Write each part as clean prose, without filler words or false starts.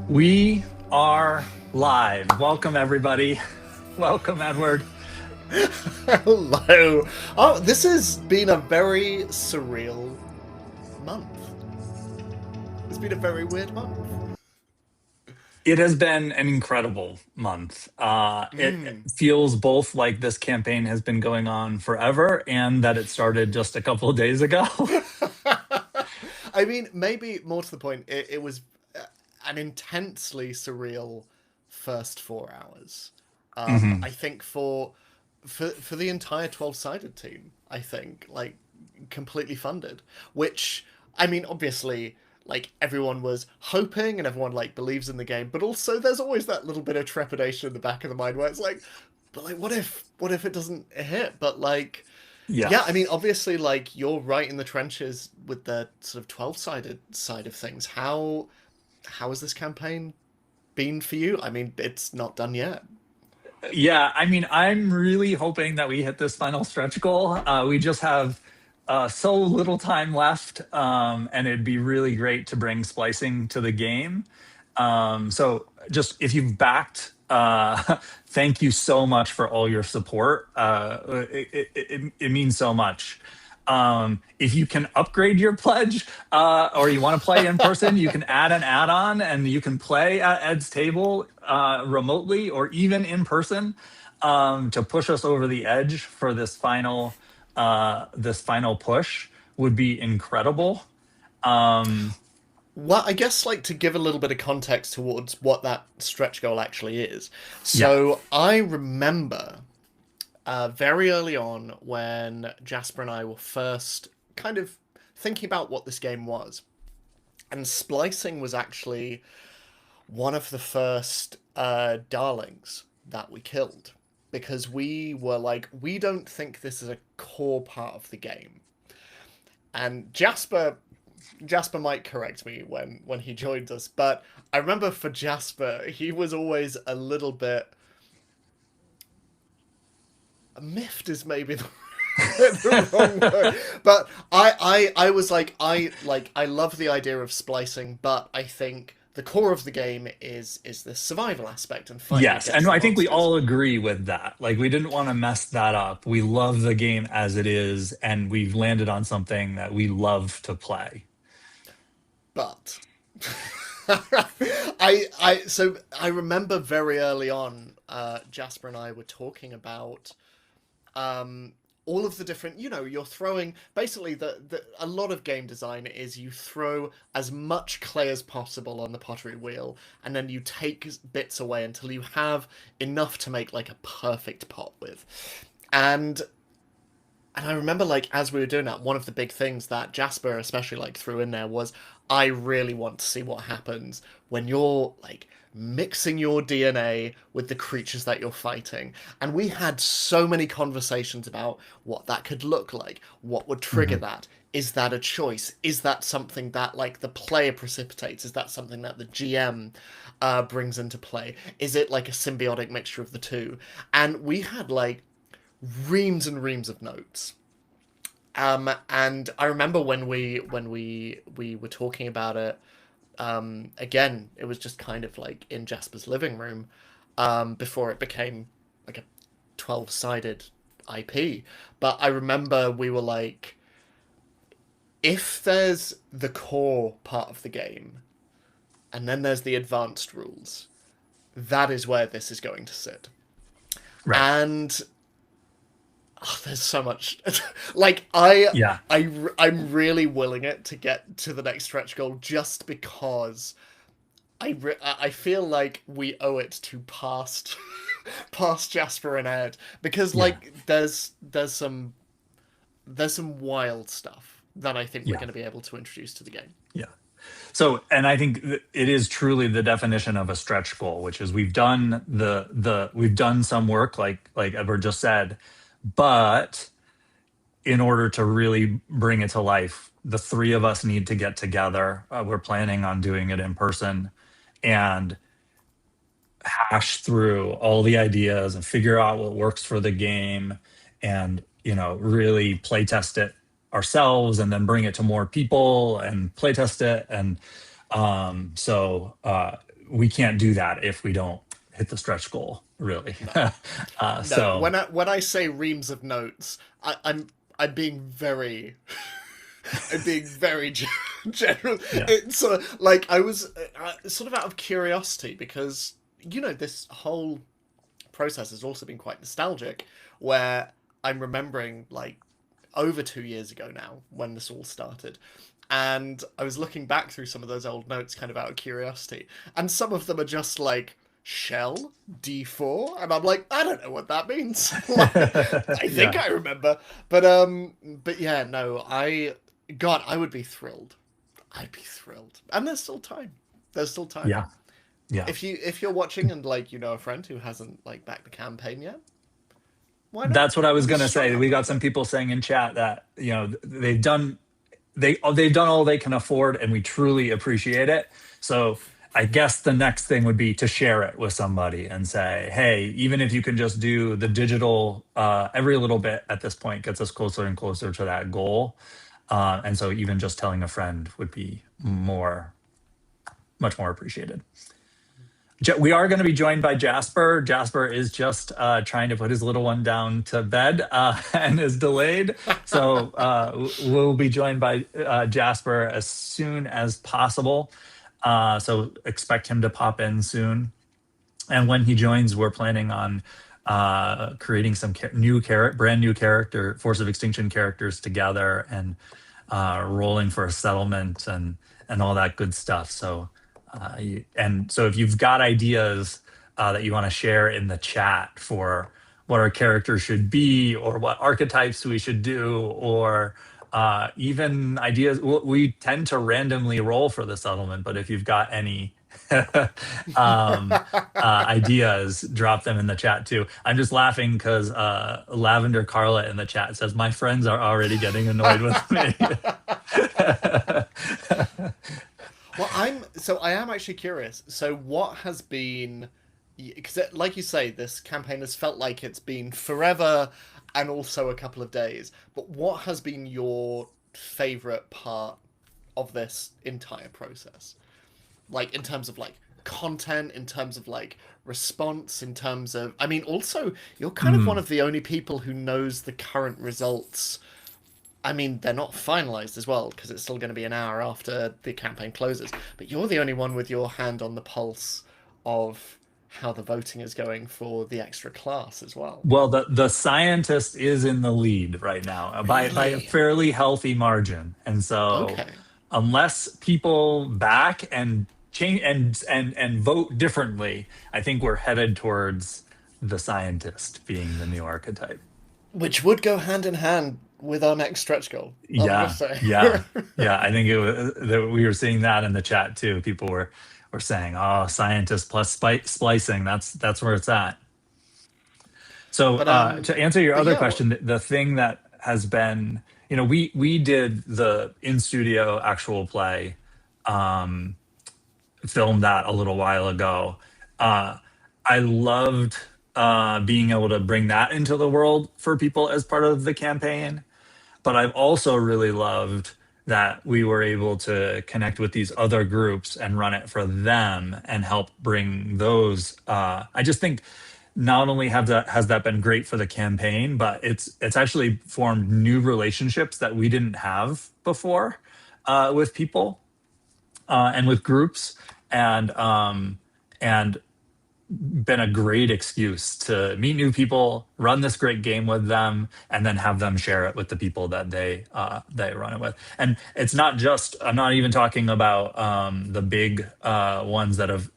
We are live. Welcome, everybody. Welcome, Edward. Hello. Oh, this has been a very surreal month. It's been a very weird month. It has been an incredible month. It Mm. feels both like this campaign has been going on forever and that it started just a couple of days ago. I mean, maybe more to the point, it was an intensely surreal first 4 hours. Mhm. I think for the entire 12-sided team, I think, like, completely funded. Which, I mean, obviously, like, everyone was hoping and everyone, like, believes in the game, but also there's always that little bit of trepidation in the back of the mind where it's like, but, like, what if it doesn't hit? But, like, Yeah. yeah, I mean, obviously, like, you're right in the trenches with the sort of 12-sided side of things. How has this campaign been for you? I mean, it's not done yet. Yeah, I mean, I'm really hoping that we hit this final stretch goal. We just have so little time left, and it'd be really great to bring splicing to the game. So, just if you've backed, thank you so much for all your support. It means so much. If you can upgrade your pledge, or you want to play in person, you can add an add-on and you can play at Ed's table remotely or even in person to push us over the edge for this final push would be incredible. Um, Well, I guess, like, to give a little bit of context towards what that stretch goal actually is. yeah, So I remember very early on when Jasper and I were first kind of thinking about what this game was, and splicing was actually one of the first darlings that we killed because we were like, we don't think this is a core part of the game. And Jasper might correct me when he joined us, but I remember for Jasper, he was always a little bit miffed is maybe the wrong word. But I was like, I love the idea of splicing, but I think the core of the game is the survival aspect and fighting yes, and against the I think we monsters. all agree with that. Like, we didn't want to mess that up. We love the game as it is, and we've landed on something that we love to play. But I remember very early on, Jasper and I were talking about um, all of the different, you're throwing basically the a lot of game design is you throw as much clay as possible on the pottery wheel and then you take bits away until you have enough to make like a perfect pot with. And I remember, like, as we were doing that, one of the big things that Jasper especially like threw in there was, I really want to see what happens when you're like mixing your DNA with the creatures that you're fighting. And we had so many conversations about what that could look like, what would trigger Mhm. that. Is that a choice? Is that something that, like, the player precipitates? Is that something that the GM brings into play? Is it like a symbiotic mixture of the two? And we had like reams and reams of notes. And I remember when we were talking about it. Again, it was just kind of like in Jasper's living room, before it became like a 12-sided IP. But I remember we were like, if there's the core part of the game, and then there's the advanced rules, that is where this is going to sit. Right. And there's so much. Like, I Yeah. I I'm really willing it to get to the next stretch goal just because I feel like we owe it to past Jasper and Ed, because, Yeah. like, there's some wild stuff that I think we're Yeah. going to be able to introduce to the game. Yeah. So, and I think it is truly the definition of a stretch goal, which is we've done some work, like Edward just said, but in order to really bring it to life, the three of us need to get together. We're planning on doing it in person and hash through all the ideas and figure out what works for the game, and really play test it ourselves and then bring it to more people and play test it. And so we can't do that if we don't hit the stretch goal, really. No. No, So when I say reams of notes, I'm being very I'm being very general. yeah. It's sort of like I was sort of out of curiosity because this whole process has also been quite nostalgic, where I'm remembering like over 2 years ago now when this all started. And I was looking back through some of those old notes kind of out of curiosity. And some of them are just like shell D4 and I'm like I don't know what that means. Like, I think Yeah. I remember. But yeah, no, I would be thrilled. I'd be thrilled. And there's still time. There's still time. Yeah. Yeah. If you're watching and like a friend who hasn't like backed the campaign yet, why not? That's what I was It's gonna strong say. up We a got some bit. people saying in chat that they've done all they can afford, and we truly appreciate it. So I guess the next thing would be to share it with somebody and say, hey, even if you can just do the digital, every little bit at this point gets us closer and closer to that goal. And so even just telling a friend would be much more appreciated. We are going to be joined by Jasper. Jasper is just trying to put his little one down to bed and is delayed. So we'll be joined by Jasper as soon as possible. So expect him to pop in soon. And when he joins, we're planning on creating some brand new character, Force of Extinction characters together, and rolling for a settlement and all that good stuff. So and so if you've got ideas that you want to share in the chat for what our characters should be, or what archetypes we should do, or even ideas, we tend to randomly roll for the settlement. But if you've got any ideas, drop them in the chat too. I'm just laughing because Lavender Carla in the chat says my friends are already getting annoyed with me. Well, I am actually curious. So what has been, because like you say, this campaign has felt like it's been forever and also a couple of days. But what has been your favorite part of this entire process? Like in terms of like content, in terms of like response, in terms of, I mean, also you're kind of one Mm. of the only people who knows the current results. I mean, they're not finalized as well because it's still going to be an hour after the campaign closes. But you're the only one with your hand on the pulse of how the voting is going for the extra class as well. Well, the scientist is in the lead right now by a Really? fairly healthy margin, and so Okay. unless people back and change and vote differently, I think we're headed towards the scientist being the new archetype. Which would go hand in hand with our next stretch goal. I'm gonna Yeah, say. yeah, yeah. I think it was that we were seeing that in the chat too. People were saying, "Oh, scientist plus splicing. That's where it's at." So but to answer your other yeah. question, the thing that has been, we did the in studio actual play, um, filmed that a little while ago. Uh, I loved being able to bring that into the world for people as part of the campaign, but I've also really loved that we were able to connect with these other groups and run it for them and help bring those. I just think not only has that been great for the campaign, but it's actually formed new relationships that we didn't have before with people and with groups, and been a great excuse to meet new people, run this great game with them, and then have them share it with the people that they run it with. And it's not just, I'm not even talking about the big ones that have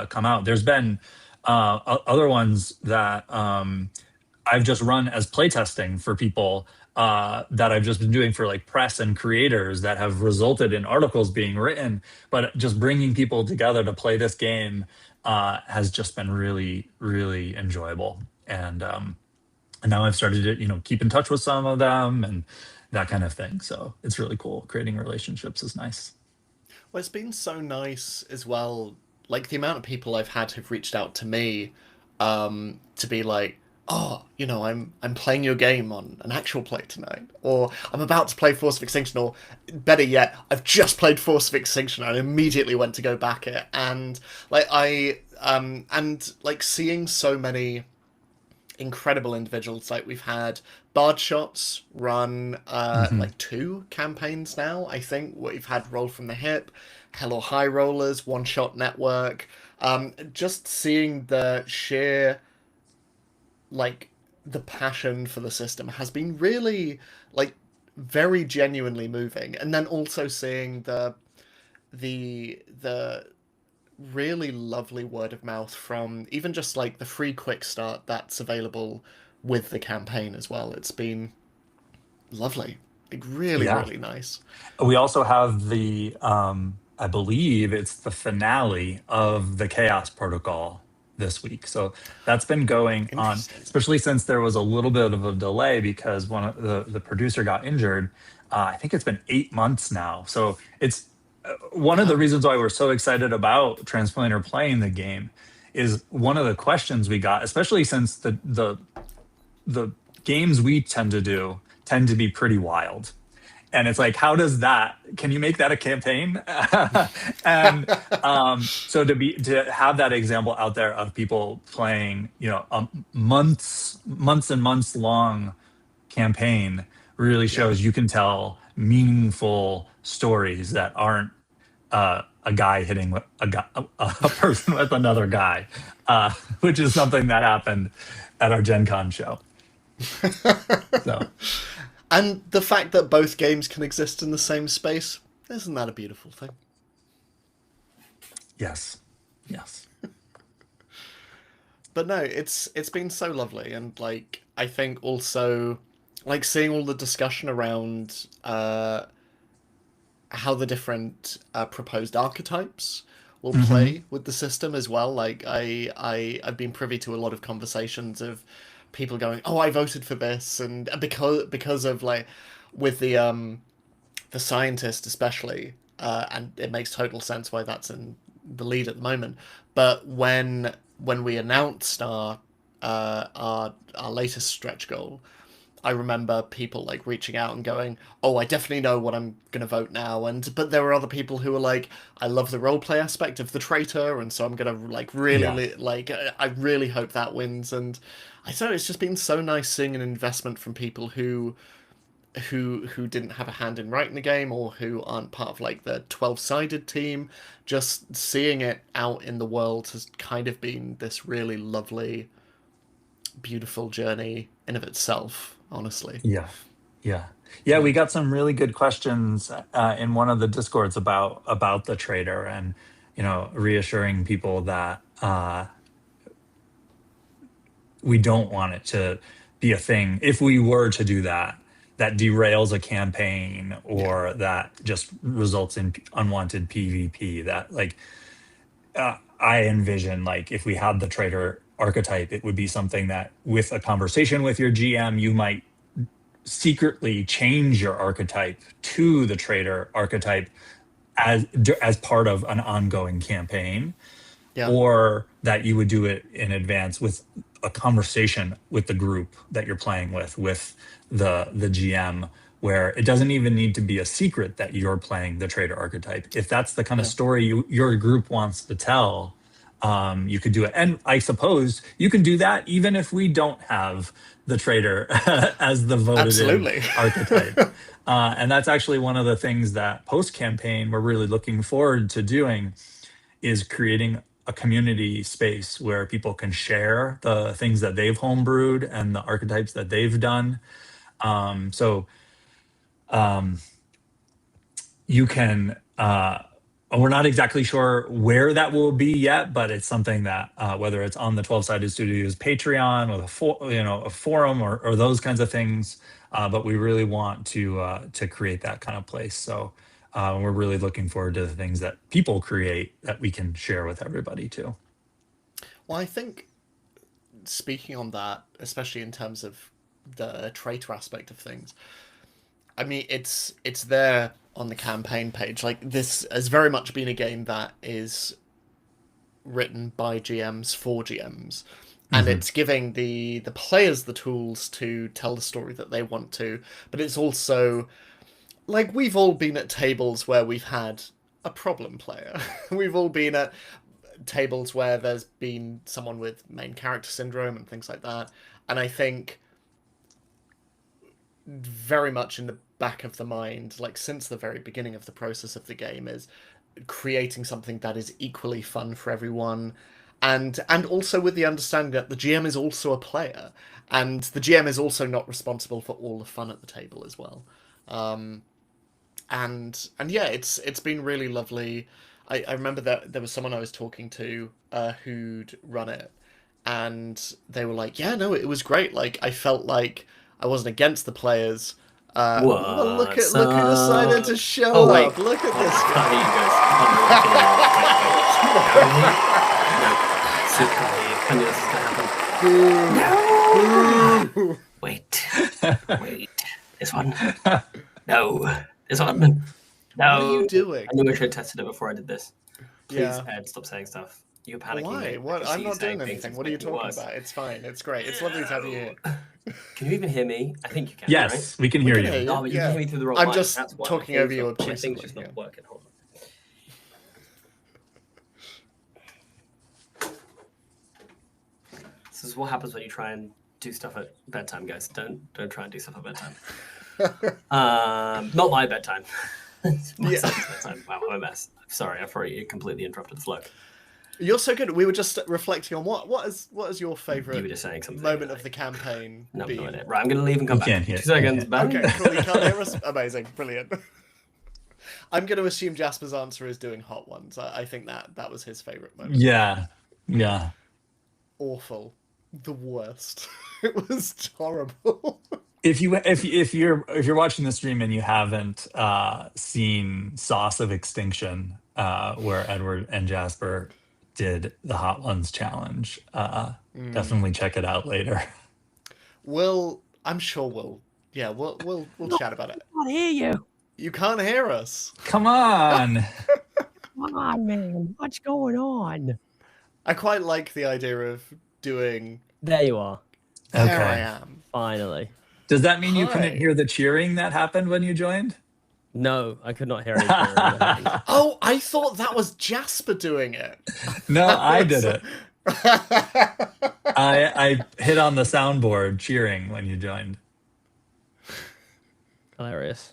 come out. There's been other ones that I've just run as playtesting for people that I've just been doing for like press and creators that have resulted in articles being written. But just bringing people together to play this game has just been really, really enjoyable. And now I've started to, keep in touch with some of them and that kind of thing. So it's really cool. Creating relationships is nice. Well, it's been so nice as well. Like the amount of people I've had who've reached out to me to be like, oh, I'm playing your game on an actual play tonight, or I'm about to play Force of Extinction, or better yet, I've just played Force of Extinction and I immediately went to go back it, and like seeing so many incredible individuals. Like we've had Bard Shots run Hmm. like 2 campaigns now. I think we've had Roll from the Hip, Hell or High Rollers, One Shot Network. Just seeing the sheer like the passion for the system has been really like very genuinely moving, and then also seeing the really lovely word of mouth from even just like the free quick start that's available with the campaign as well. It's been lovely, like really, Yeah. really nice. We also have I believe it's the finale of the Chaos Protocol this week. So that's been going on, Interesting. especially since there was a little bit of a delay because one of the producer got injured. I think it's been 8 months now. So it's one of the Yeah. reasons why we're so excited about Transplanter playing the game is one of the questions we got, especially since the games we tend to do tend to be pretty wild, and it's like, how does that, can you make that a campaign? And so to have that example out there of people playing, a months and months long campaign really Yeah. shows you can tell meaningful stories that aren't a guy hitting a person with another guy, which is something that happened at our Gen Con show. So And the fact that both games can exist in the same space, isn't that a beautiful thing? yes, yes. But no, it's been so lovely, and like I think also like seeing all the discussion around how the different proposed archetypes will Hmm. play with the system as well. Like I've been privy to a lot of conversations of people going, "Oh, I voted for this," and because of like with the scientist especially, and it makes total sense why that's in the lead at the moment. But when we announced our latest stretch goal, I remember people like reaching out and going, "Oh, I definitely know what I'm gonna vote now." And but there were other people who were like, "I love the roleplay aspect of the traitor, and so I'm gonna like Yeah. really like I really hope that wins." And I thought it's just been so nice seeing an investment from people who didn't have a hand in writing the game or who aren't part of like the 12-sided team. Just seeing it out in the world has kind of been this really lovely, beautiful journey in of itself, honestly. Yeah. Yeah. Yeah, Yeah. we got some really good questions in one of the discords about the trader, and reassuring people that we don't want it to be a thing if we were to do that that derails a campaign Yeah. or that just results in unwanted PvP. That like I envision, like, if we had the trader archetype, it would be something that with a conversation with your GM you might secretly change your archetype to the trader archetype as part of an ongoing campaign, Yeah. or that you would do it in advance with a conversation with the group that you're playing with the GM, where it doesn't even need to be a secret that you're playing the trader archetype. If that's the kind of Yeah. story your group wants to tell, you could do it. And I suppose you can do that even if we don't have the trader as the voted in Absolutely. archetype. And that's actually one of the things that post campaign we're really looking forward to doing, is creating a community space where people can share the things that they've homebrewed and the archetypes that they've done. So um, you can. We're not exactly sure where that will be yet, but it's something that whether it's on the 12-sided studios Patreon or a forum or those kinds of things, but we really want to create that kind of place. So we're really looking forward to the things that people create that we can share with everybody too. Well, I think speaking on that, especially in terms of the traitor aspect of things, I mean, it's there on the campaign page. Like this has very much been a game that is written by GMs for GMs, and it's giving the players the tools to tell the story that they want to, but it's also like we've all been at tables where we've had a problem player. We've all been at tables where there's been someone with main character syndrome and things like that, and I think very much in the back of the mind, like since the very beginning of the process of the game, is creating something that is equally fun for everyone, and also with the understanding that the GM is also a player, and the GM is also not responsible for all the fun at the table as well. And yeah, it's been really lovely. I remember that there was someone I was talking to who'd run it, and they were like, "Yeah, no, it was great. Like, I felt like I wasn't against the players." Well, look What's who decided up? to show Oh, wait. up. Look at Oh, this can't guy. hear you guys. Can't hear you. No, super can't hear. This is gonna happen. No. Wait. Wait. This one. No. This one. No. What are you doing? I knew I should have tested it before I did this. Please, Yeah. Ed, stop saying stuff. You're panicking. Why? me. What? I can I'm see you not saying doing things anything. that's What are you making it talking worse. about? It's fine. It's great. It's lovely to have you here. Can you even hear me? I think you can, Yes, right? we can hear can you. hear you. Oh, but you Yeah. can hear me through the wrong I'm mic. just That's why talking my over you thing's not- my obtusely, thing's just yeah. not working. Hold on. This is what happens when you try and do stuff at bedtime, guys. Don't try and do stuff at bedtime. Not my bedtime. My son's bedtime. Wow, I'm a mess. I'm sorry, I've already completely interrupted the flow. You're so good. We were just reflecting on what is your favourite You were just saying something. moment of the campaign No, been. no idea. Right, I'm going to leave and come You back. can't hear- 2 seconds. you Bye. Okay, cool. You can't hear us? Amazing. Brilliant. I'm going to assume Jasper's answer is doing Hot Ones. I think that was his favourite moment. Yeah. Yeah. Awful. The worst. It was horrible. If you're watching the stream and you haven't seen Sauce of Extinction, where Edward and Jasper did the Hot Ones challenge, definitely check it out later. I'm sure we'll chat about it. I can't hear you. You can't hear us. Come on. Come on, man. What's going on? I quite like the idea of doing There you are. There Okay. I am. Finally. Does that mean you Hi. couldn't hear the cheering that happened when you joined? No, I could not hear any cheering. Oh, I thought that was Jasper doing it. No, I did it. I hit on the soundboard cheering when you joined. Hilarious.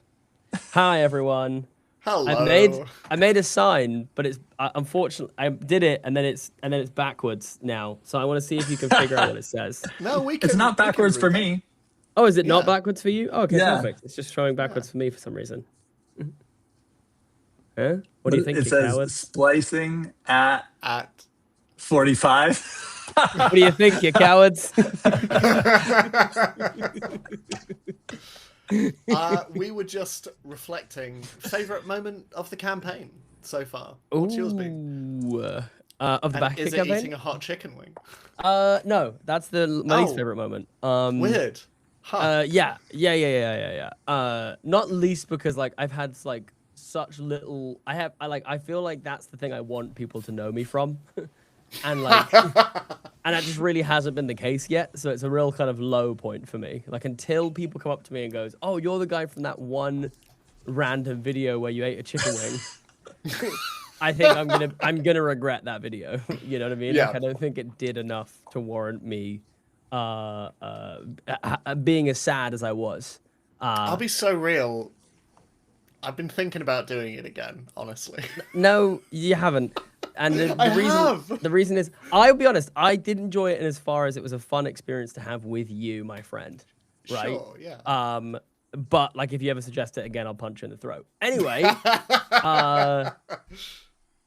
Hi, everyone. Hello. I made a sign, but it's unfortunately I did it and then it's backwards now. So I want to see if you can figure out what it says. No, we can. It's not we can backwards for read me. Oh, is it not Yeah. backwards for you? Oh, okay, Yeah. perfect. It's just showing backwards for me for some reason. Huh? What do you think, It you says cowards? splicing at that. 45. What do you think, you cowards? We were just reflecting favorite moment of the campaign so far. What's yours been? Ooh, of the And Backerkit is it campaign? eating a hot chicken wing? No, that's my least Oh. favorite moment. Weird. Huh. Yeah. Not least because like I've had like such little. I feel like that's the thing I want people to know me from, and like, and that just really hasn't been the case yet. So it's a real kind of low point for me. Like until people come up to me and goes, "Oh, you're the guy from that one random video where you ate a chicken wing." I think I'm gonna regret that video. You know what I mean? Yeah. Like I don't think it did enough to warrant me being as sad as I was. I'll be so real. I've been thinking about doing it again, honestly. No, you haven't. And I have. the reason is, I'll be honest, I did enjoy it in as far as it was a fun experience to have with you, my friend. Right? Sure, yeah. But like if you ever suggest it again, I'll punch you in the throat. Anyway,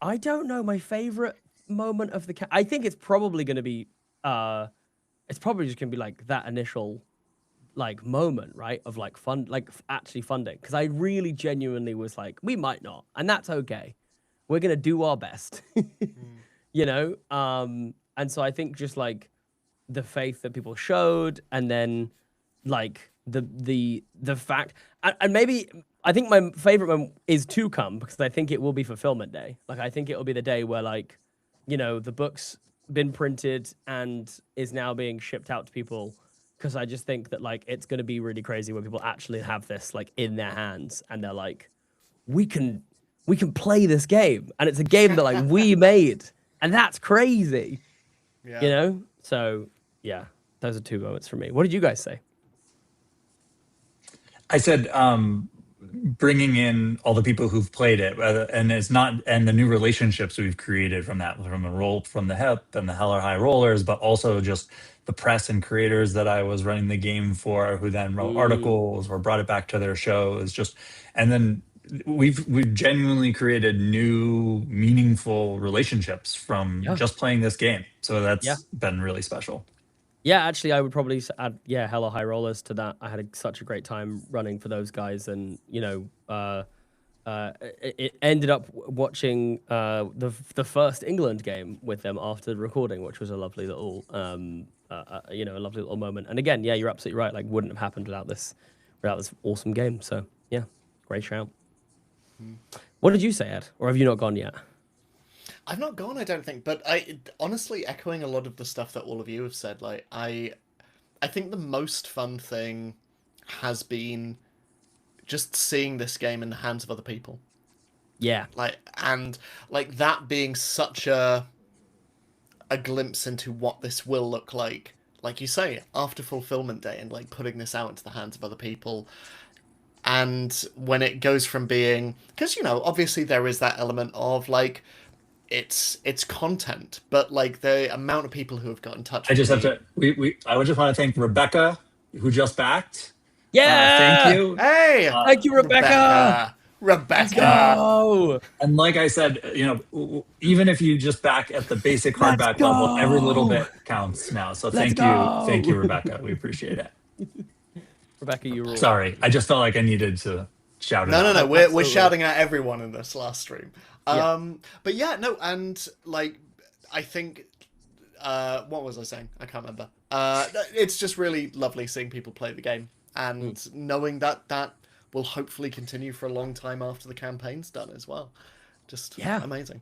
I don't know my favorite moment of the I think it's probably going to be it's probably just going to be like that initial like moment, right? Of like fun, like actually funding, because I really genuinely was like, we might not, and that's okay. We're going to do our best. You know? And so I think just like the faith that people showed, and then like the fact, and maybe I think my favorite one is to come, because I think it will be fulfillment day. Like I think it will be the day where like, you know, the books been printed and is now being shipped out to people, because I just think that like it's going to be really crazy when people actually have this like in their hands and they're like, we can play this game, and it's a game that like we made, and that's crazy. Yeah. You know? So yeah, those are 2 moments for me. What did you guys say? I said bringing in all the people who've played it, and it's not, and the new relationships we've created from that, from the hip and the Heller High Rollers, but also just the press and creators that I was running the game for, who then wrote articles or brought it back to their shows. Just, and then we've genuinely created new, meaningful relationships from just playing this game. So that's been really special. Yeah, actually, I would probably add, Hello High Rollers to that. I had such a great time running for those guys, and you know, it ended up watching the first England game with them after the recording, which was a lovely little, you know, a lovely little moment. And again, yeah, you're absolutely right. Like, wouldn't have happened without this awesome game. So yeah, great shout. What did you say, Ed? Or have you not gone yet? I've not gone, I don't think, but I honestly echoing a lot of the stuff that all of you have said. Like, I think the most fun thing has been just seeing this game in the hands of other people. Yeah. Like, and like that being such a glimpse into what this will look like you say, after fulfillment day, and like putting this out into the hands of other people. And when it goes from being, because, you know, obviously there is that element of like, it's content, but like the amount of people who have got in touch with I would just want to thank Rebecca, who just backed. Yeah. Thank you. Hey, thank you, Rebecca. Rebecca. And like I said, you know, even if you just back at the basic hardback level, every little bit counts now. So thank you, Rebecca. We appreciate it. Rebecca, you rule. Sorry, I just felt like I needed to shout it out. No. We're shouting at everyone in this last stream. But yeah, no, and like I think what was I saying? I can't remember. It's just really lovely seeing people play the game and knowing that will hopefully continue for a long time after the campaign's done as well. Just amazing.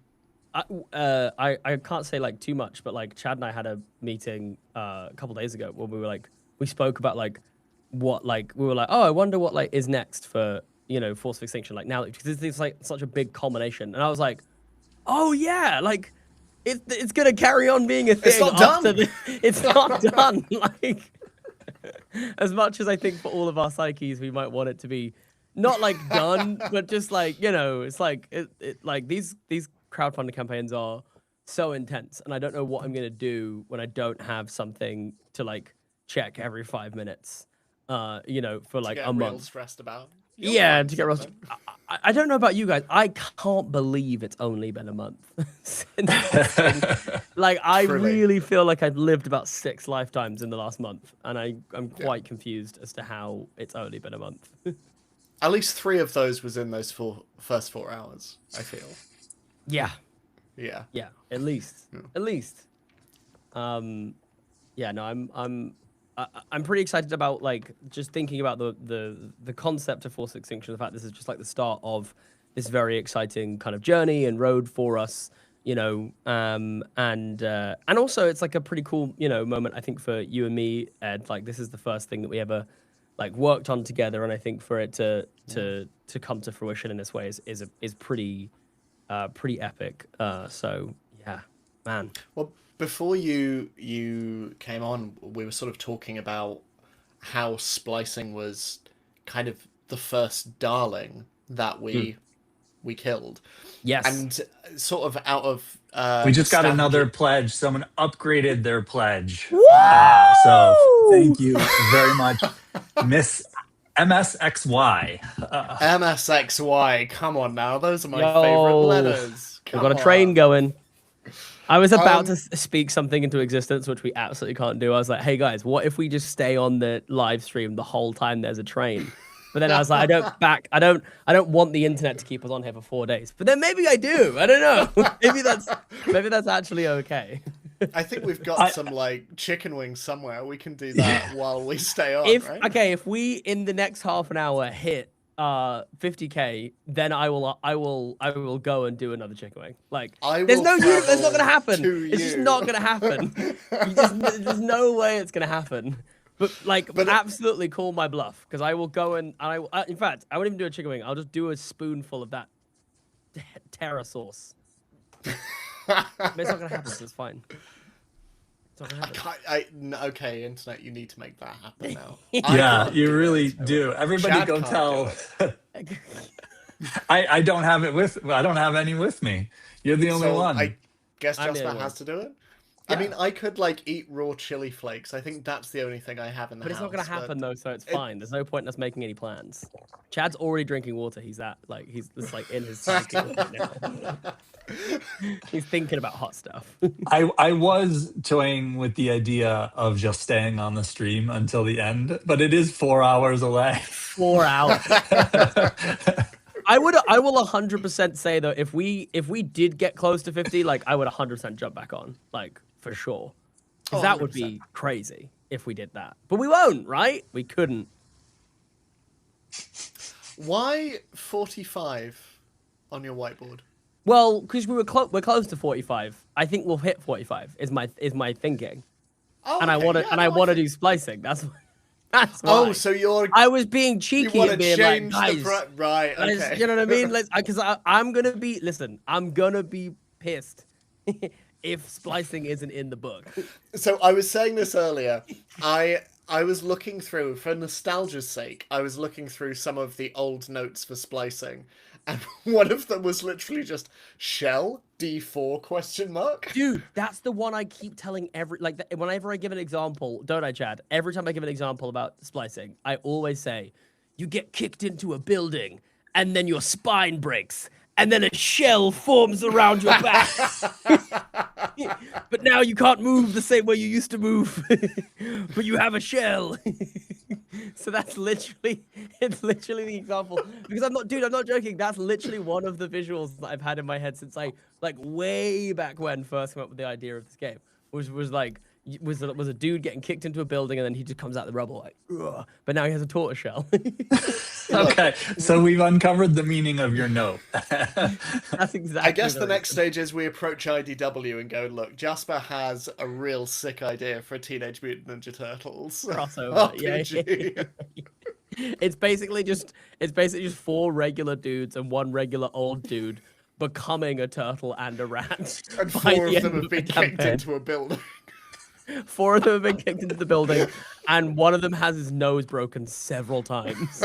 I can't say like too much, but like Chad and I had a meeting a couple days ago where we spoke about like what, like we were like, oh, I wonder what like is next for, you know, Force of Extinction, like now, because it's like such a big culmination. And I was like, oh yeah, like it's gonna carry on being a thing. It's not done. It's not done. Like, as much as I think for all of our psyches, we might want it to be not like done, but just like, you know, it's like it like these crowdfunding campaigns are so intense, and I don't know what I'm gonna do when I don't have something to like check every 5 minutes. You know, for like a month. Stressed about. Yeah, to get real. I don't know about you guys. I can't believe it's only been a month. Like, I really feel like I've lived about 6 lifetimes in the last month, and I'm quite confused as to how it's only been a month. At least 3 of those was in those first 4 hours, I feel. Yeah. Yeah. Yeah. At least. Yeah. At least. Yeah. No. I'm pretty excited about like just thinking about the concept of Force Extinction. The fact this is just like the start of this very exciting kind of journey and road for us, you know, and also it's like a pretty cool, you know, moment I think for you and me, Ed. Like, this is the first thing that we ever like worked on together, and I think for it to come to fruition in this way is pretty epic. So yeah, man. Well, before you came on, we were sort of talking about how splicing was kind of the first darling that we killed. Yes. And sort of out of we just got another pledge. Someone upgraded their pledge. Woo! So thank you very much, Miss MSXY. MSXY, come on now. Those are my favorite letters. We've got a train going. I was about to speak something into existence, which we absolutely can't do. I was like, hey guys, what if we just stay on the live stream the whole time there's a train? But then I was like, I don't want the internet to keep us on here for 4 days. But then maybe I do. I don't know. maybe that's actually okay. I think we've got some like chicken wings somewhere. We can do that while we stay on. If we in the next half an hour hit 50K, then I will go and do another chicken wing. Like, I there's will no uni- That's not travel gonna happen. to It's just you. not gonna happen. There's no way it's gonna happen. But like, absolutely call my bluff, because I will go and in fact, I won't even do a chicken wing. I'll just do a spoonful of that terra sauce. But it's not gonna happen, so it's fine. It's not gonna happen. Okay, internet, you need to make that happen now. Yeah, you really do. Everybody Chad go can't tell. do I don't have it with. I don't have any with me. You're the only So one. I guess I'm the Jasper only has to do it. Yeah. I mean, I could like eat raw chili flakes. I think that's the only thing I have in the But it's house. not gonna happen though, so it's fine. There's no point in us making any plans. Chad's already drinking water. He's just like in his cycle right now. He's thinking about hot stuff. I was toying with the idea of just staying on the stream until the end, but it is 4 hours away. 4 hours. I will 100% say though, if we did get close to 50, like I would 100% jump back on, like for sure. 'Cause that would be crazy if we did that. But we won't, right? We couldn't. Why 45 on your whiteboard? Well, because we're close to 45. I think we'll hit 45. Is my thinking. Oh, And I okay, want to yeah, and I no, want to think- do splicing. That's why. Oh, so you're I was being you cheeky want and to being like, change guys, the right? guys, Okay. you know what I mean? Because I'm gonna be I'm gonna be pissed if splicing isn't in the book. So I was saying this earlier. I was looking through, for nostalgia's sake, I was looking through some of the old notes for splicing, and one of them was literally just shell D4 question mark. Dude, that's the one I keep telling whenever I give an example, don't I, Chad? Every time I give an example about splicing, I always say, you get kicked into a building, and then your spine breaks, and then a shell forms around your back. But now you can't move the same way you used to move, but you have a shell. So it's literally the example. Because I'm not joking. That's literally one of the visuals that I've had in my head since way back when first came up with the idea of this game. Was a dude getting kicked into a building and then he just comes out the rubble like, ugh. But now he has a tortoise shell. Okay, so we've uncovered the meaning of your note. That's exactly. I guess the reason. next stage is we approach IDW and go, look, Jasper has a real sick idea for a Teenage Mutant Ninja Turtles Crossover. RPG. It's basically just 4 regular dudes and 1 regular old dude becoming a turtle and a rat. And by 4 the of them end have the been kicked campaign. into a building. 4 of them have been kicked into the building, and 1 of them has his nose broken several times.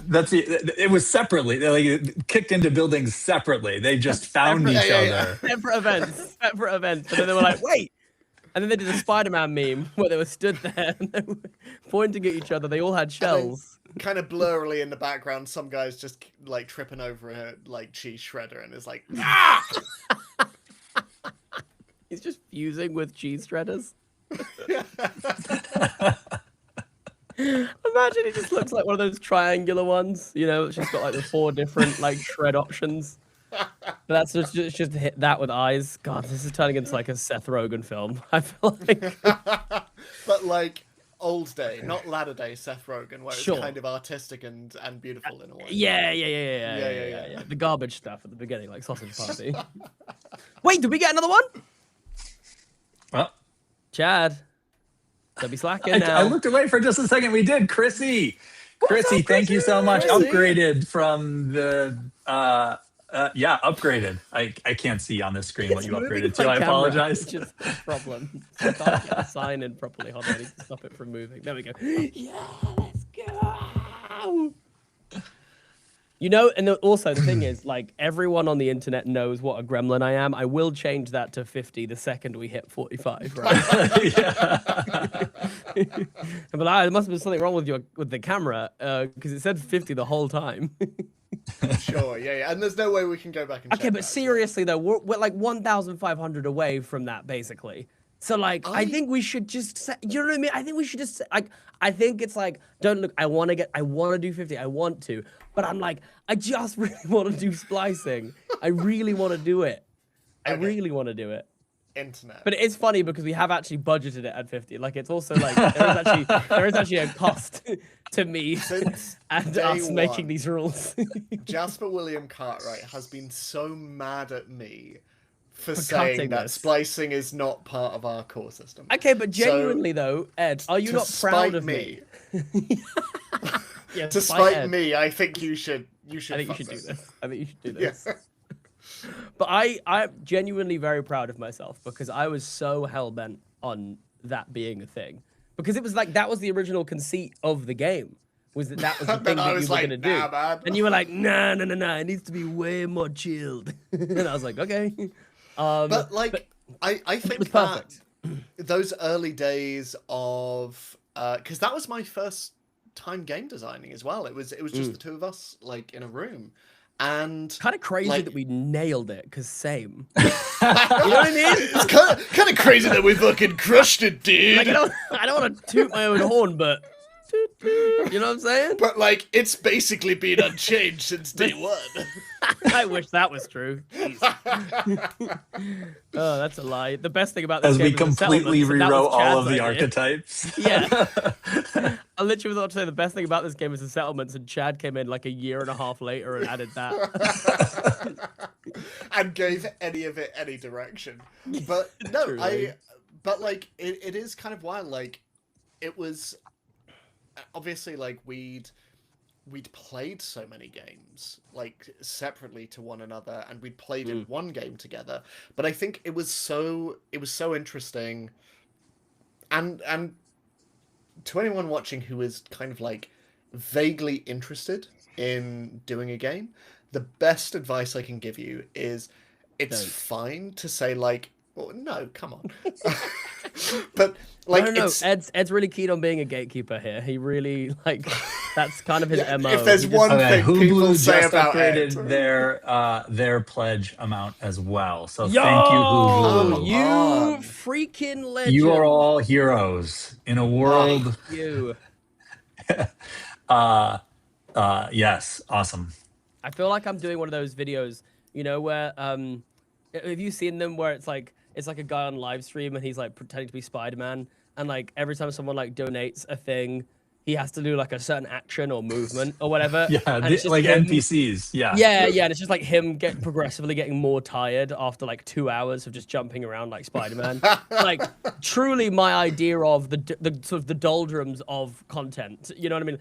That's it. Was separately. They like kicked into buildings separately. They just found each other. Separate events. And then they were like, wait. And then they did a Spider-Man meme where they were stood there and they were pointing at each other. They all had shells. Kind of blurrily in the background, some guy's just like tripping over a like cheese shredder and is like, ah! He's just fusing with cheese shredders. Imagine he just looks like one of those triangular ones, you know, it's just got like the 4 different like shred options. But that's just hit that with eyes. God, this is turning into like a Seth Rogen film. I feel like. But like old day, not latter day Seth Rogen, where it's Sure. kind of artistic and beautiful in a way. Yeah. The garbage stuff at the beginning, like Sausage Party. Wait, did we get another one? Well, Chad, don't be slacking I now. looked away for just a second. We did, Chrissy. Chrissy, up, thank you so much. Chrissy? Upgraded from the upgraded. I can't see on this screen what you upgraded to. I apologize. Which is the problem. I can't get the sign in properly. Hold on, I need to stop it from moving. There we go. Yeah, let's go. You know, and also the thing is, like, everyone on the internet knows what a gremlin I am. I will change that to 50 the second we hit 45, right? But there must have been something wrong with the camera, because it said 50 the whole time. Sure, yeah. And there's no way we can go back and Okay, check but that. seriously though, we're like 1,500 away from that basically. So like, I think we should just say, you know what I mean? I think we should just like, I think it's like, don't look, I want to do 50, I want to, but I'm like, I just really want to do splicing. I really want to do it. I really want to do it. internet. But it is funny because we have actually budgeted it at 50. Like it's also like there is actually a cost to me Since and day us making one, these rules. Jasper William Cartwright has been so mad at me for cutting saying that this. splicing is not part of our core system. Okay, but So, genuinely though, Ed, are you to not proud of spite me? Yeah, To spite spite Ed. me, I think you should. I think you should do this. I think you should do Yeah. this. But I'm genuinely very proud of myself because I was so hell bent on that being a thing. Because it was like that was the original conceit of the game. Was that was the thing that you were gonna do. Man. And you were like, nah, it needs to be way more chilled. And I was like, okay. But like, I it think was that perfect. those early days of because that was my first time game designing as well. It was just the two of us like in a room, and Kind of crazy like- that we nailed it, because same. You know what I mean? it's kind of crazy that we fucking crushed it, dude. Like, I don't want to toot my own horn, but you know what I'm saying? But like, it's basically been unchanged since day one. I wish that was true. Jeez. Oh, that's a lie. The best thing about this As game we is the completely settlements, and that rewrote was all of Chad's the idea. archetypes. Yeah. I literally was about to say the best thing about this game is the settlements, and Chad came in like a year and a half later and added that. And gave any of it any direction. But no, Truly. but like it is kind of wild. Like it was obviously like we'd played so many games like separately to one another, and we'd played in one game together. But I think it was so interesting, and to anyone watching who is kind of like vaguely interested in doing a game, the best advice I can give you is it's Don't. fine to say like, well, no, come on. But like, No. it's, Ed's really keen on being a gatekeeper here. He really like that's kind of his Yeah, MO. if there's He just- one Okay, thing people Hulu say just about upgraded Ed. their pledge amount as well. So Yo, thank you, Come Hulu. you on. freaking legend. You are all heroes in a world. You. Yes, awesome. I feel like I'm doing one of those videos, you know, where have you seen them where it's like a guy on Livestream and he's like pretending to be Spider-Man, and like every time someone like donates a thing, he has to do like a certain action or movement or whatever. Yeah, and it's just like him- NPCs. Yeah. Yeah, and it's just like him progressively getting more tired after like 2 hours of just jumping around like Spider-Man. Like truly my idea of the sort of the doldrums of content. You know what I mean?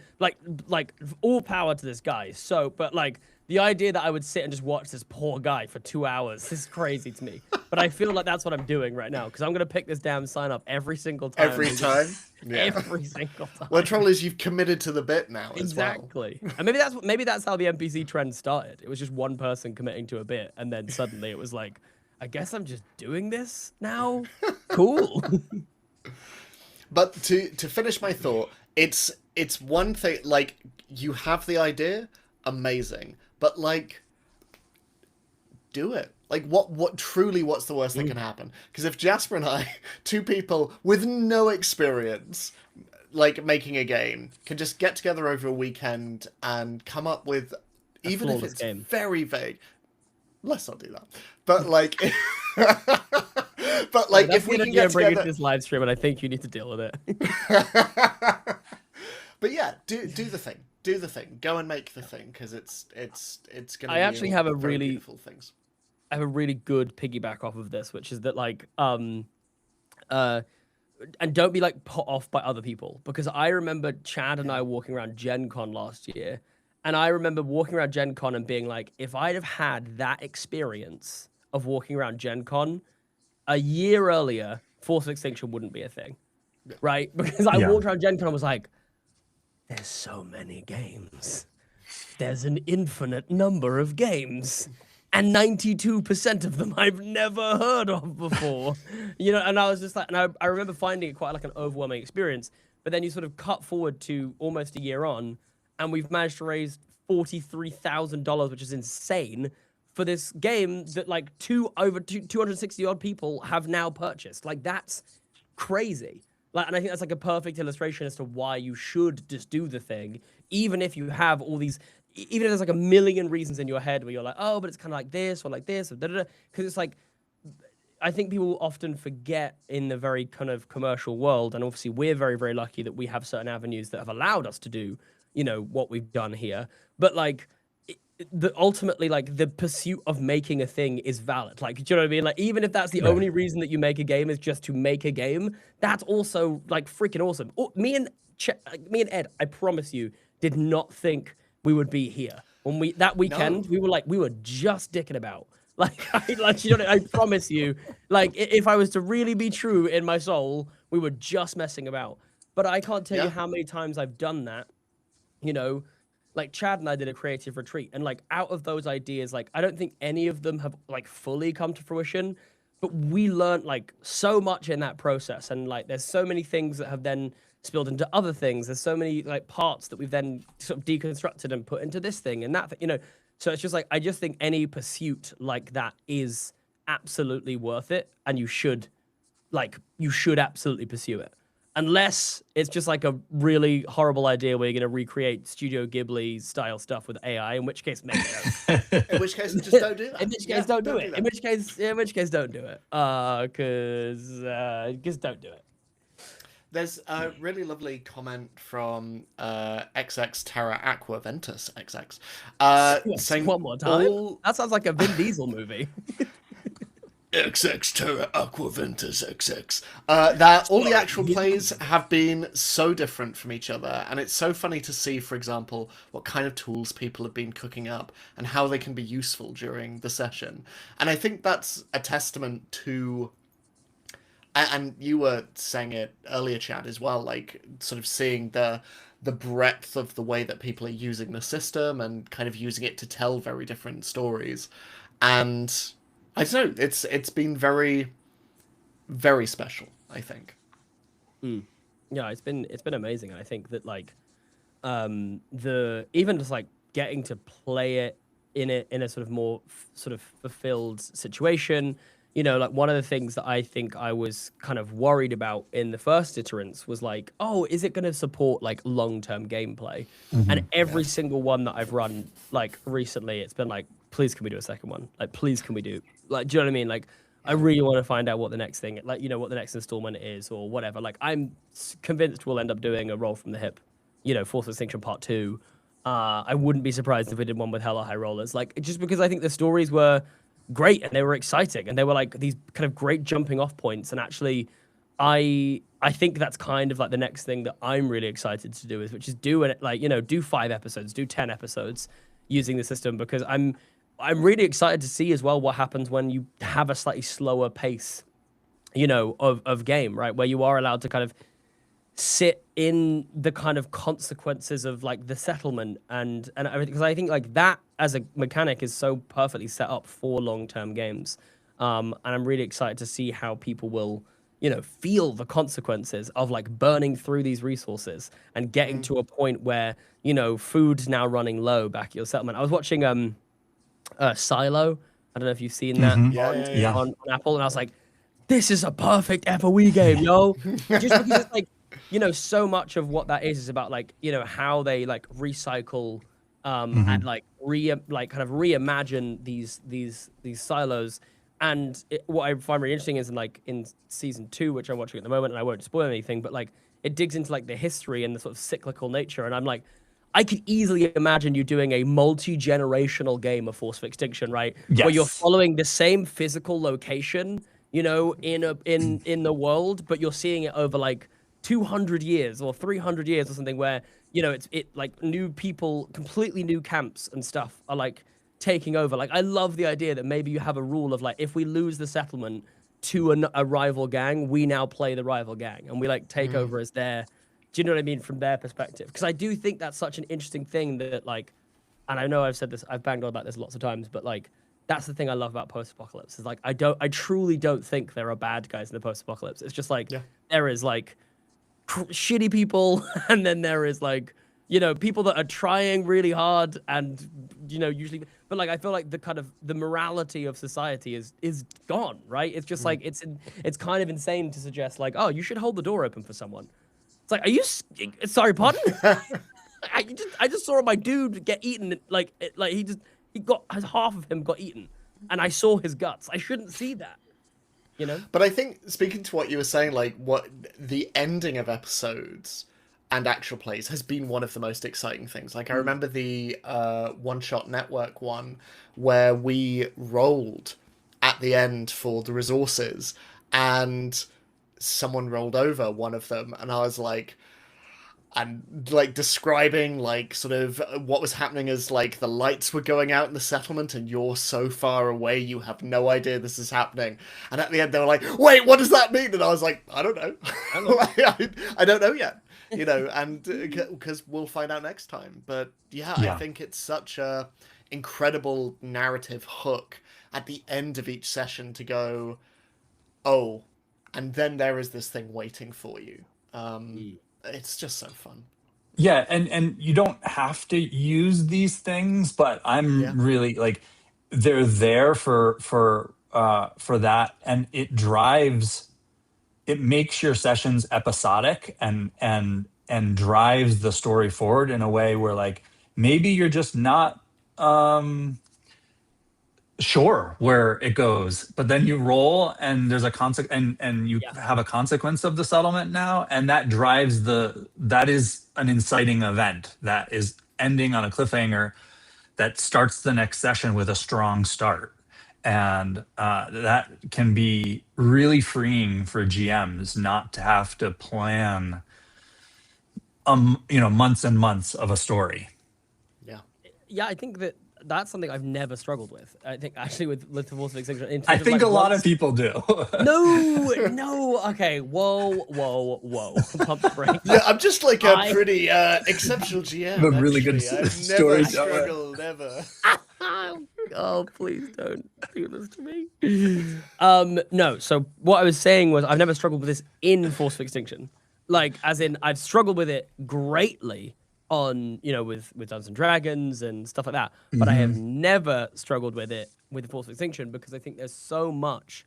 Like all power to this guy. So, but like the idea that I would sit and just watch this poor guy for 2 hours is crazy to me. But I feel like that's what I'm doing right now, because I'm gonna pick this damn sign up every single time. Every time. Yeah. Every single time. Well, the trouble is you've committed to the bit now as well. Exactly. And maybe that's how the NPC trend started. It was just one person committing to a bit, and then suddenly it was like, I guess I'm just doing this now. Cool. But to finish my thought, it's one thing, like, you have the idea, amazing, but like, do it. Like, what's the worst that can happen? Because if Jasper and I, two people with no experience, like making a game, can just get together over a weekend and come up with, even if flawless it's game. very vague, let's not do that. But like, but like, if we can get bring it together, to this live stream, and I think you need to deal with it. but yeah, do the thing. Do the thing. Go and make the thing, because it's gonna. I actually have a very really- beautiful things. I have a really good piggyback off of this, which is that like and don't be like put off by other people, because I remember Chad and I walking around Gen Con last year, and I remember walking around Gen Con and being like, if I'd have had that experience of walking around Gen Con a year earlier, Force of Extinction wouldn't be a thing, right? Because I Yeah. walked around Gen Con and was like, there's so many games. There's an infinite number of games. And 92% of them I've never heard of before. You know, and I was just like, and I remember finding it quite like an overwhelming experience. But then you sort of cut forward to almost a year on, and we've managed to raise $43,000, which is insane, for this game that like over 260 odd people have now purchased. Like, that's crazy. Like, and I think that's like a perfect illustration as to why you should just do the thing, even if you have all these, even if there's like a million reasons in your head where you're like, oh, but it's kind of like this or da da da. Because it's like, I think people often forget in the very kind of commercial world, and obviously we're very, very lucky that we have certain avenues that have allowed us to do, what we've done here. But like, ultimately, like the pursuit of making a thing is valid. Like, do you know what I mean? Like, even if that's the only reason that you make a game is just to make a game, that's also like freaking awesome. Me and Ed, I promise you, did not think we would be here when that weekend. No. We were just dicking about. Like, I promise you, like, if I was to really be true in my soul, we were just messing about. But I can't tell you how many times I've done that, like Chad and I did a creative retreat, and like out of those ideas, like I don't think any of them have like fully come to fruition, but we learned like so much in that process, and like there's so many things that have then spilled into other things. There's so many like parts that we've then sort of deconstructed and put into this thing and that thing, So it's just like I just think any pursuit like that is absolutely worth it, and you should absolutely pursue it. Unless it's just like a really horrible idea where you're going to recreate Studio Ghibli style stuff with AI, in which case maybe don't. In which case, just don't do that. In which case, don't do it. In which case, don't do it. Because don't do it. There's a really lovely comment from XX Terra Aqua Ventus XX saying One more time. all That sounds like a Vin Diesel movie. XX Terra Aqua Ventus XX. That all the actual plays have been so different from each other, and it's so funny to see, for example, what kind of tools people have been cooking up and how they can be useful during the session. And I think that's a testament to, and you were saying it earlier, Chad, as well, like sort of seeing the breadth of the way that people are using the system and kind of using it to tell very different stories. And I don't know, it's been very, very special, I think. Yeah, it's been amazing. And I think that like even just like getting to play it in a sort of more sort of fulfilled situation, like one of the things that I think I was kind of worried about in the first iterants was like, oh, is it going to support like long-term gameplay? And every single one that I've run like recently, it's been like, please can we do a second one? Like, please can we do, like, do you know what I mean? Like, I really want to find out what the next thing, like, what the next installment is or whatever. Like, I'm convinced we'll end up doing a Roll from the Hip, Force of Extinction Part 2. I wouldn't be surprised if we did one with Hella High Rollers. Like, just because I think the stories were great and they were exciting and they were like these kind of great jumping off points. And actually, I think that's kind of like the next thing that I'm really excited to do which is do 5 episodes, do 10 episodes using the system, because I'm really excited to see as well what happens when you have a slightly slower pace, of game, right? Where you are allowed to kind of sit in the kind of consequences of like the settlement and everything. Because I think like that as a mechanic is so perfectly set up for long-term games. And I'm really excited to see how people will, feel the consequences of like burning through these resources and getting to a point where, food's now running low back at your settlement. I was watching Silo. I don't know if you've seen that on Apple, and I was like, this is a perfect FOE game, yo. Just because it's like, so much of what that is about like, how they like recycle and like kind of reimagine these silos. And what I find really interesting is in season 2, which I'm watching at the moment, and I won't spoil anything, but like it digs into like the history and the sort of cyclical nature. And I'm like, I could easily imagine you doing a multi-generational game of Force of Extinction, right? Yes. Where you're following the same physical location, in the world, but you're seeing it over like 200 years or 300 years or something, where it's like new people, completely new camps and stuff are like taking over. Like, I love the idea that maybe you have a rule of like, if we lose the settlement to a rival gang, we now play the rival gang and we like take over as their, do you know what I mean, from their perspective? Because I do think that's such an interesting thing that like, and I know I've said this, I've banged on about this lots of times, but like, that's the thing I love about post-apocalypse is like, I truly don't think there are bad guys in the post-apocalypse. It's just like, there is like shitty people, and then there is like, people that are trying really hard and, usually, but like, I feel like the kind of the morality of society is gone, right? It's just like, it's kind of insane to suggest like, oh, you should hold the door open for someone. It's like, are you, sorry, pardon? I just saw my dude get eaten, he got half of him got eaten, and I saw his guts. I shouldn't see that. You know? But I think, speaking to what you were saying, like what the ending of episodes and actual plays has been one of the most exciting things. Like I remember the One Shot Network one where we rolled at the end for the resources, and someone rolled over one of them, and I was like, and like describing like sort of what was happening as like the lights were going out in the settlement and you're so far away you have no idea this is happening, and at the end they were like, wait, what does that mean? And I was like, I don't know. I don't know yet, you know, and because we'll find out next time. But yeah, I think it's such a incredible narrative hook at the end of each session to go, oh, and then there is this thing waiting for you. It's just so fun. Yeah, and you don't have to use these things, but I'm really like, they're there for that, and it makes your sessions episodic and drives the story forward in a way where like maybe you're just not sure where it goes, but then you roll and there's a consequence, and you have a consequence of the settlement now, and that is an inciting event that is ending on a cliffhanger that starts the next session with a strong start. And that can be really freeing for GMs not to have to plan months and months of a story. Yeah, I think that's something I've never struggled with. I think actually with the Force of Extinction, in terms I of, think like, a lot of people do. No. Okay. Whoa. Pump the brakes. Yeah, I'm just like a pretty exceptional GM. A really good actually. I've storyteller. never struggled ever. Oh, please don't do this to me. No. So what I was saying was I've never struggled with this in Force of Extinction. Like, as in, I've struggled with it greatly on, with Dungeons and Dragons and stuff like that. But I have never struggled with it with the Force of Extinction, because I think there's so much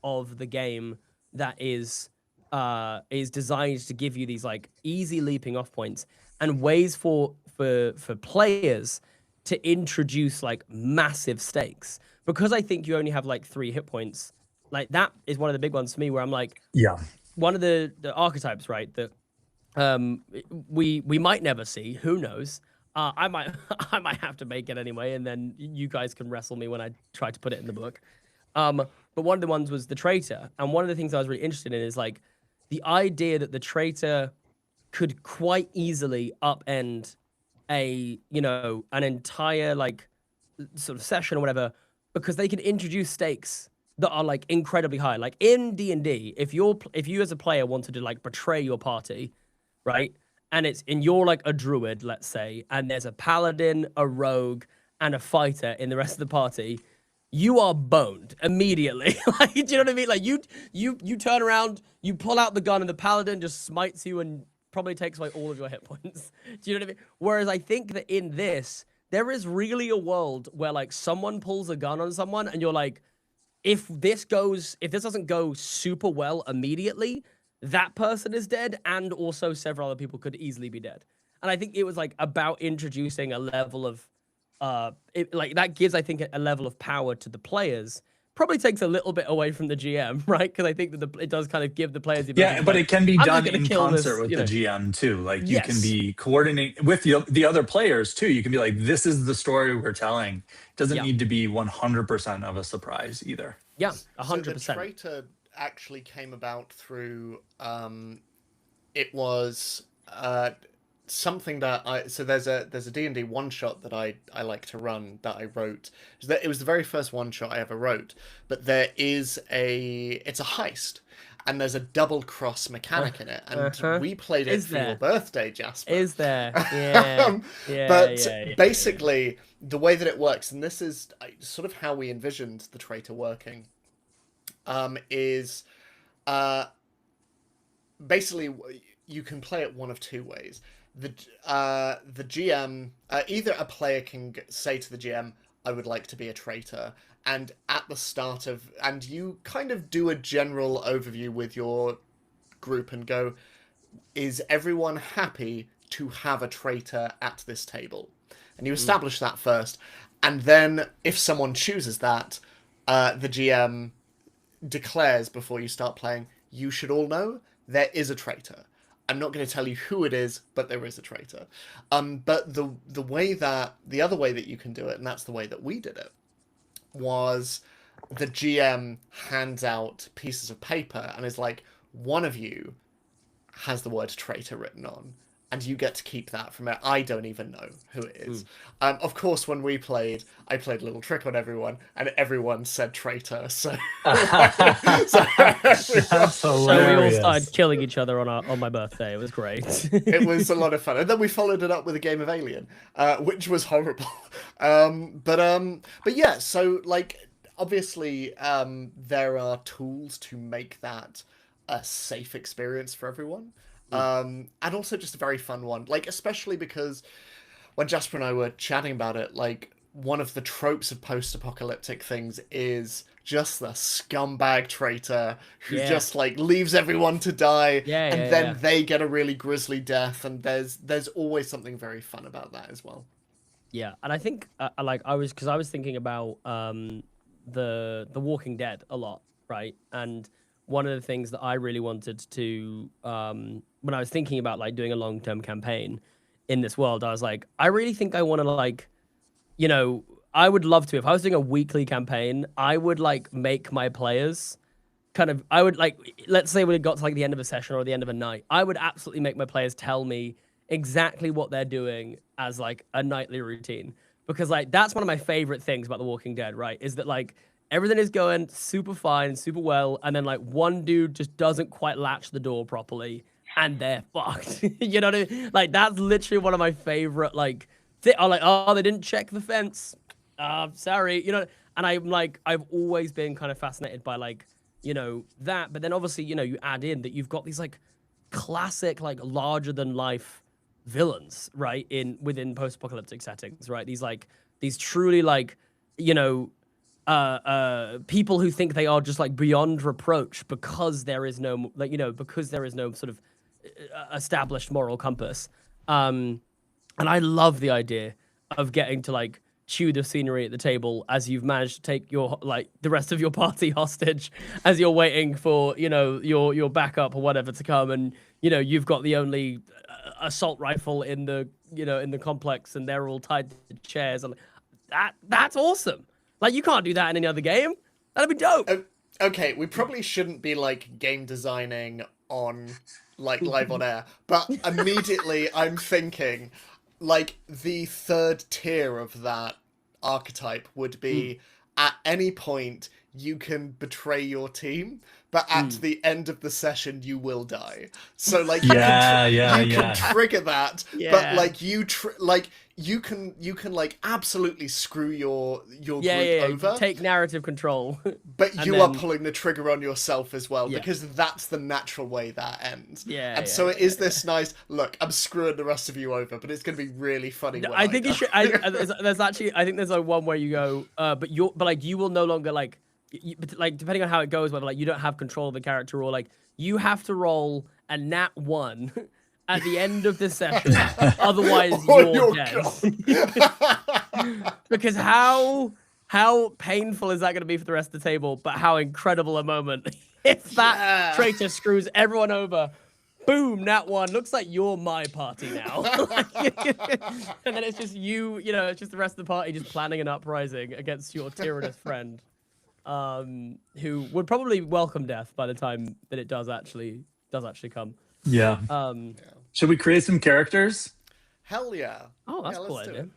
of the game that is designed to give you these like easy leaping off points and ways for players to introduce like massive stakes. Because I think you only have like 3 hit points. Like, that is one of the big ones for me, where I'm like, one of the archetypes, right, that we might never see. Who knows? I might have to make it anyway, and then you guys can wrestle me when I try to put it in the book. But one of the ones was the traitor, and one of the things I was really interested in is like the idea that the traitor could quite easily upend an entire like sort of session or whatever, because they can introduce stakes that are like incredibly high. Like in D&D, if you as a player wanted to like betray your party, right? And you're like a druid, let's say, and there's a paladin, a rogue, and a fighter in the rest of the party, you are boned immediately. Like, do you know what I mean? Like you turn around, you pull out the gun, and the paladin just smites you and probably takes away all of your hit points. Do you know what I mean? Whereas I think that in this, there is really a world where like someone pulls a gun on someone, and you're like, if this doesn't go super well immeditely, that person is dead, and also several other people could easily be dead. And I think it was like about introducing a level of that gives, I think, a level of power to the players. Probably takes a little bit away from the GM, right? Because I think that it does kind of give the players the ability. Yeah, but it can be done in concert this, with the GM too. Like, you can be coordinating with the other players too. You can be like, this is the story we're telling. It doesn't need to be 100% of a surprise either. Yeah, 100%. So the traitor actually came about through it was something that there's a D&D one shot that I like to run that I wrote. It was the very first one shot I ever wrote, but it's a heist, and there's a double cross mechanic in it, and we played it for your birthday, Jasper. Is there? Yeah. Basically the way that it works, and this is sort of how we envisioned the traitor working, is basically you can play it one of 2 ways. The GM, either a player can say to the GM, I would like to be a traitor, and at the start and you kind of do a general overview with your group and go, is everyone happy to have a traitor at this table? And you establish that first, and then if someone chooses that, the GM declares before you start playing, you should all know there is a traitor. I'm not going to tell you who it is, but there is a traitor. But the other way that you can do it, and that's the way that we did it, was the GM hands out pieces of paper and is like, one of you has the word traitor written on, and you get to keep that from it. I don't even know who it is. Of course, when we played, I played a little trick on everyone, and everyone said traitor. So, That's So we all hilarious. started killing each other on my birthday. It was great. it was a lot of fun, and then we followed it up with a game of Alien, which was horrible. But yeah. So like, obviously, there are tools to make that a safe experience for everyone. And also just a very fun one, like, especially because when Jasper and I were chatting about it, like, one of the tropes of post-apocalyptic things is just the scumbag traitor who just like leaves everyone to die, and then they get a really grisly death, and there's always something very fun about that as well. Yeah, and I think I was thinking about the Walking Dead a lot, right? And one of the things that I really wanted to when I was thinking about like doing a long-term campaign in this world, I was like, I really think I want to like, you know, I would love to, if I was doing a weekly campaign, I would like make my players I would like, let's say we got to like the end of a session or the end of a night, I would absolutely make my players tell me exactly what they're doing as like a nightly routine. Because like, that's one of my favorite things about The Walking Dead, right? Is that like, everything is going super fine, super well, and then like one dude just doesn't quite latch the door properly, and they're fucked. You know what I mean? Like, that's literally one of my favorite like. Oh, they didn't check the fence. Sorry, you know. And I'm like, I've always been kind of fascinated by like, you know, that. But then obviously, you know, you add in that you've got these like classic like larger than life villains, right? Within post-apocalyptic settings, right? These truly like, you know, people who think they are just like beyond reproach because there is no like, you know, because there is no sort of established moral compass. And I love the idea of getting to like chew the scenery at the table as you've managed to take your like the rest of your party hostage as you're waiting for, you know, your backup or whatever to come, and you know you've got the only assault rifle in the, you know, in the complex, and they're all tied to chairs, and that's awesome. Like, you can't do that in any other game. That'd be dope. Okay, we probably shouldn't be like game designing on like live on air, but immediately I'm thinking like the third tier of that archetype would be at any point you can betray your team, but at the end of the session you will die. So like you can trigger that, but like you can like absolutely screw your group over. Take narrative control. But you are pulling the trigger on yourself as well, because that's the natural way that ends. It is this nice, look, I'm screwing the rest of you over, but it's going to be really funny when I think you should. There's actually, I think there's like one where you go, but like you will no longer like, like depending on how it goes, whether like you don't have control of the character or like you have to roll a nat 1 at the end of the session, otherwise you're dead. Because how painful is that going to be for the rest of the table? But how incredible a moment if that traitor screws everyone over. Boom, nat 1. Looks like you're my party now. And then it's just you know, it's just the rest of the party just planning an uprising against your tyrannous friend, who would probably welcome death by the time that it does actually come. Yeah. Should we create some characters? Hell yeah. Oh, that's a cool idea.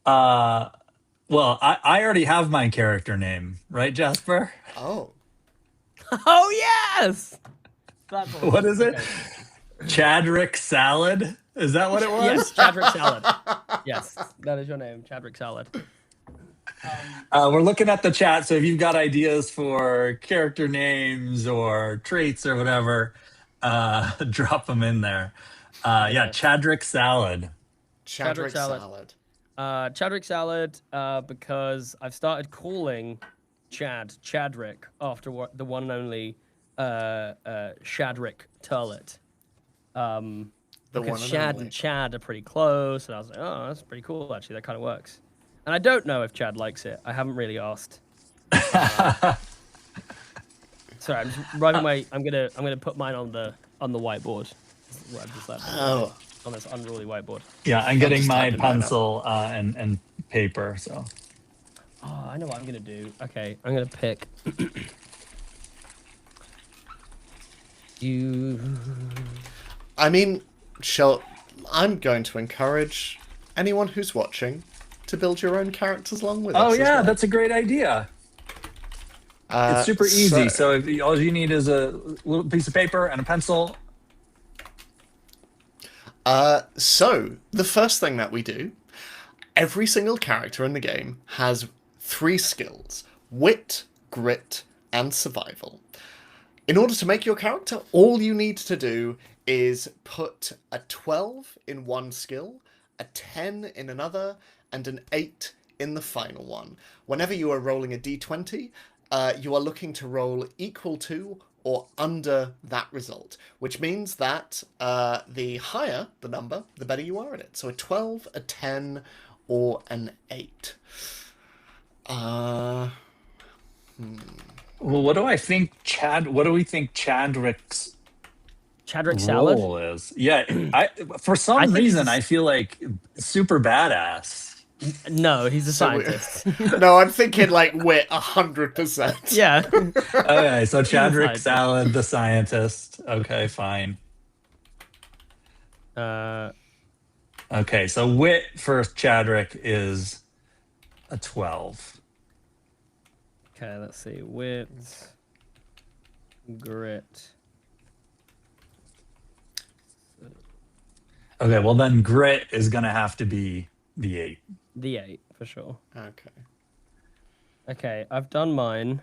Well, I already have my character name, right, Jasper? Oh. Oh, yes! That's awesome. What is it? Chadrick Salad? Is that what it was? Yes, Chadrick Salad. Yes, that is your name, Chadrick Salad. We're looking at the chat, so if you've got ideas for character names or traits or whatever, drop them in there. Chadrick Salad. Chadrick Salad. Chadrick Salad, because I've started calling Chadrick after the one and only Shadrick Turlet. Because Shad and Chad are pretty close, and I was like, oh, that's pretty cool, actually. That kind of works. And I don't know if Chad likes it. I haven't really asked. Sorry, I'm just writing my. I'm gonna put mine on the whiteboard. What I've just left Oh, on this unruly whiteboard. Yeah, I'm getting just my typing mine up. pencil and paper. So Oh, I know what I'm gonna do. Okay, I'm gonna pick. You. I mean, I'm going to encourage anyone who's watching to build your own characters along with us. oh as yeah, well. that's a great idea. It's super easy. So if all you need is a little piece of paper and a pencil. So the first thing that we do, every single character in the game has 3 skills: wit, grit, and survival. In order to make your character, all you need to do is put a 12 in one skill, a 10 in another, and an 8 in the final one. Whenever you are rolling a d20, you are looking to roll equal to or under that result, which means that the higher the number, the better you are at it. So a 12, a 10, or an 8. Well, what do I think What do we think Chadrick's salad? role is? Yeah, for some I think he's reason a I feel like super badass. No, he's a scientist. No, I'm thinking like wit 100%. Yeah. Okay, so Chadrick scientist. Salad, the scientist. Okay, fine. Okay, so wit for Chadrick is a 12. Okay, let's see. Wit, grit. Okay, well then grit is gonna have to be the 8. The 8 for sure. Okay. Okay, I've done mine.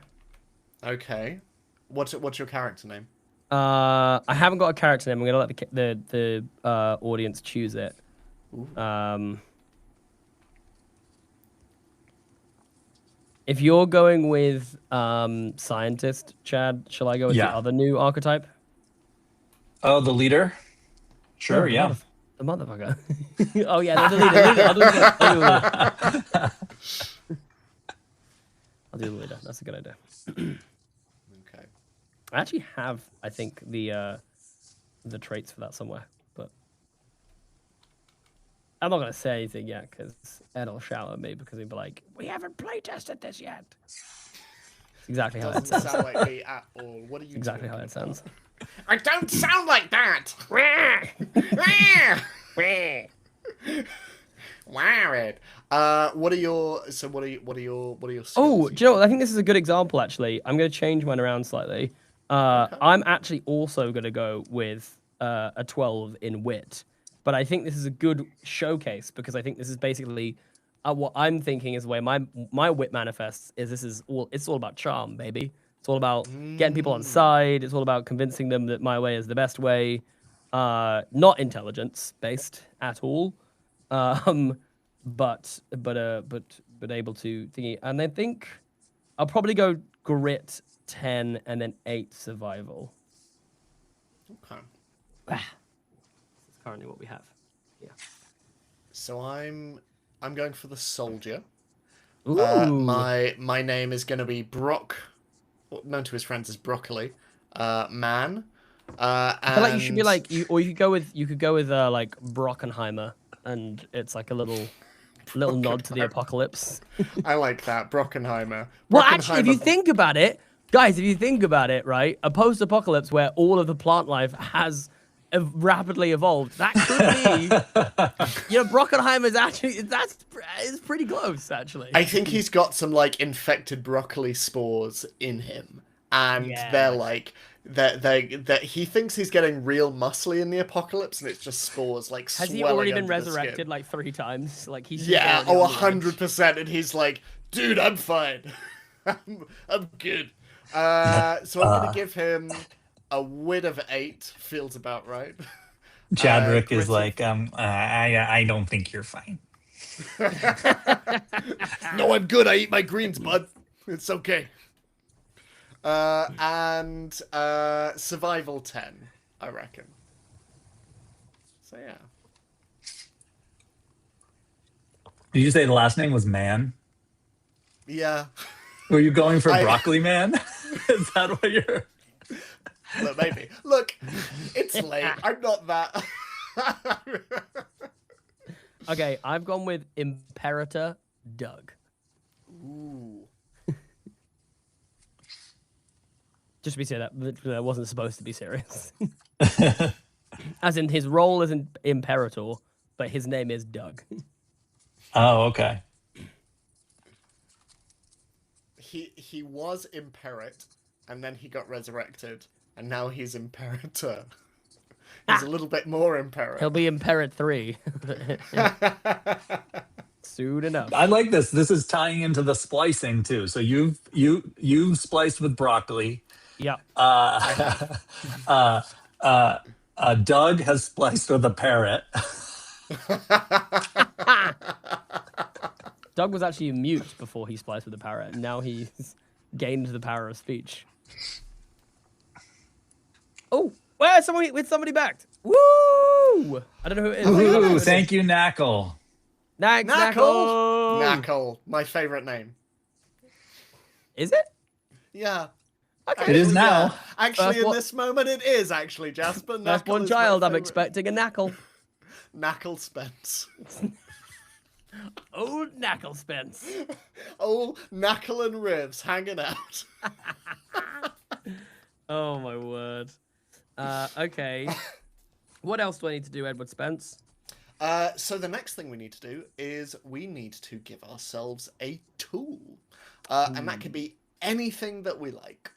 Okay. What's your character name? I haven't got a character name. I'm gonna let the audience choose it. If you're going with scientist, Chad, shall I go with the other new archetype? Oh, the leader? Sure, yeah. The motherfucker. Oh yeah, the leader. I'll do the leader. I'll do the leader. That's a good idea. Okay. I actually have, I think, the traits for that somewhere, but I'm not gonna say anything yet because Ed will shout at me because he'll be like, "We haven't playtested this yet." It's exactly how it Doesn't sounds. sound like me at all. What are you Exactly how talking it sounds. about? I don't sound like that. Wow, Ed. What are your skills? Oh, do you know what? I think this is a good example, actually. I'm going to change mine around slightly. I'm actually also going to go with a 12 in wit. But I think this is a good showcase because I think this is basically what I'm thinking is the way my wit manifests is it's all about charm, baby. It's all about getting people on side. It's all about convincing them that my way is the best way. Not intelligence based at all. But able to thingy. And I think I'll probably go grit 10 and then 8 survival. Okay. That's currently what we have. Yeah. So I'm going for the soldier. Ooh. My name is going to be Brock, known to his friends as Broccoli, man. I feel like you should be like you could go with like Brockenheimer, and it's like a little nod to the apocalypse. I like that, Brockenheimer. Well, actually, if you think about it, guys, right, a post-apocalypse where all of the plant life has rapidly evolved, that could be, Brockenheimer's actually it's pretty close, actually. I think he's got some like infected broccoli spores in him, and they're like that he thinks he's getting real muscly in the apocalypse, and it's just spores like has swelling. He already been under the resuscitated skin. like 3 times? Like he's 100%, and he's like, dude, I'm fine. I'm good. So I'm gonna give him a wit of 8. Feels about right. Chadrick is like, I don't think you're fine. No, I'm good. I eat my greens, bud. It's okay. And survival 10, I reckon. So yeah. Did you say the last name was Man? Yeah. Were you going for Broccoli Man? Is that what you're... Look, maybe. Look, it's late. I'm not that. Okay, I've gone with Imperator Doug. Ooh. Just to be clear, that wasn't supposed to be serious. As in, his role is Imperator, but his name is Doug. Oh, okay. He was Imperit, and then he got resurrected, and now he's Imperator. He's a little bit more Imperit. He'll be Imperit 3. Soon enough. I like this. This is tying into the splicing too. So you've spliced with broccoli. Yep. Doug has spliced with a parrot. Doug was actually mute before he spliced with the parrot, and now he's gained the power of speech. Oh, where somebody backed. Woo! I don't know who it is. Ooh, thank you, Knackle. Knackle! Knackle, my favorite name. Is it? Yeah. Okay. It is now. Yeah. Actually, in First this moment, it is actually, Jasper. That's Knackle one is my child. I'm favourite. expecting a Knackle. Knackle Spence. Old Knackle Spence. Old Knackle and Ribs hanging out. Oh my word. Okay. What else do I need to do, Edward Spence? So the next thing we need to do is we need to give ourselves a tool. And that can be anything that we like.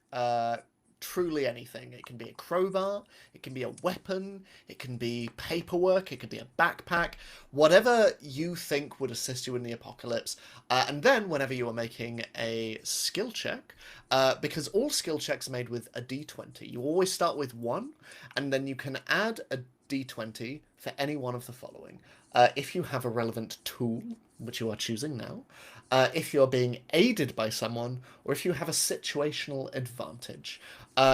Truly anything. It can be a crowbar, it can be a weapon, it can be paperwork, it could be a backpack, whatever you think would assist you in the apocalypse. And then whenever you are making a skill check, because all skill checks are made with a d20, you always start with 1, and then you can add a d20 for any one of the following. If you have a relevant tool, which you are choosing now, if you're being aided by someone, or if you have a situational advantage.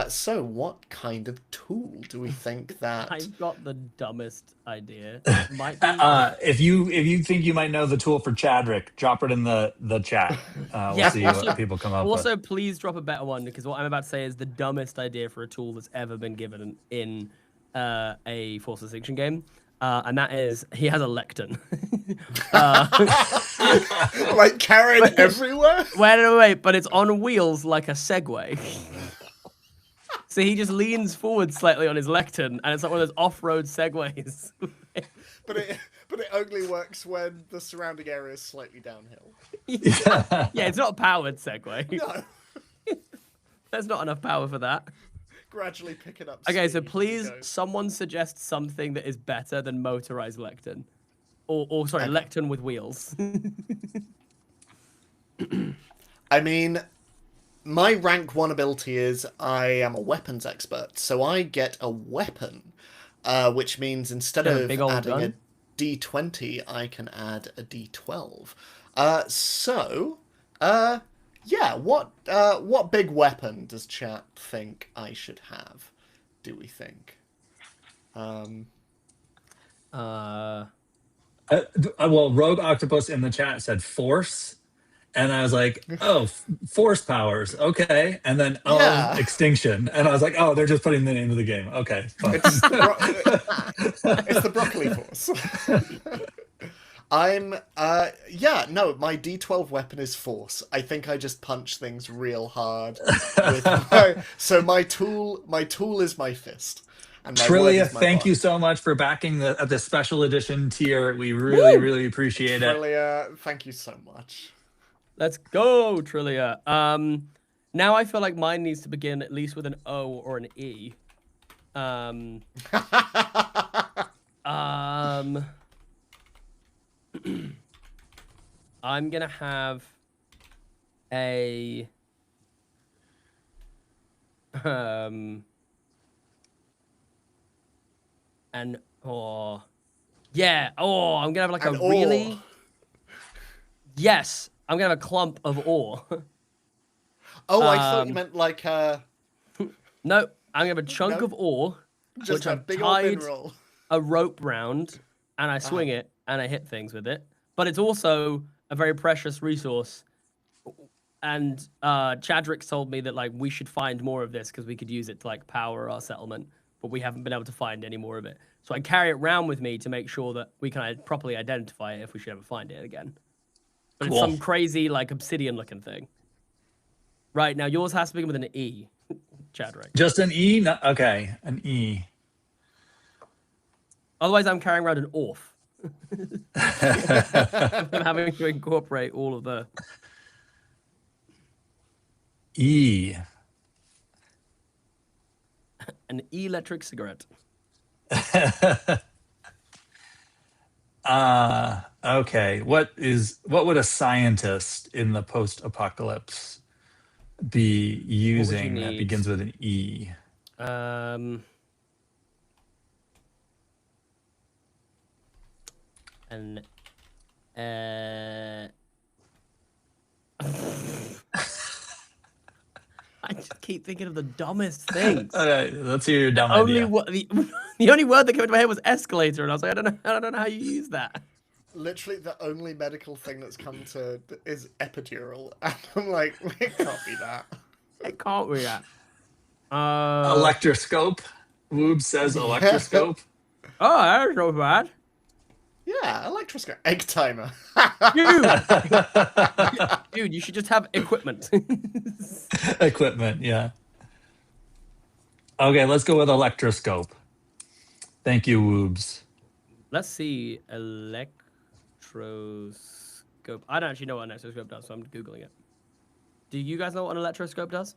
So what kind of tool do we think that... I've got the dumbest idea. Might be... If you think you might know the tool for Chadrick, drop it in the chat. We'll see what people come up with. Also, please drop a better one, because what I'm about to say is the dumbest idea for a tool that's ever been given in a Force of Extinction game. And that is, he has a lectern. like carried everywhere? Wait, but it's on wheels like a Segway. So he just leans forward slightly on his lectern, and it's like one of those off-road Segways. But it only works when the surrounding area is slightly downhill. Yeah, it's not a powered Segway. No. There's not enough power for that. Gradually pick it up. Okay, so speed as please, you go. someone suggest something that is better than motorized lectern. Or sorry, lectern with wheels. I mean, my rank 1 ability is I am a weapons expert, so I get a weapon, which means instead Yeah, a of big old adding gun. a d20, I can add a d12. Yeah, what big weapon does chat think I should have? Do we think? Well, Rogue Octopus in the chat said force, and I was like, oh, force powers, okay. And then Yeah. extinction, and I was like, oh, they're just putting the name of the game. Okay, fine. It's the broccoli force. My D12 weapon is force. I think I just punch things real hard. So my tool is my fist. And my word Trillia, is my thank bond. you so much for backing the special edition tier. We really appreciate it. Trillia, thank you so much. Let's go, Trillia. Now I feel like mine needs to begin at least with an O or an E. I'm gonna have a I'm gonna have like An a ore. really yes, I'm gonna have a clump of ore. Oh, I thought you meant like No, I'm gonna have a chunk No. of ore, just which a I've big old tied mineral. a rope round, and I swing it and I hit things with it. But it's also a very precious resource and Chadrick told me that like we should find more of this because we could use it to like power our settlement, but we haven't been able to find any more of it. So I carry it around with me to make sure that we can properly identify it if we should ever find it again. But it's Cool. some crazy like obsidian looking thing. Right, now yours has to begin with an E, Chadrick. Just an E? No, okay, an E. Otherwise, I'm carrying around an Orf. I'm having to incorporate all of the... E. An electric cigarette. Okay. What would a scientist in the post-apocalypse be using that need? begins with an E? An I just keep thinking of the dumbest things. Okay, let's hear your dumb Only idea. the only word that came into my head was escalator, and I was like, I don't know how you use that. Literally, the only medical thing that's come to is epidural, and I'm like, it can't be that. It can't be that. Electroscope. Woob says electroscope. Oh, that's not bad. Yeah, electroscope. Egg timer. Dude, you should just have equipment. Equipment, yeah. Okay, let's go with electroscope. Thank you, Woobs. Let's see. Electroscope. I don't actually know what an electroscope does, so I'm Googling it. Do you guys know what an electroscope does?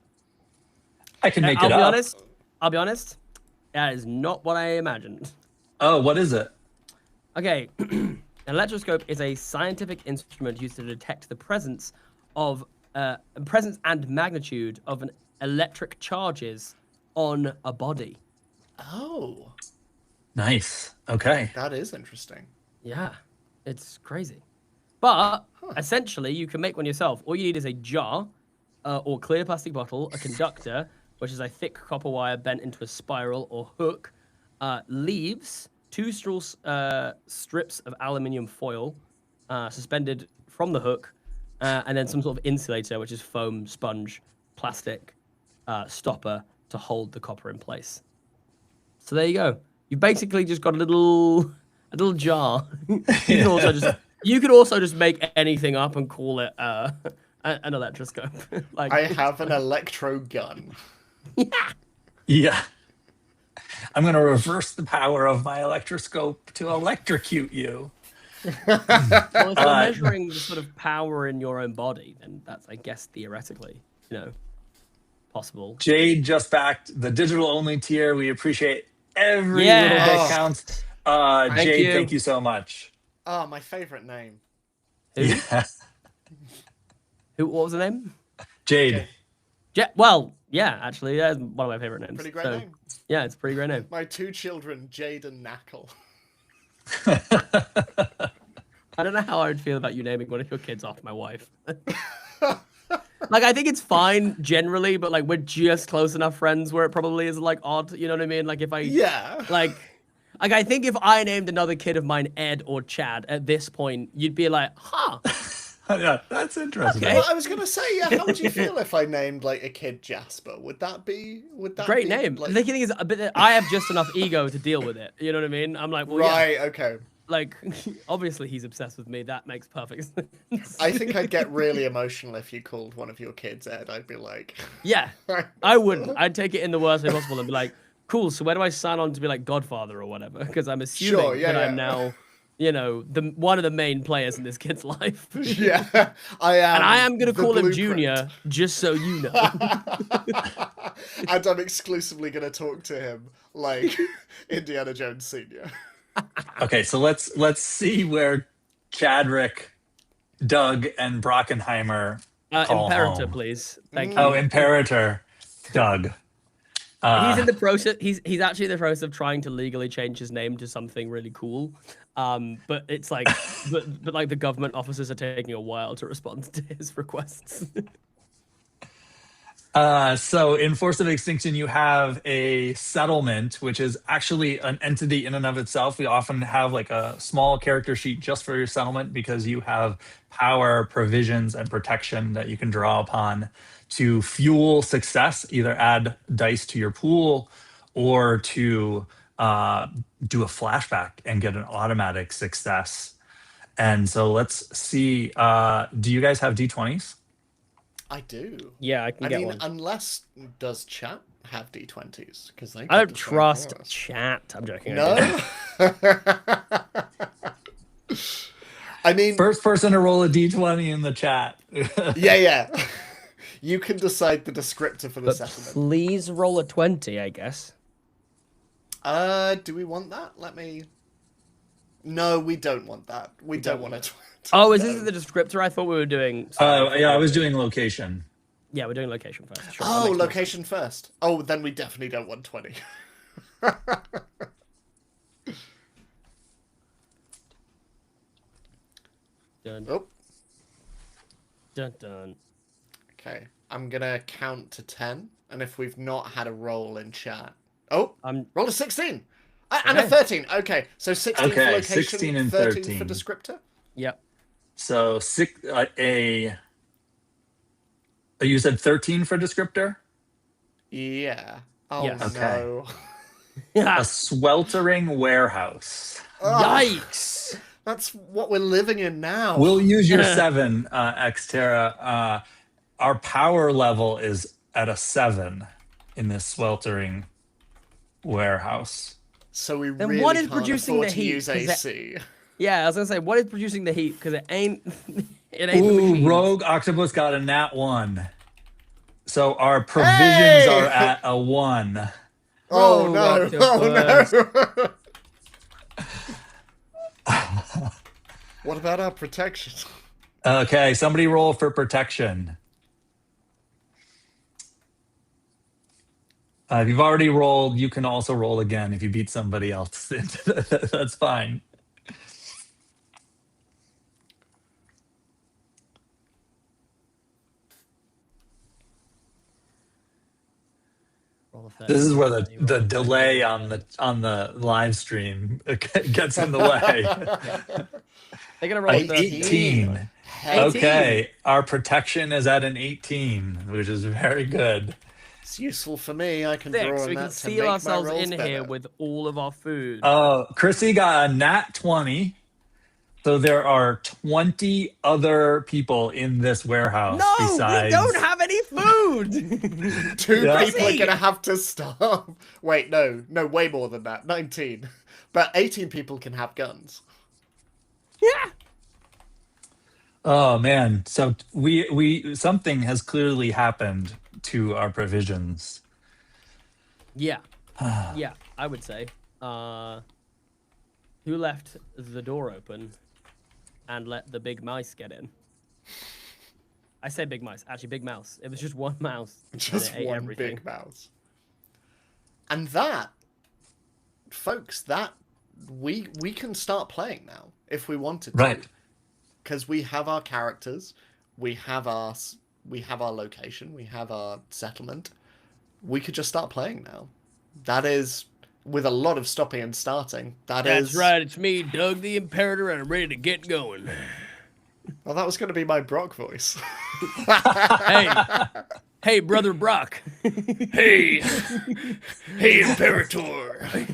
I can make it up. I'll be honest. That is not what I imagined. Oh, what is it? Okay. An electroscope is a scientific instrument used to detect the presence and magnitude of an electric charges on a body. Oh, Nice. Okay. that is interesting. Yeah, it's crazy. But essentially, you can make one yourself. All you need is a jar or clear plastic bottle, a conductor, which is a thick copper wire bent into a spiral or hook, leaves, two strips of aluminium foil suspended from the hook, and then some sort of insulator, which is foam, sponge, plastic stopper to hold the copper in place. So there you go. You basically just got a little jar. You could also just make anything up and call it an electroscope. Like I have an electro gun. Yeah. I'm going to reverse the power of my electroscope to electrocute you. Well, if you're measuring the sort of power in your own body, then that's, I guess, theoretically, possible. Jade just backed the digital only tier. We appreciate every little bit counts. Jade, thank you so much. Oh, my favorite name. Who? Yeah. What was the name? Jade. Well, yeah, actually, that's one of my favorite names. Pretty great name. Yeah, it's a pretty great name. My two children, Jade and Knackle. I don't know how I would feel about you naming one of your kids after my wife. Like, I think it's fine generally, but like we're just close enough friends where it probably is like odd. You know what I mean? Like if I like I think if I named another kid of mine Ed or Chad at this point, you'd be like, huh. Yeah, that's interesting. Well, I was gonna say, yeah. How would you feel if I named like a kid Jasper? Would that be great be, name? Like... The thing is, I have just enough ego to deal with it. You know what I mean? I'm like, well, right, yeah. Okay. Like, obviously he's obsessed with me. That makes perfect sense. I think I'd get really emotional if you called one of your kids Ed. I'd be like, yeah, I wouldn't. I'd take it in the worst way possible and be like, cool. So where do I sign on to be like Godfather or whatever? Because I'm assuming that I'm now, one of the main players in this kid's life. Yeah, I am. And I am going to call him blueprint. Junior, just so you know. And I'm exclusively going to talk to him like Indiana Jones Sr. Okay, so let's see where Chadrick, Doug, and Brockenheimer call Imperator, home. Please. Thank you. Oh, Imperator, Doug. He's in the process. He's actually in the process of trying to legally change his name to something really cool. But it's like, but like the government officers are taking a while to respond to his requests. So in Force of Extinction, you have a settlement, which is actually an entity in and of itself. We often have like a small character sheet just for your settlement because you have power, provisions, and protection that you can draw upon to fuel success, either add dice to your pool or to do a flashback and get an automatic success. And so let's see. Do you guys have D20s? I do. Yeah, I can get one. Unless does chat have D20s? Because they I don't could decide trust for us. chat. I'm joking. No. I mean, First person to roll a D20 in the chat. yeah. You can decide the descriptor for the But settlement. please roll a 20, I guess. Do we want that? Let me. No, we don't want that. We don't want it. Oh, is this the descriptor? I thought we were doing. Yeah, I was doing location. Yeah, we're doing location first. Sure, that Oh, makes more location first. Oh, then we definitely don't want 20. Dun, Oh, dun, dun. okay. I'm gonna count to 10, and if we've not had a roll in chat. Oh, roll a 16! And a Okay. 13. Okay, so 16 for Okay, location, 16 and 13 for 13. descriptor? Yep. So you said 13 for descriptor? Yeah. Oh, Yes. Okay. no. A sweltering warehouse. Yikes! That's what we're living in now. We'll use your 7, Xterra. Our power level is at a 7 in this sweltering warehouse. So we Then really what is can't producing afford the to heat? use 'Cause that- AC. Yeah, I was gonna say, what is producing the heat? Because it ain't. It ain't the Ooh, machines. Rogue Octopus got a nat 1. So our provisions Hey! are at a 1. Oh, Rogue no. Oh, no. What about our protection? Okay, somebody roll for protection. If you've already rolled, you can also roll again if you beat somebody else. That's fine. Roll a 13. This is where the You roll a delay on the live stream gets in the way. They're gonna roll a 18. Okay, our protection is at an 18, which is very good. It's useful for me. I can 6. draw on We that can to seal make my ourselves rolls in better. here with all of our food. Chrissy got a nat 20. So there are 20 other people in this warehouse no, besides. we don't have any food. Two Yeah. people are gonna have to starve. Wait, no, way more than that. 19. But 18 people can have guns. Yeah. Oh man, so we something has clearly happened to our provisions. Yeah. Yeah, I would say. Who left the door open and let the big mice get in? I say big mice, actually big mouse. It was just one mouse. and Just it ate one everything. big mouse. And that, folks, that we can start playing now if we wanted to. Right. Because we have our characters, we have our location, we have our settlement. We could just start playing now. That is, with a lot of stopping and starting. That's right, it's me, Doug the Imperator, and I'm ready to get going. Well, that was going to be my Brock voice. Hey, brother Brock. Hey, Imperator.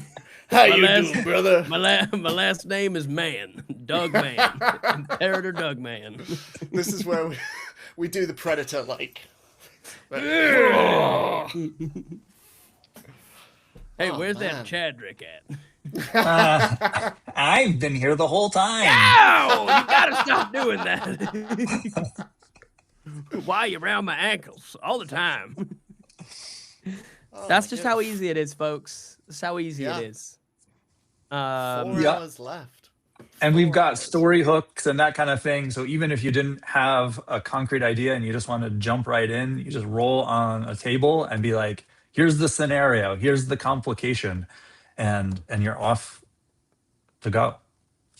How you doing, brother? My last name is Man, Doug Man, Imperator Doug Man. This is where we do the Predator like. Hey, Oh, where's man. that Chadrick at? I've been here the whole time. Ow! You gotta stop doing that. Why are you around my ankles all the time? That's just how easy it is, folks. That's how easy Yeah. it is. 4 Yeah. hours left. And we've 4 got hours. story hooks and that kind of thing. So even if you didn't have a concrete idea and you just want to jump right in, you just roll on a table and be like, here's the scenario, here's the complication, and you're off to go.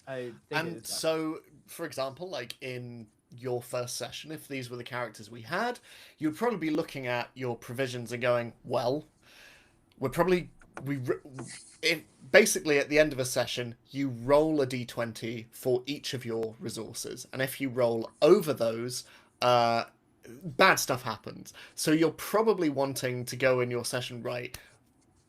I think And so, for example, like in your first session, if these were the characters we had, you'd probably be looking at your provisions and going, well, basically at the end of a session, you roll a d20 for each of your resources, and if you roll over those, bad stuff happens. So you're probably wanting to go in your session, right,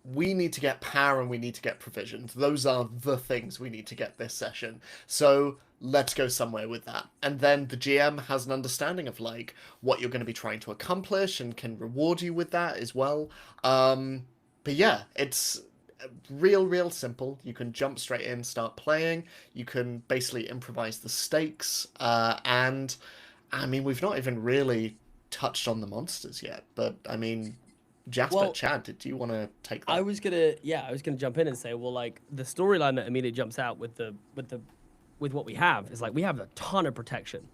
we need to get power and we need to get provisions. Those are the things we need to get this session. So let's go somewhere with that. And then the GM has an understanding of like what you're going to be trying to accomplish and can reward you with that as well. But yeah, it's real simple. You can jump straight in, start playing. You can basically improvise the stakes. And I mean, we've not even really touched on the monsters yet, but I mean, Jasper, Well, Chad, did you want to take that? I was gonna jump in and say, well, like the storyline that immediately jumps out with what we have is like we have a ton of protection.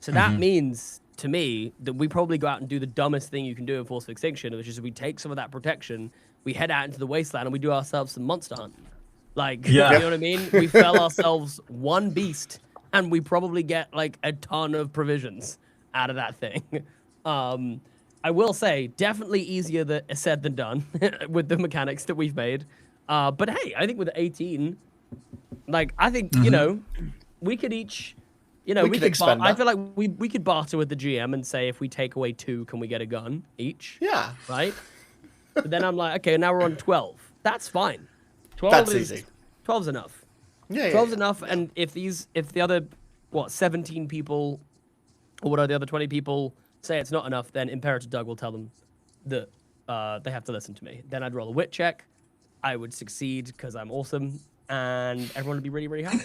So that means to me that we probably go out and do the dumbest thing you can do in Force of Extinction, which is we take some of that protection, we head out into the wasteland, and we do ourselves some monster hunting. Like, you know what I mean? We fell ourselves one beast, and we probably get like a ton of provisions out of that thing. I will say, definitely easier said than done with the mechanics that we've made. But hey, I think with 18, like, I think, you know, we could each, you know, we could I feel like we could barter with the GM and say, if we take away 2, can we get a gun each? Yeah. Right? But then I'm like, okay, now we're on 12. That's fine. 12 That's is, easy. 12's enough. Yeah, 12's enough, and if the other, 17 people, or what are the other 20 people, say it's not enough, then Imperator Doug will tell them that they have to listen to me. Then I'd roll a wit check. I would succeed because I'm awesome, and everyone would be really, really happy.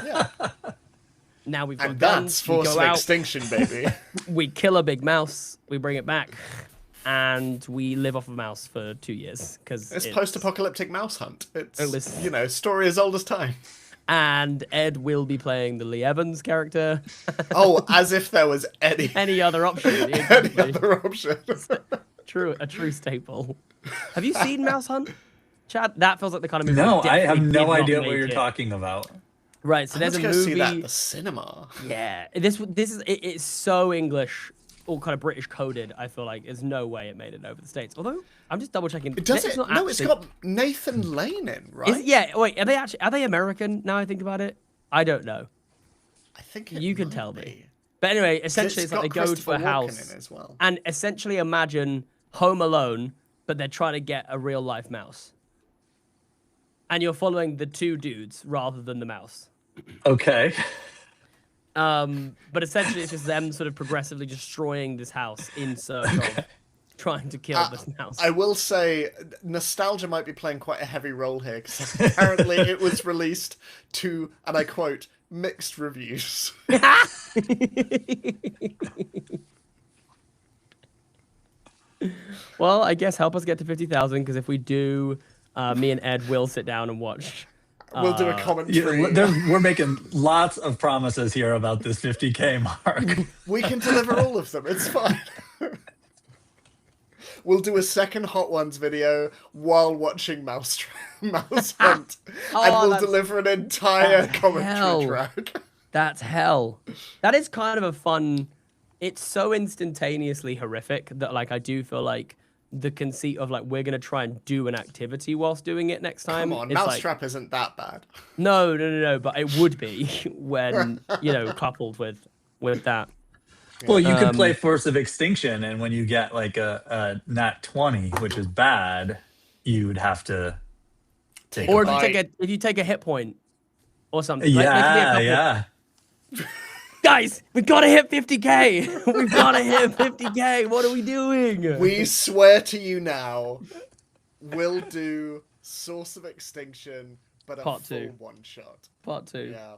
Yeah. Now we've got And guns. that's Force of Extinction, baby. We kill a big mouse. We bring it back, and we live off a mouse for 2 years because it's post-apocalyptic mouse hunt. It's listen. you know, story as old as time. And Ed will be playing the Lee Evans character. Oh, as if there was any other option. any other option. A true staple. Have you seen Mouse Hunt, Chad? That feels like the kind of movie. No, I have did no not idea make what you're it. talking about. Right, so there's a go movie. see that at the cinema. Yeah, this is it's so English, all kind of British coded. I feel like there's no way it made it over the States. Although I'm just double checking. Does it? No, it's got Nathan Lane in, right? Yeah. Wait, are they American? Now I think about it, I don't know. I think You can might tell be. me. But anyway, essentially, it's like they got go to Christopher a Walken house in as well. and essentially imagine Home Alone, but they're trying to get a real life mouse. And you're following the 2 dudes rather than the mouse. Okay. But essentially, it's just them sort of progressively destroying this house in search of trying to kill this mouse. I will say, nostalgia might be playing quite a heavy role here, because apparently it was released to, and I quote, mixed reviews. Well, I guess help us get to 50,000, because if we do, me and Ed will sit down and watch. We'll do a commentary. We're making lots of promises here about this 50K mark. We can deliver all of them. It's fine. We'll do a second Hot Ones video while watching Mouse Hunt, and we'll deliver an entire commentary track. That's hell. That is kind of a fun. It's so instantaneously horrific that like I do feel like the conceit of like we're gonna try and do an activity whilst doing it next time. Come on, it's Mousetrap isn't that bad. No, but it would be when coupled with that. Well, you could play Force of Extinction, and when you get like a nat 20, which is bad, you'd have to take. Or a if you take a hit point or something. Yeah. Guys, we gotta hit 50K. We've gotta hit 50K. What are we doing? We swear to you now, we'll do Source of Extinction, but a Part full 2. one-shot. Part 2. Yeah.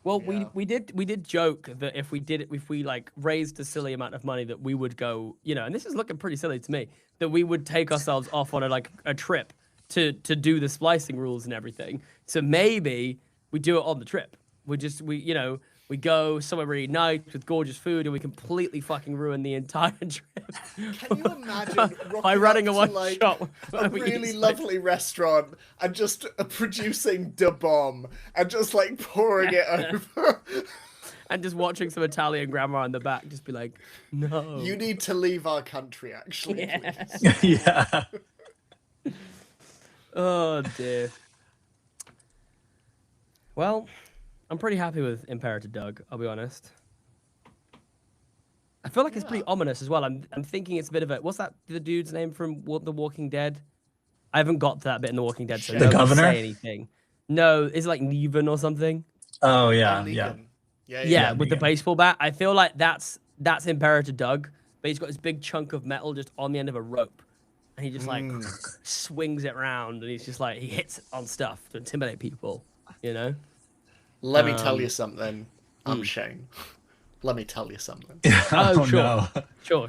Well, Yeah. we did joke that if we like raised a silly amount of money that we would go, and this is looking pretty silly to me, that we would take ourselves off on a trip to do the splicing rules and everything. So maybe we do it on the trip. We go somewhere really nice with gorgeous food, and we completely fucking ruin the entire trip. Can you imagine by running a one one-shot? a really lovely restaurant and just producing da bomb and just like pouring it over? and just watching some Italian grandma in the back, just be like, no. You need to leave our country, actually, Yeah. please. Yeah. Oh dear. Well, I'm pretty happy with Imperator Doug, I'll be honest. I feel like it's pretty ominous as well. I'm thinking it's a bit of a, what's that the dude's name from The Walking Dead? I haven't got to that bit in The Walking Dead, so The nobody governor? say anything. No, is it like Negan or something? Oh Oh, yeah, yeah. Negan. Yeah, Yeah, with the Negan. baseball bat. I feel like that's Imperator Doug, but he's got this big chunk of metal just on the end of a rope. And he just like swings it around, and he's just like, he hits on stuff to intimidate people, you know? Let me tell you something. I'm Shane. Let me tell you something. Oh, sure. No. Sure.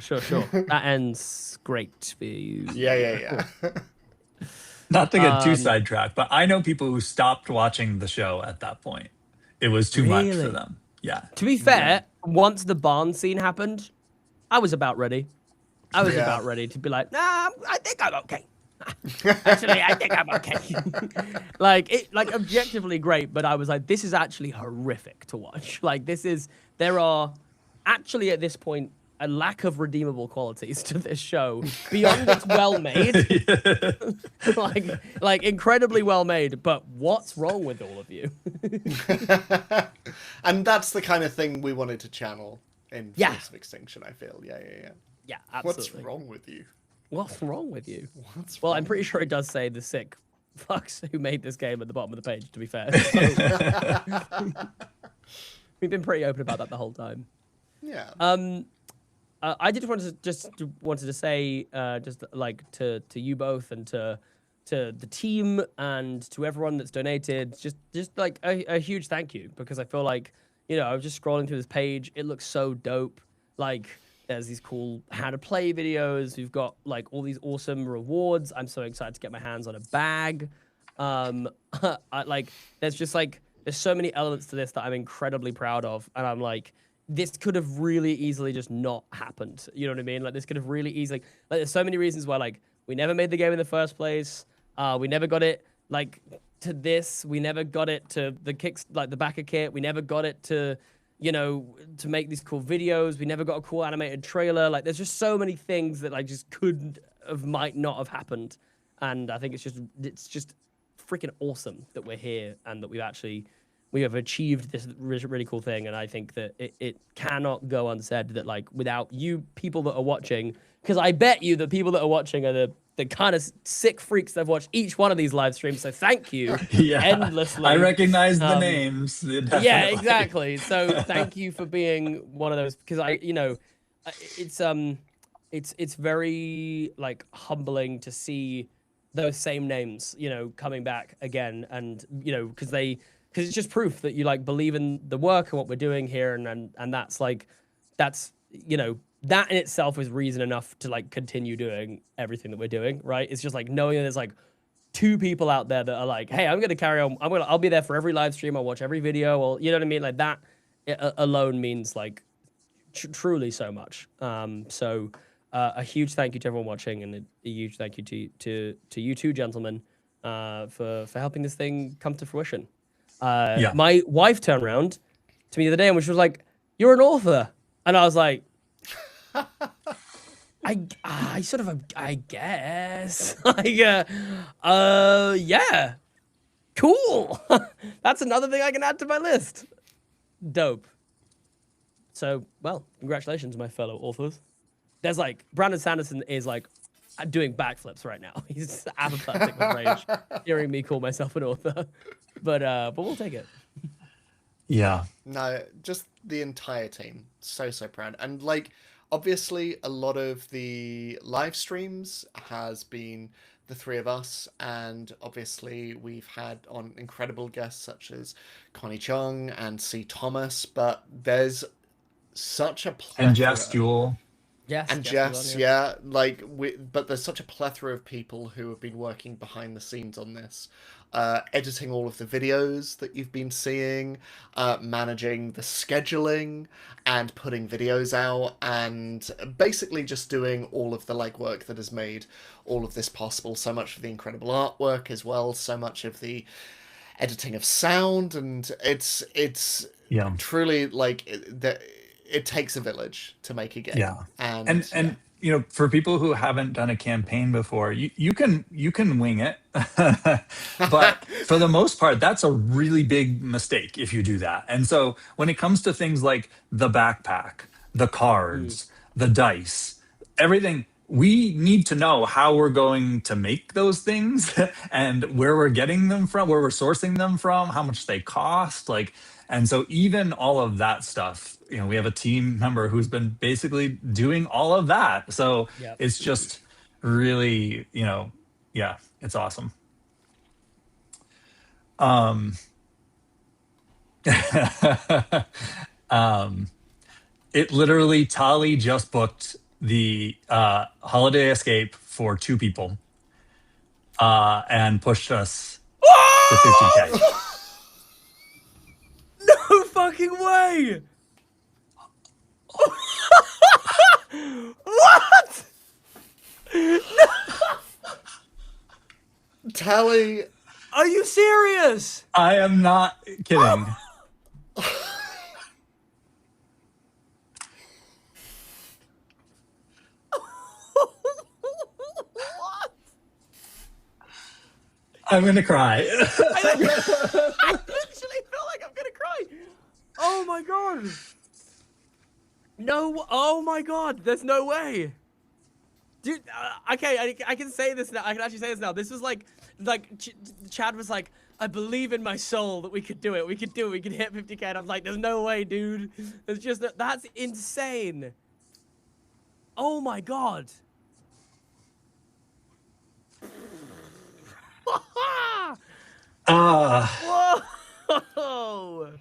That ends great for you. Yeah. Not to get too sidetracked, but I know people who stopped watching the show at that point. It was too much for Really? them. Yeah. To be fair, once the barn scene happened, I was about ready. I was about ready to be like, nah, I think I'm okay. Actually, I think I'm okay. like objectively great, but I was like, this is actually horrific to watch. Like there are actually at this point a lack of redeemable qualities to this show beyond it's well made. like incredibly well made, but what's wrong with all of you? And that's the kind of thing we wanted to channel in Yeah. Force of Extinction, I feel. Yeah. Yeah, absolutely. What's wrong with you? What's wrong with you? What's Well, wrong I'm pretty sure it does say the sick fucks who made this game at the bottom of the page, to be fair. So, we've been pretty open about that the whole time. Yeah. I did wanted to say just like to you both and to the team and to everyone that's donated, just like a huge thank you, because I feel like, you know, I was just scrolling through this page. It looks so dope. Like there's these cool how to play videos. We've got like all these awesome rewards. I'm so excited to get my hands on a bag. There's so many elements to this that I'm incredibly proud of, and I'm like, this could have really easily just not happened. You know what I mean? Like this could have really easily, like there's so many reasons why like we never made the game in the first place. We never got it like to this. We never got it to the the Backerkit. We never got it to, you know, to make these cool videos. We never got a cool animated trailer. Like there's just so many things that like just might not have happened. And I think it's just freaking awesome that we're here and that we have achieved this really cool thing. And I think that it cannot go unsaid that like without you people that are watching, because I bet you the people that are watching are the kind of sick freaks that have watched each one of these live streams. So thank you endlessly. I recognize the names. Yeah, Definitely. exactly. So thank you for being one of those, because it's very like humbling to see those same names, you know, coming back again, and you know, because it's just proof that you like believe in the work and what we're doing here, and that's you know, that in itself is reason enough to like continue doing everything that we're doing, right? It's just like knowing that there's like 2 people out there that are like, hey, I'm gonna carry on, I'll be there for every live stream, I'll watch every video, or you know what I mean, like that alone means like truly so much. So a huge thank you to everyone watching, and a huge thank you to you two gentlemen for helping this thing come to fruition. My wife turned around to me the other day and she was like, "You're an author," and I was like, I sort of, I guess, like, yeah, cool. That's another thing I can add to my list. Dope. So, well, congratulations, my fellow authors. There's like Brandon Sanderson is like doing backflips right now. He's apoplectic with rage, hearing me call myself an author. But we'll take it. Yeah. No, just the entire team. So proud. And like, obviously, a lot of the live streams has been the 3 of us, and obviously we've had on incredible guests such as Connie Chung and C. Thomas, but there's such a plethora. And Jess Jewel. Yes, and Jess, yeah, like but there's such a plethora of people who have been working behind the scenes on this, editing all of the videos that you've been seeing, managing the scheduling, and putting videos out, and basically just doing all of the legwork that has made all of this possible. So much of the incredible artwork as well, so much of the editing of sound, and it's Yeah. truly, like it takes a village to make a game. Yeah. And And you know, for people who haven't done a campaign before, you can wing it. But for the most part, that's a really big mistake if you do that. And so when it comes to things like the backpack, the cards, the dice, everything, we need to know how we're going to make those things and where we're getting them from, where we're sourcing them from, how much they cost, like. And so even all of that stuff, you know, we have a team member who's been basically doing all of that. So Yep. it's just really, you know, yeah, it's awesome. It literally, Tali just booked the holiday escape for 2 people and pushed us to 50K. No fucking way! What? Tally, Are you serious? I am not kidding. What? I'm gonna cry. I literally feel like I'm gonna cry. Oh my god. No. Oh my god. There's no way. Dude, okay, I can say this now. I can actually say this now. This was like Chad was like, I believe in my soul that we could do it. We could do it. We could hit 50K. And I was like, there's no way, dude. It's just that's insane. Oh my god. Whoa.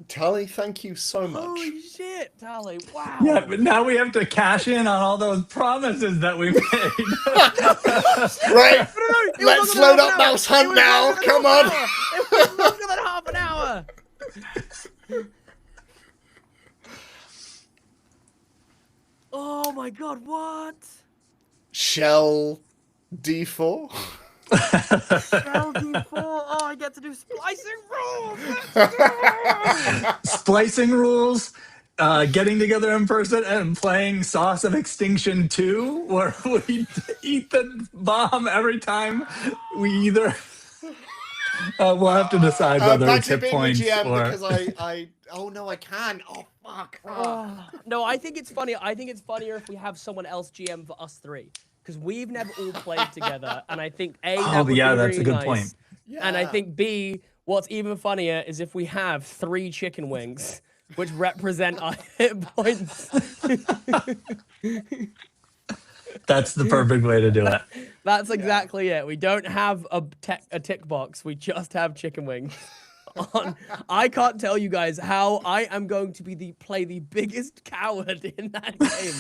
Tally, thank you so much. Holy shit, Tally. Wow. Yeah, but now we have to cash in on all those promises that we made. Right. No, Let's load up Mouse Hunt now. Come on. It was longer than half an hour. Oh my god, what? Shell D4. LD4. Oh, I get to do splicing rules. Splicing rules, getting together in person and playing Sauce of Extinction 2, where we eat the bomb every time we either. We'll have to decide whether it's hit points or. Because oh no, I can. Oh fuck. No, I think it's funny. I think it's funnier if we have someone else GM for us 3. Because we've never all played together, and I think A, that would be that's really a good nice. point. Yeah. And I think B, what's even funnier is if we have 3 chicken wings, which represent our hit points. That's the perfect way to do it. That's exactly it. We don't have a tick box. We just have chicken wings. I can't tell you guys how I am going to play the biggest coward in that game.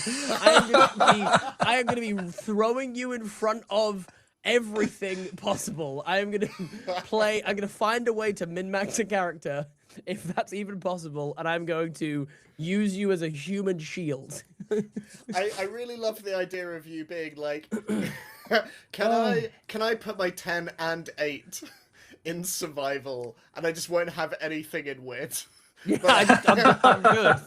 I am going to be throwing you in front of everything possible. I'm going to find a way to min-max a character, if that's even possible, and I'm going to use you as a human shield. I really love the idea of you being like, can I put my 10 and 8 in survival, and I just won't have anything in wit. Yeah, I'm good.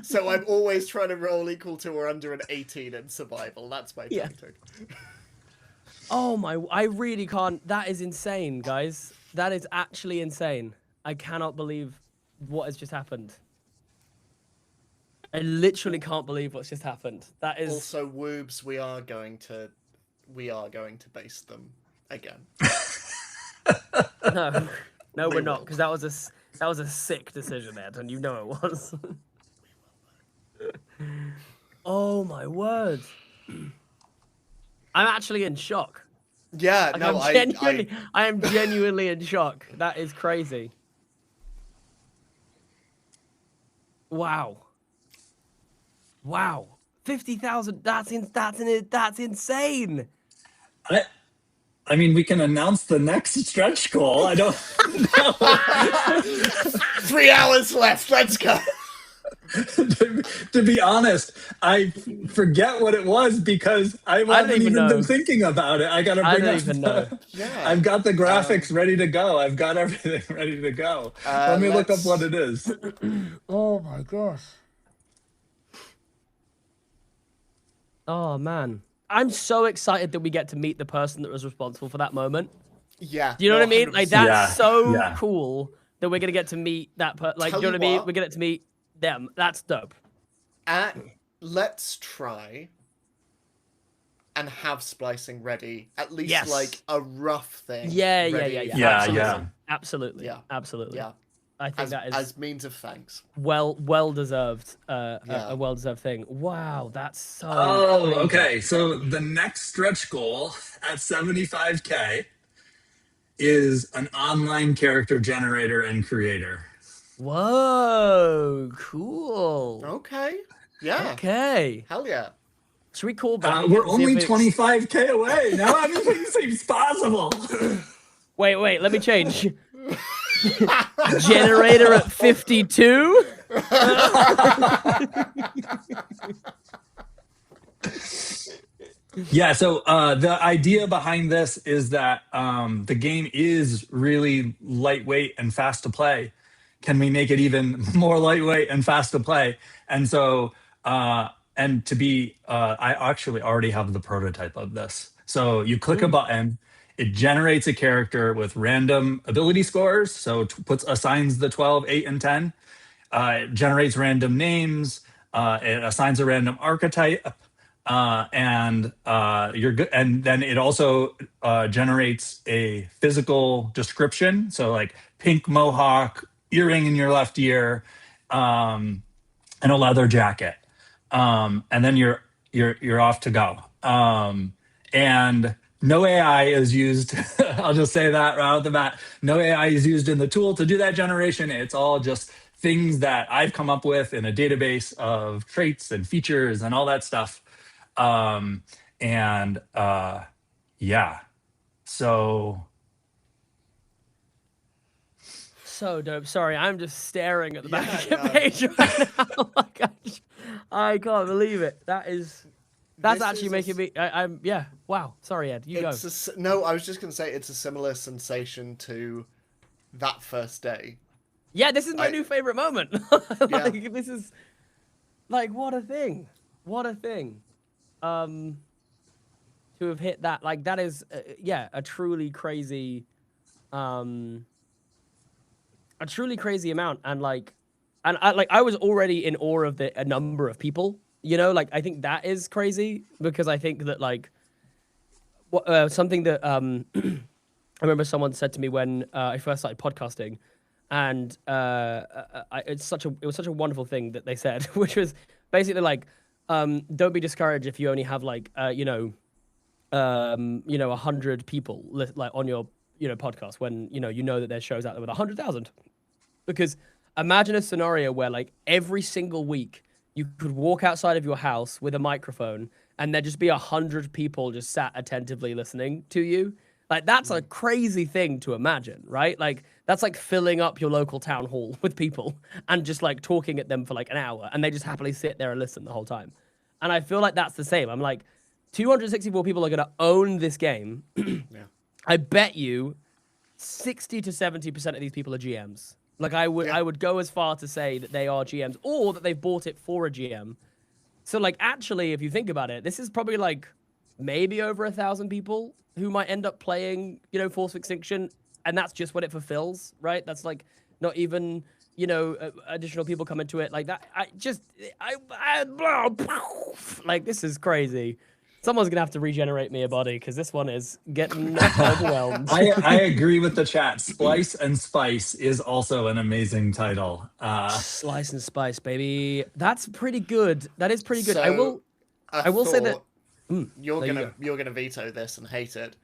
So I'm always trying to roll equal to or under an 18 in survival. That's my tactic. Oh my, I really can't. That is insane, guys. That is actually insane. I cannot believe what has just happened. I literally can't believe what's just happened. That is Also, Woobs, we are going to base them again. No, we're not, because that was a sick decision, Ed, and you know it was. Oh my word! I'm actually in shock. Yeah, Like, no, I am genuinely in shock. That is crazy. Wow. 50,000. That's insane. I mean, we can announce the next stretch goal. I don't know. 3 hours left. Let's go. To be honest, I forget what it was because I haven't even been thinking about it. I gotta bring I don't up even know. Yeah. I've got the graphics ready to go. I've got everything ready to go. Let me look up what it is. Oh my gosh. Oh man, I'm so excited that we get to meet the person that was responsible for that moment. Yeah. Do you know what I mean? Like that's Yeah, so yeah. cool that we're gonna get to meet that person. Like, Tell do you know you what I mean? what. We're gonna get to meet them. That's dope. Let's try and have splicing ready. At least Yes. like a rough thing. Yeah. ready for Yeah, Absolutely. yeah. Absolutely. Yeah. Absolutely. Yeah. I think that is as means of thanks. well deserved. A well deserved thing. Wow, that's so. Oh, crazy. okay. So the next stretch goal at 75K is an online character generator and creator. Whoa, cool. Okay. Yeah. Okay. Hell yeah. Should we call back? We're only 25K away. Now everything seems possible. Wait, let me change. Generator at 52? Yeah, so the idea behind this is that the game is really lightweight and fast to play. Can we make it even more lightweight and fast to play? And so, and to be, I actually already have the prototype of this. So you click a button, it generates a character with random ability scores. So assigns the 12, 8, and 10. It generates random names. It assigns a random archetype. You're good. And then it also generates a physical description. So like pink mohawk, earring in your left ear, and a leather jacket. And then you're off to go. And no AI is used. I'll just say that right off the bat. No AI is used in the tool to do that generation. It's all just things that I've come up with in a database of traits and features and all that stuff. Yeah. So dope. Sorry, I'm just staring at the back of the page right now. Oh my gosh. I can't believe it. That's This actually is making me. I'm yeah. Wow. Sorry, Ed. You go. No, I was just gonna say it's a similar sensation to that first day. Yeah, this is my new favorite moment. Like, this is like what a thing. What a thing. To have hit that, like that is a truly crazy amount. And I was already in awe of a number of people, you know, like I think that is crazy because I think that like something that I remember someone said to me when I first started podcasting, and it was such a wonderful thing that they said, which was basically like, don't be discouraged if you only have like 100 people like on your podcast when you know that there's shows out there with 100,000, because imagine a scenario where like every single week you could walk outside of your house with a microphone and there'd just be 100 people just sat attentively listening to you. Like that's a crazy thing to imagine, right? Like that's like filling up your local town hall with people and just like talking at them for like an hour and they just happily sit there and listen the whole time. And I feel like that's the same. I'm like, 264 people are going to own this game. Yeah. I bet you 60 to 70% of these people are GMs. Like I would go as far to say that they are GMs or that they've bought it for a GM. So like actually, if you think about it, this is probably like maybe over 1,000 people who might end up playing, Force of Extinction, and that's just what it fulfills, right? That's like not even, additional people come into it like that. Like this is crazy. Someone's gonna have to regenerate me a body because this one is getting overwhelmed. I agree with the chat. Splice and Spice is also an amazing title. Slice and Spice, baby. That's pretty good. That is pretty good. So, I will say that you're gonna veto this and hate it.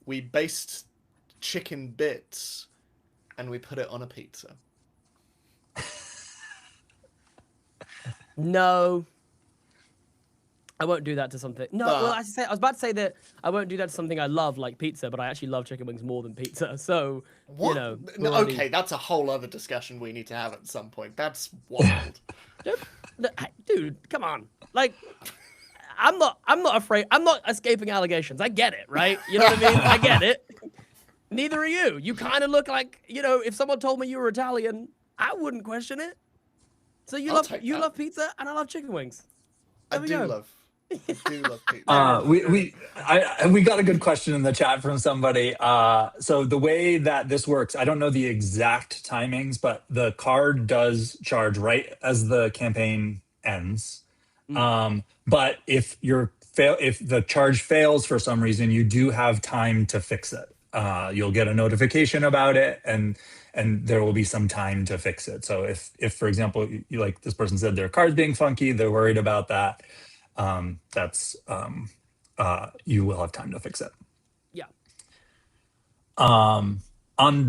We based chicken bits and we put it on a pizza. no. I won't do that to something. No, But- well, I was about to say that I won't do that to something I love, like pizza, but I actually love chicken wings more than pizza. So, What? you know. No, we're already- okay, that's a whole other discussion we need to have at some point. That's wild. Dude, come on. Like, I'm not afraid. I'm not escaping allegations. I get it, right? You know what I mean? I get it. Neither are you. You kind of look like, you know, if someone told me you were Italian, I wouldn't question it. So you I'll take that. love pizza and I love chicken wings. I There we do go. love pizza. We got a good question in the chat from somebody. So the way that this works, I don't know the exact timings, but the card does charge right as the campaign ends. But if the charge fails for some reason, you do have time to fix it. You'll get a notification about it, and there will be some time to fix it. So if for example, like this person said, their card's being funky, they're worried about that. You will have time to fix it. Yeah. On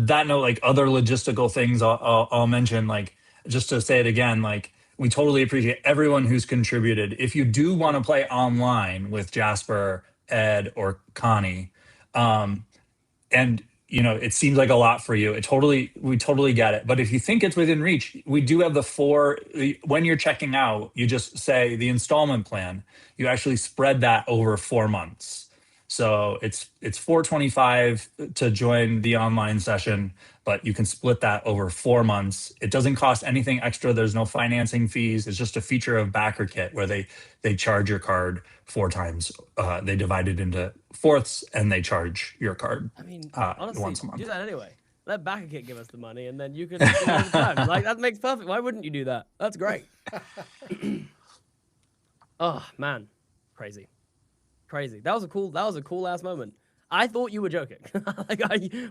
that note, like other logistical things, I'll mention, like just to say it again, like we totally appreciate everyone who's contributed. If you do want to play online with Jasper, Ed, or Connie, and you know it seems like a lot for you, we totally get it. But if you think it's within reach, we do have when you're checking out, you just say the installment plan. You actually spread that over 4 months. So it's $425 to join the online session, but you can split that over 4 months. It doesn't cost anything extra. There's no financing fees. It's just a feature of Backerkit where they charge your card 4 times. They divide it into fourths and they charge your card. I mean, once a honestly, month. do that anyway. Let Backerkit give us the money, and then you can do it all the time. Like, that makes perfect. Why wouldn't you do that? That's great. Oh man, crazy. That was a cool ass moment. I thought you were joking.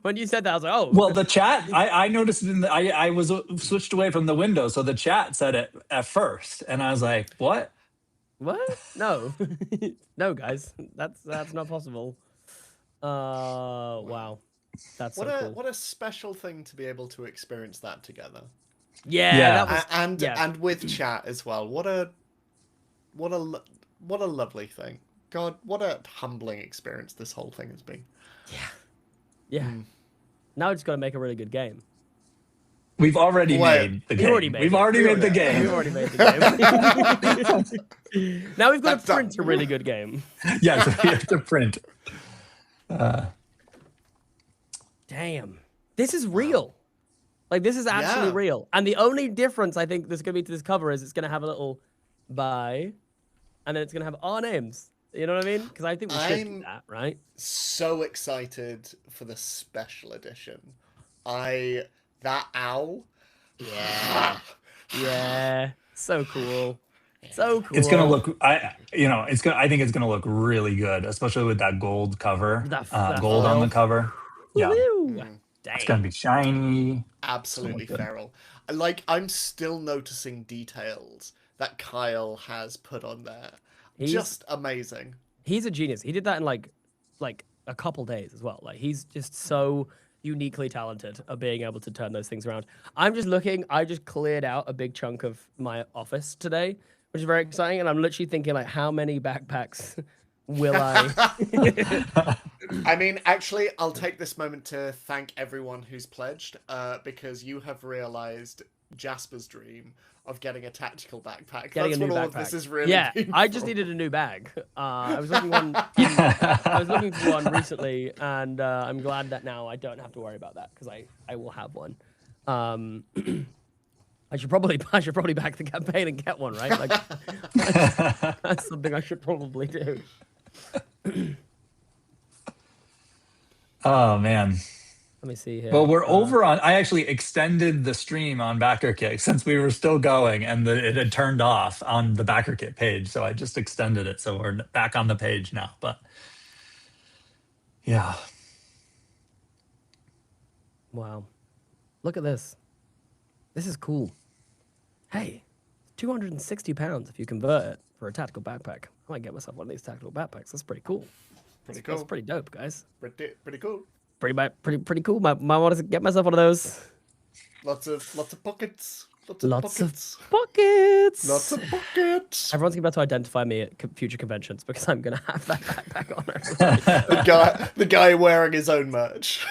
When you said that, I was like, oh. Well, the chat, I noticed it I was switched away from the window, so the chat said it at first, and I was like, what? What? No, no, guys, that's not possible. Wow, that's so cool. What a special thing to be able to experience that together. Yeah, that was, and with chat as well. What a lovely thing. God, what a humbling experience this whole thing has been. yeah. Now we just got to make a really good game. We've already made the game. We've already made the game. We've already made the game. Now we've got to print a really good game. Yes, we have to print. Damn, this is real. Like, this is actually real. And the only difference I think there's going to be to this cover is it's going to have a little bye, and then it's going to have our names. You know what I mean? Because I think we should do that, right? So excited for the special edition. That owl. Yeah. So cool. So cool. It's gonna look. I think it's gonna look really good, especially with that gold cover. That gold on the cover. Yeah. Dang. It's gonna be shiny. Absolutely feral. Like, I'm still noticing details that Kyle has put on there. Just amazing. He's a genius. He did that in like a couple days as well. Like, he's just so uniquely talented at being able to turn those things around. I'm just looking. I just cleared out a big chunk of my office today, which is very exciting. And I'm literally thinking, like, how many backpacks will I? I mean, actually, I'll take this moment to thank everyone who's pledged, because you have realized Jasper's dream of getting a tactical backpack. That's what all of this is really. Yeah, been I just for. needed a new bag. I was looking for one recently, and I'm glad that now I don't have to worry about that because I will have one. I should probably back the campaign and get one, right? Like, that's something I should probably do. Oh man. Let me see here. Well, we're over on. I actually extended the stream on Backerkit since we were still going, and it had turned off on the Backerkit page. So I just extended it, so we're back on the page now. But yeah. Wow, look at this. This is cool. Hey, £260 if you convert it for a tactical backpack. I might get myself one of these tactical backpacks. That's pretty cool. Pretty cool. That's pretty dope, guys. Pretty cool. Pretty cool. Might want to get myself one of those. Lots of pockets. Lots of buckets. buckets. Lots of buckets. Everyone's about to identify me at future conventions because I'm gonna have that backpack on. The guy wearing his own merch.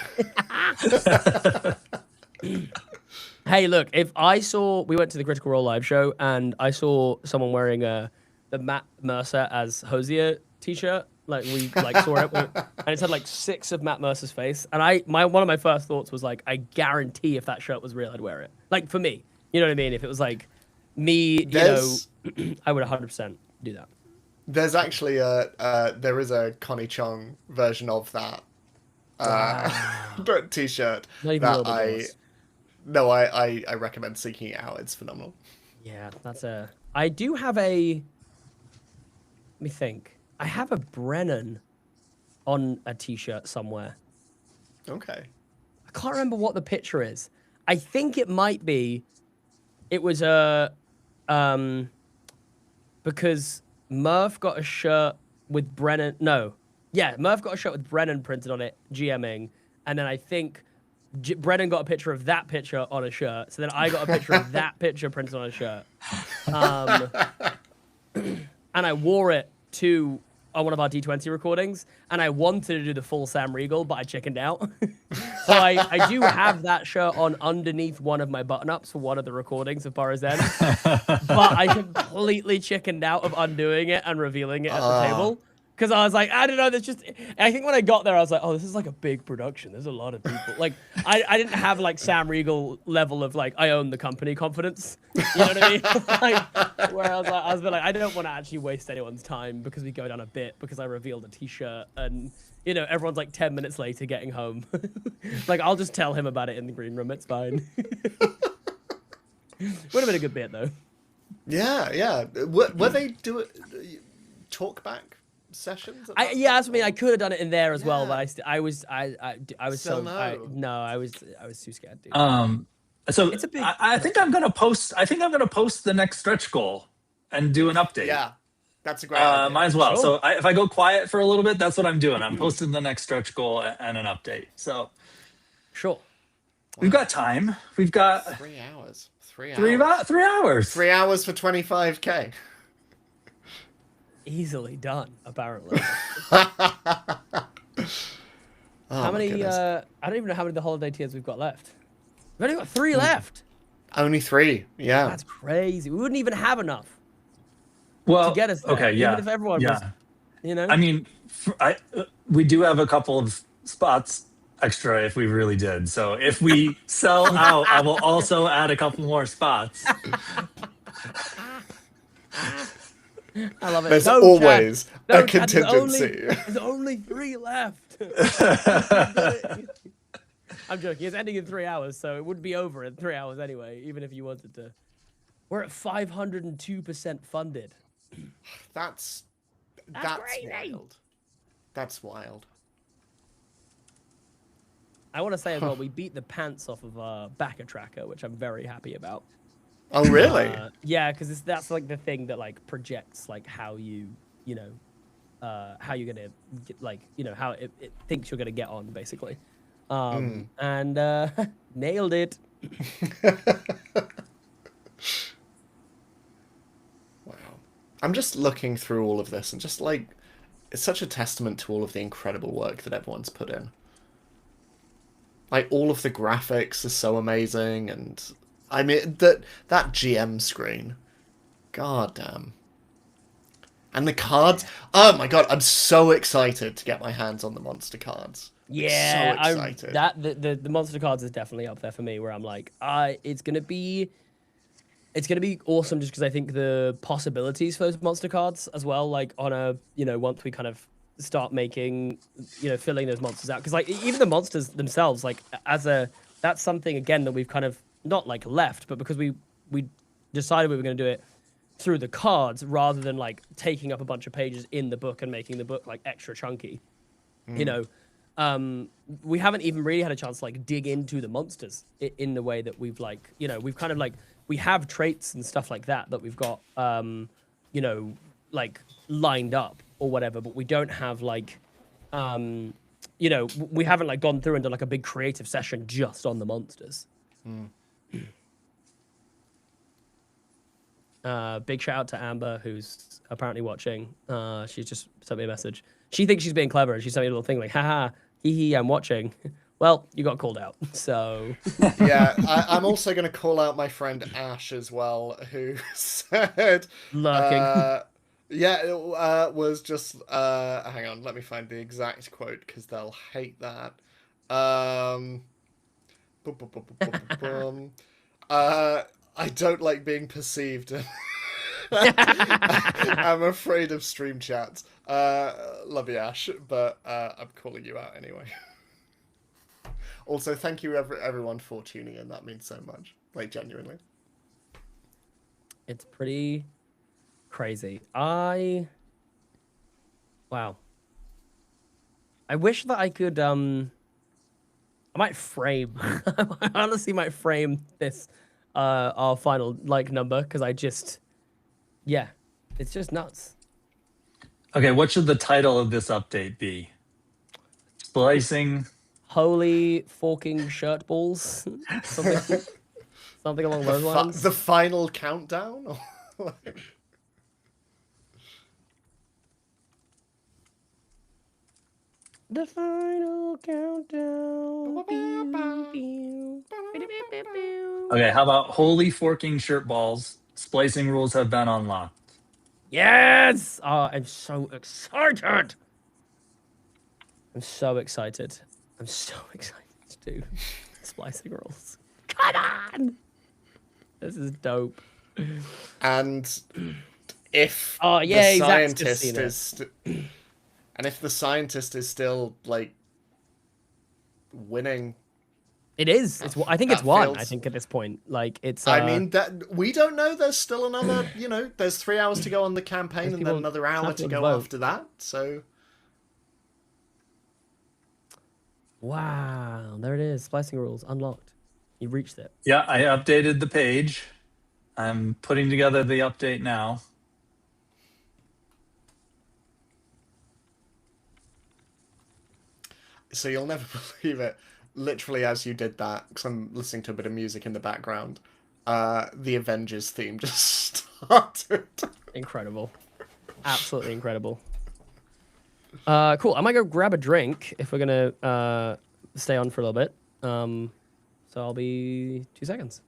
Hey, look, if we went to the Critical Role live show and I saw someone wearing the Matt Mercer as Hosier t-shirt, like we saw it, and it had like 6 of Matt Mercer's face, and one of my first thoughts was like, I guarantee if that shirt was real, I'd wear it. Like for me, you know what I mean? If it was like me, I would 100% do that. There's actually there is a Connie Chung version of that t-shirt Not even that a little bit I recommend seeking it out. It's phenomenal. Yeah, I do have let me think. I have a Brennan on a t-shirt somewhere. Okay. I can't remember what the picture is. I think it might be. It was because Murph got a shirt with Brennan. No, yeah, Murph got a shirt with Brennan printed on it, GMing, and then I think Brennan got a picture of that picture on a shirt. So then I got a picture of that picture printed on a shirt, and I wore it to one of our D20 recordings, and I wanted to do the full Sam Riegel, but I chickened out. So I do have that shirt on underneath one of my button-ups for one of the recordings of Boros End, but I completely chickened out of undoing it and revealing it at the table. Because I was like, I don't know, I think when I got there, I was like, oh, this is like a big production. There's a lot of people. Like, I didn't have like Sam Riegel level of like, I own the company confidence. You know what I mean? Like, where I was like, I don't want to actually waste anyone's time because we go down a bit because I revealed a t-shirt and, you know, everyone's like 10 minutes later getting home. Like, I'll just tell him about it in the green room. It's fine. Would have been a good bit though. Yeah. Were they talk back sessions? Yeah, that's what I mean. I could have done it in there as well, but I was Still I was too scared, dude. So It's a big. I think I'm gonna post. I think I'm gonna post the next stretch goal and do an update. Yeah, that's a great idea. Might as well. Sure. So if I go quiet for a little bit, that's what I'm doing. I'm posting the next stretch goal and an update. So Sure. we've got time. We've got 3 hours. 3 hours. 3 hours. 3 hours for 25K. Easily done, apparently. Oh, How my many? goodness. I don't even know how many of the holiday tiers we've got left. We've only got 3 left. Only 3. Yeah. That's crazy. We wouldn't even have enough Well, to get us there. okay, yeah, Even if everyone was, you know. I mean, we do have a couple of spots extra if we really did. So if we sell out, I will also add a couple more spots. I love it. There's No, always Chad. No, a Chad, contingency. There's only 3 left. I'm joking. It's ending in 3 hours, so it would be over in 3 hours anyway, even if you wanted to. We're at 502% funded. That's crazy. wild. That's wild. I want to say as well, we beat the pants off of our backer tracker, which I'm very happy about. Oh, really? Yeah, because that's like the thing that like projects like how you know, how you're gonna get, like, you know, how it thinks you're gonna get on basically. And nailed it. Wow. I'm just looking through all of this and just like, it's such a testament to all of the incredible work that everyone's put in. Like, all of the graphics are so amazing, and I mean, that GM screen. God damn. And the cards. Oh my god, I'm so excited to get my hands on the monster cards. Yeah, so excited. The monster cards is definitely up there for me, where I'm like, it's gonna be awesome just because I think the possibilities for those monster cards as well, like on a, you know, once we kind of start making, you know, filling those monsters out, because like even the monsters themselves, like that's something again that we've kind of not like left, but because we decided we were going to do it through the cards rather than like taking up a bunch of pages in the book and making the book like extra chunky. You know, we haven't even really had a chance to like dig into the monsters in the way that we've like, you know, we've kind of like, we have traits and stuff like that we've got, you know, like lined up or whatever, but we don't have like, you know, we haven't like gone through and done like a big creative session just on the monsters. Big shout out to Amber, who's apparently watching. She's just sent me a message. She thinks she's being clever, and she sent me a little thing like, haha, hee hee, I'm watching. Well, you got called out, so... Yeah, I'm also going to call out my friend Ash as well, who said... Lurking. Yeah, it was just... hang on, let me find the exact quote, because they'll hate that. I don't like being perceived. I'm afraid of stream chats. Love you, Ash, but I'm calling you out anyway. Also, thank you everyone for tuning in. That means so much. Like, genuinely. It's pretty crazy. Wow. I wish that I could, I might frame, I honestly might frame this, our final like number, because yeah, it's just nuts. Okay, what should the title of this update be? Splicing. Holy forking shirt balls, something along those lines. The final countdown? The final countdown. Okay, how about holy forking shirt balls? Splicing rules have been unlocked. Yes! Oh, I'm so excited. I'm so excited, dude. Splicing rules. Come on! This is dope. And if Oh, yeah, the Zach's just scientist seen and if the scientist is still like winning, it is. I think it's that one. feels- I think at this point, like it's. I mean that we don't know. There's still another. There's 3 hours to go on the campaign, and then people another hour have to to go vote. after that. So Wow, there it is. Splicing rules unlocked. You reached it. Yeah, I updated the page. I'm putting together the update now. So you'll never believe it. Literally, as you did that, because I'm listening to a bit of music in the background, the Avengers theme just started. Incredible. Absolutely incredible. Cool. I might go grab a drink if we're gonna stay on for a little bit. So I'll be 2 seconds.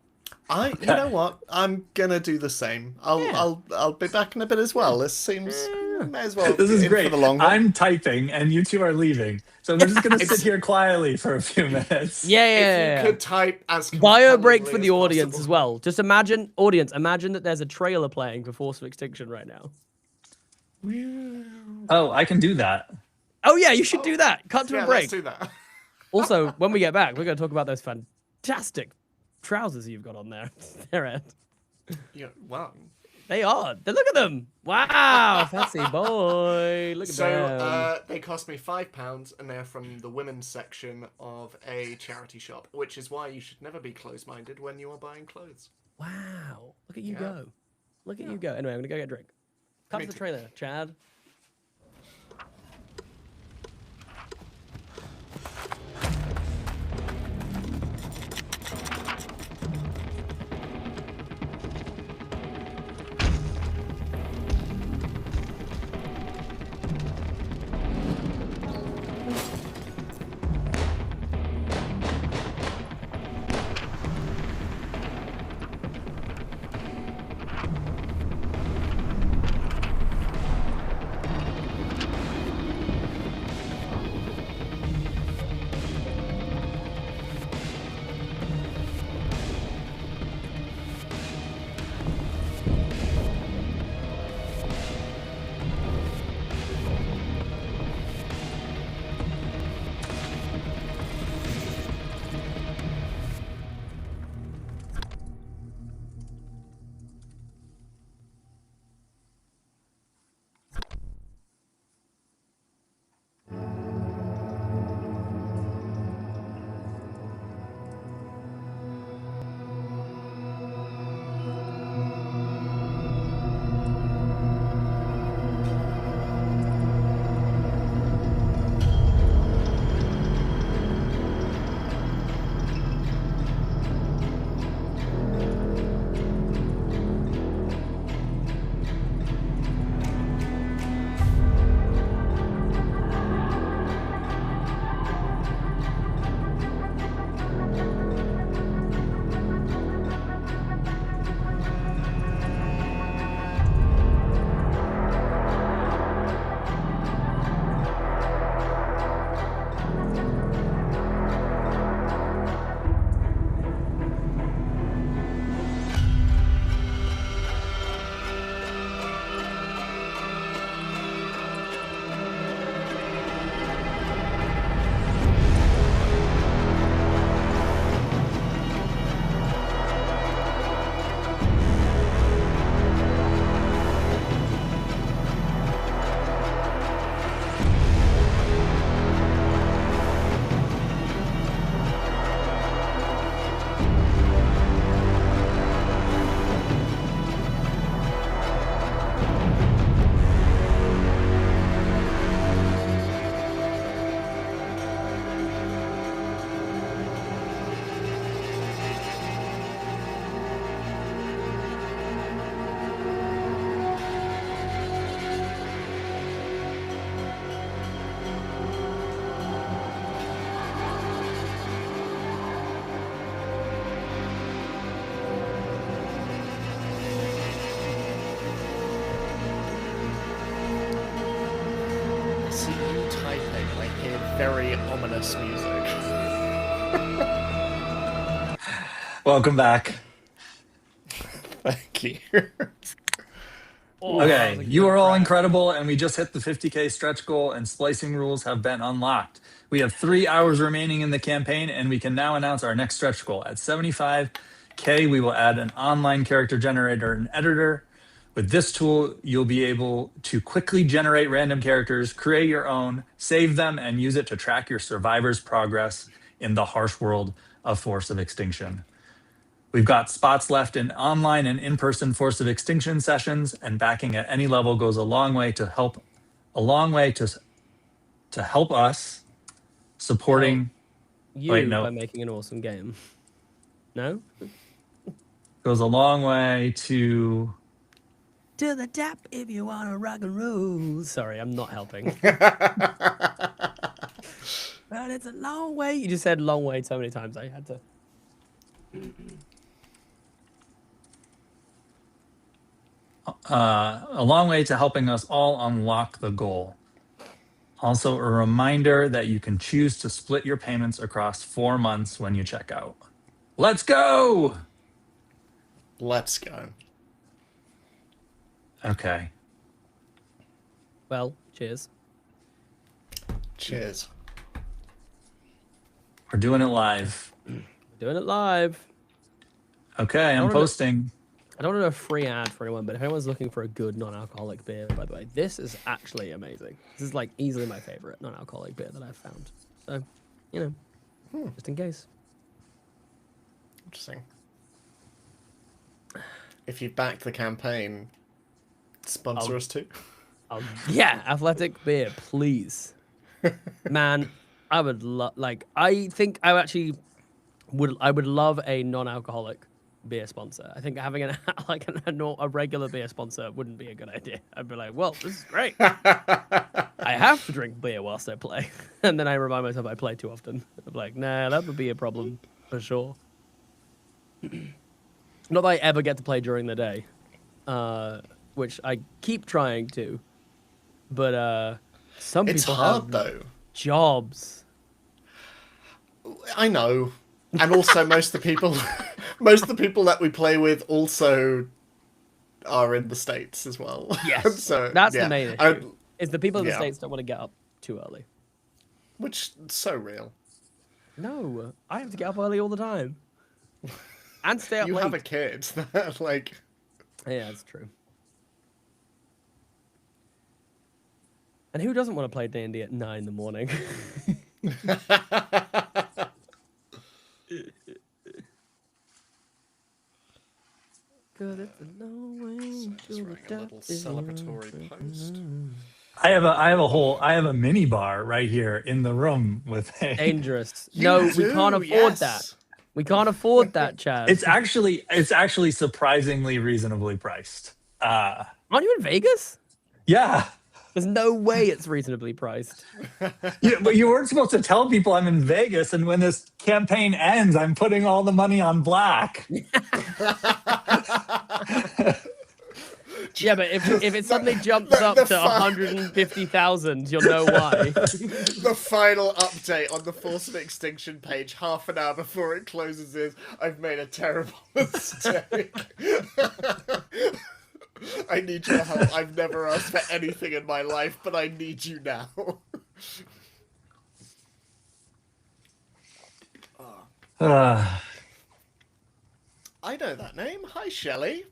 You know what? I'm gonna do the same. I'll be back in a bit as well. This seems may as well. This is in great. For the long haul. I'm typing and you two are leaving. So we're just going to sit here quietly for a few minutes. If you could type as Bio break for compellingly the as audience possible. as well. Just imagine that there's a trailer playing for Force of Extinction right now. Oh, I can do that. Oh yeah, you should do that. Cut to Yeah, a break. let's do that. Also, when we get back, we're going to talk about those fantastic trousers you've got on there. They're it. Yeah, wow. They are. Look at them. Wow, fancy boy. Look at them. So they cost me £5, and they're from the women's section of a charity shop, which is why you should never be close-minded when you are buying clothes. Wow. Look at you Yeah. go. Look at you go. Anyway, I'm going to go get a drink. Cut Me to the too. trailer, Chad. very ominous music. Welcome back. Thank you. Oh, Okay, that was a you good are all crack. incredible, and we just hit the 50k stretch goal, and splicing rules have been unlocked. We have 3 hours remaining in the campaign, and we can now announce our next stretch goal. At 75k, we will add an online character generator and editor. With this tool, you'll be able to quickly generate random characters, create your own, save them, and use it to track your survivor's progress in the harsh world of Force of Extinction. We've got spots left in online and in-person Force of Extinction sessions, and backing at any level goes a long way to help us supporting You wait, no. by making an awesome game. No? goes a long way to To the top if you want to rock and roll. Sorry, I'm not helping. But it's a long way. You just said long way so many times. I had to. a long way to helping us all unlock the goal. Also, a reminder that you can choose to split your payments across 4 months when you check out. Let's go! Let's go. Okay. Well, cheers. Cheers. We're doing it live. We're doing it live. Okay, I'm wanna- posting. I don't want to do a free ad for anyone, but if anyone's looking for a good non-alcoholic beer, by the way, this is actually amazing. This is like easily my favorite non-alcoholic beer that I've found. So, you know, just in case. Interesting. If you back the campaign, sponsor us too. Yeah, athletic beer, please. Man, I would I think I actually would love a non-alcoholic beer sponsor. I think having a regular beer sponsor wouldn't be a good idea. I'd be like, well, this is great. I have to drink beer whilst I play, and then I remind myself I play too often. I'm like, nah, that would be a problem for sure. Not that I ever get to play during the day, which I keep trying to, but some It's people hard have though. jobs. I know. And also most of the people that we play with also are in the States as well. Yes, So that's yeah, the main issue. Is the people in the yeah. States don't want to get up too early. Which is so real. No, I have to get up early all the time. And stay up You late. have a kid. Like Yeah, that's true. And who doesn't want to play D&D at 9 in the morning? Good, it's a long way just to writing a the little top, isn't celebratory it? post. I have a mini bar right here in the room with a. Dangerous. You No, we do, can't afford yes. that. We can't afford that, Chaz. It's actually surprisingly reasonably priced. Aren't you in Vegas? Yeah. There's no way it's reasonably priced. Yeah, but you weren't supposed to tell people I'm in Vegas, and when this campaign ends, I'm putting all the money on black. Yeah, but if it suddenly jumps up to 150,000, you'll know why. The final update on the Force of Extinction page, half an hour before it closes, is I've made a terrible mistake. I need your help. I've never asked for anything in my life, but I need you now. Uh, I know that name. Hi, Shelley.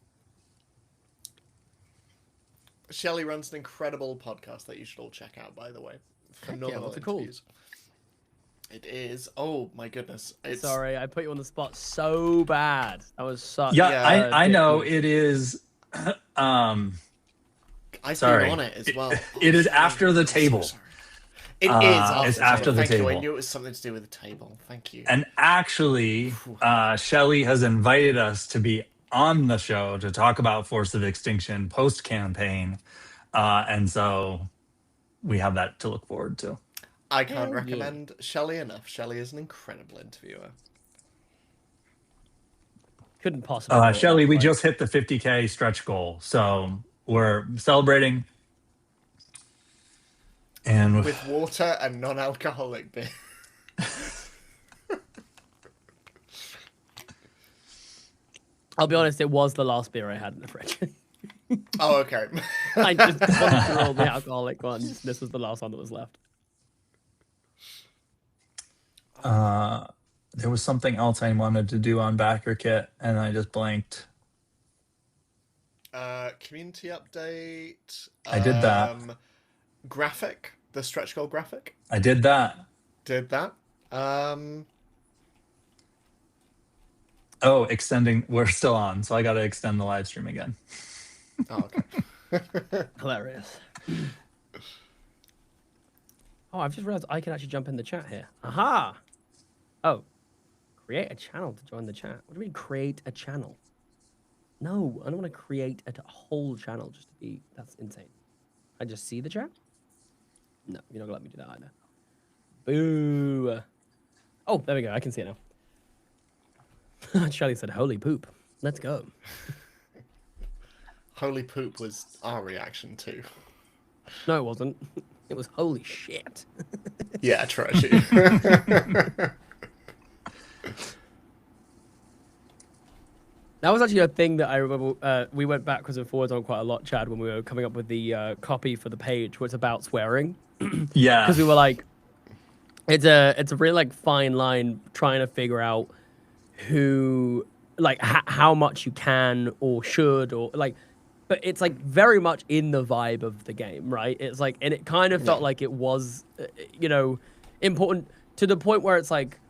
Shelley runs an incredible podcast that you should all check out, by the way. Phenomenal what's it called? interviews. It is. Oh my goodness! It's, Sorry, I put you on the spot so bad. That was such. yeah, I know dick. it is. I've sorry. been on it as well. It is after the table. So sorry. It is. It's after the Thank you. I table. knew it was something to do with the table. Thank you. And actually, Shelley has invited us to be on the show to talk about Force of Extinction post-campaign. And so we have that to look forward to. I can't Hell yeah. recommend Shelley enough. Shelley is an incredible interviewer. Couldn't possibly. Shelley, we just hit the 50K stretch goal. So we're celebrating. And And with water and non-alcoholic beer. I'll be honest, it was the last beer I had in the fridge. Oh, okay. I just gone through all the alcoholic ones. This was the last one that was left. there was something else I wanted to do on Backerkit, and I just blanked. Community update. I did that. Graphic, the stretch goal graphic. I did that. Did that. Oh, extending. We're still on, so I got to extend the live stream again. Oh, okay. Hilarious. Oh, I've just realized I can actually jump in the chat here. Aha! Oh, create a channel to join the chat. What do you mean create a channel? No, I don't want to create a whole channel just to be... That's insane. I just see the chat? No, you're not going to let me do that either. Boo! Oh, there we go. I can see it now. Charlie said, holy poop. Let's go. Holy poop was our reaction too. No, it wasn't. It was holy shit. Yeah, trashy. That was actually a thing that I remember we went backwards and forwards on quite a lot, Chad, when we were coming up with the copy for the page where it's about swearing. Yeah. Because we were like, it's a really like fine line trying to figure out who, like how much you can or should or like, but it's like very much in the vibe of the game, right? It's like, and it kind of felt like it was, you know, important to the point where it's like,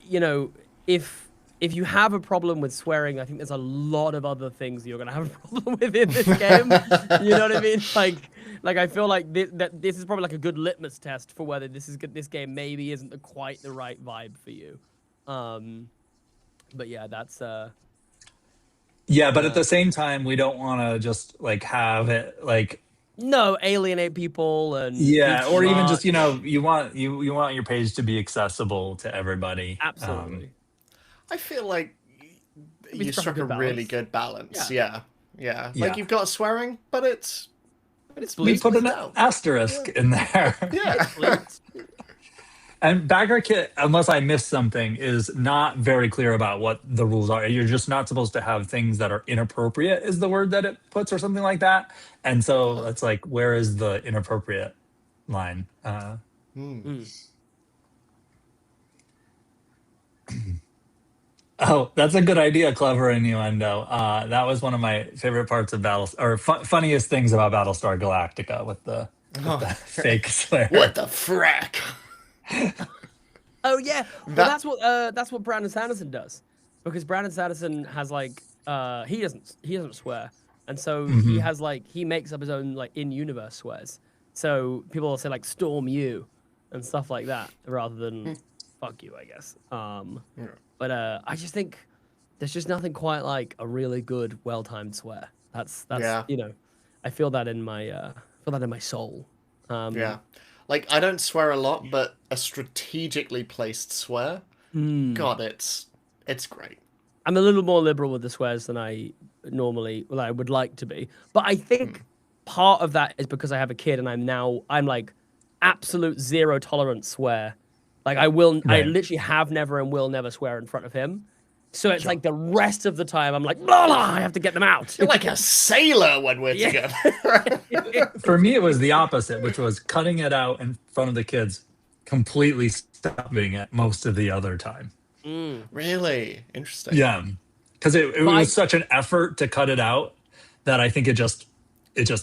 you know, if you have a problem with swearing, I think there's a lot of other things you're gonna have a problem with in this game. You know what I mean? Like I feel like this is probably like a good litmus test for whether this game maybe isn't quite the right vibe for you. But yeah, that's Yeah, but at the same time, we don't want to just like have it like no alienate people and yeah, be or even smart. just you know you want your page to be accessible to everybody. Absolutely. I feel like We you struck a really good balance. Yeah. Yeah. Yeah. Like you've got swearing, but it's We put an out. asterisk in there. Yeah. And Backerkit, unless I missed something, is not very clear about what the rules are. You're just not supposed to have things that are inappropriate, is the word that it puts, or something like that. And so it's like, where is the inappropriate line? Oh, that's a good idea, clever innuendo. That was one of my favorite parts of funniest things about Battlestar Galactica with the fake swear. What the frack? Oh yeah, well, that's what Brandon Sanderson does, because Brandon Sanderson has like he doesn't swear, and so he has like he makes up his own like in-universe swears. So people will say like "storm you" and stuff like that rather than "fuck you," I guess. But I just think there's just nothing quite like a really good, well-timed swear. That's you know, I feel that in my soul. Yeah. Like, I don't swear a lot, but a strategically placed swear, God, it's great. I'm a little more liberal with the swears than I would like to be. But I think part of that is because I have a kid and I'm like absolute zero tolerance swear. Like I literally have never and will never swear in front of him. So it's like the rest of the time I'm like, blah, blah, I have to get them out. You're like a sailor when we're together. For me, it was the opposite, which was cutting it out in front of the kids, completely stopping it most of the other time. Really? Interesting. Yeah, because it was such an effort to cut it out that I think it just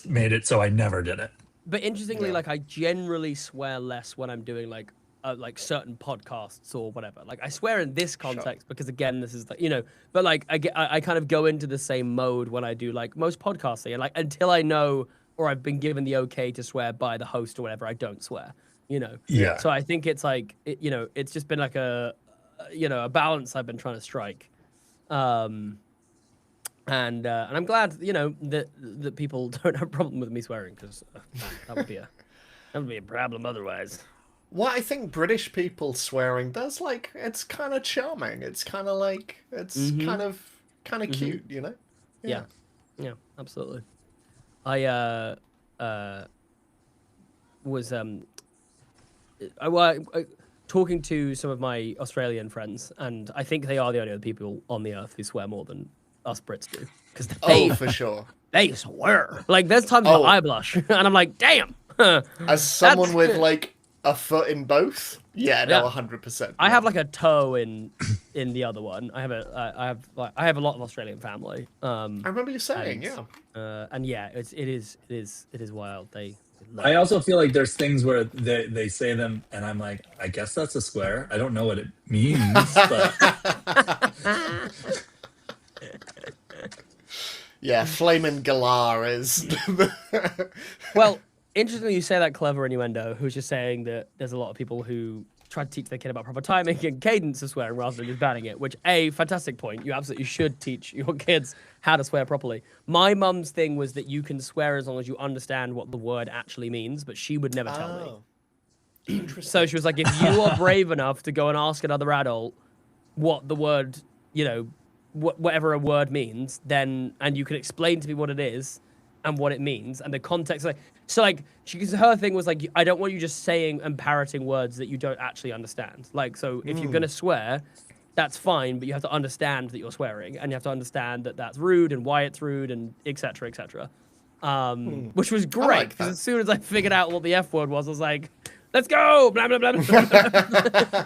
made it so I never did it. But interestingly, like I generally swear less when I'm doing like certain podcasts or whatever. Like I swear in this context because again, this is like, you know, but like I kind of go into the same mode when I do like most podcasting, and like until I know or I've been given the okay to swear by the host or whatever, I don't swear, you know? Yeah. So I think it's like, you know, it's just been like a balance I've been trying to strike. And I'm glad, you know, that people don't have a problem with me swearing, because that would be a problem otherwise. What I think British people swearing does, like, it's kind of charming. It's kind of like, it's kind of cute, you know? Yeah, absolutely. I was talking to some of my Australian friends, and I think they are the only other people on the earth who swear more than us Brits do, because Oh, for sure. they swear. Like there's times Oh. where I blush, and I'm like, damn. As someone That's- with like a foot in both, yeah, no, Yeah. 100%. I have like a toe in the other one. I have a lot of Australian family. I remember you saying, and, yeah. And yeah, it is wild. They love I it. also feel like there's things where they say them, and I'm like, I guess that's a swear. I don't know what it means, but Yeah, Flamin' Galar is. Well, interestingly, you say that clever innuendo. Who's just saying that there's a lot of people who try to teach their kid about proper timing and cadence of swearing rather than just banning it. Which, fantastic point. You absolutely should teach your kids how to swear properly. My mum's thing was that you can swear as long as you understand what the word actually means, but she would never tell me. Oh. Interesting. So she was like, if you are brave enough to go and ask another adult what the word, whatever a word means, then, and you can explain to me what it is and what it means and the context. Her thing was like, I don't want you just saying and parroting words that you don't actually understand. Like, so if you're going to swear, that's fine, but you have to understand that you're swearing, and you have to understand that that's rude and why it's rude and et cetera, et cetera. Which was great, like because that. as soon as I figured out what the F word was, I was like, let's go, blah, blah, blah, blah.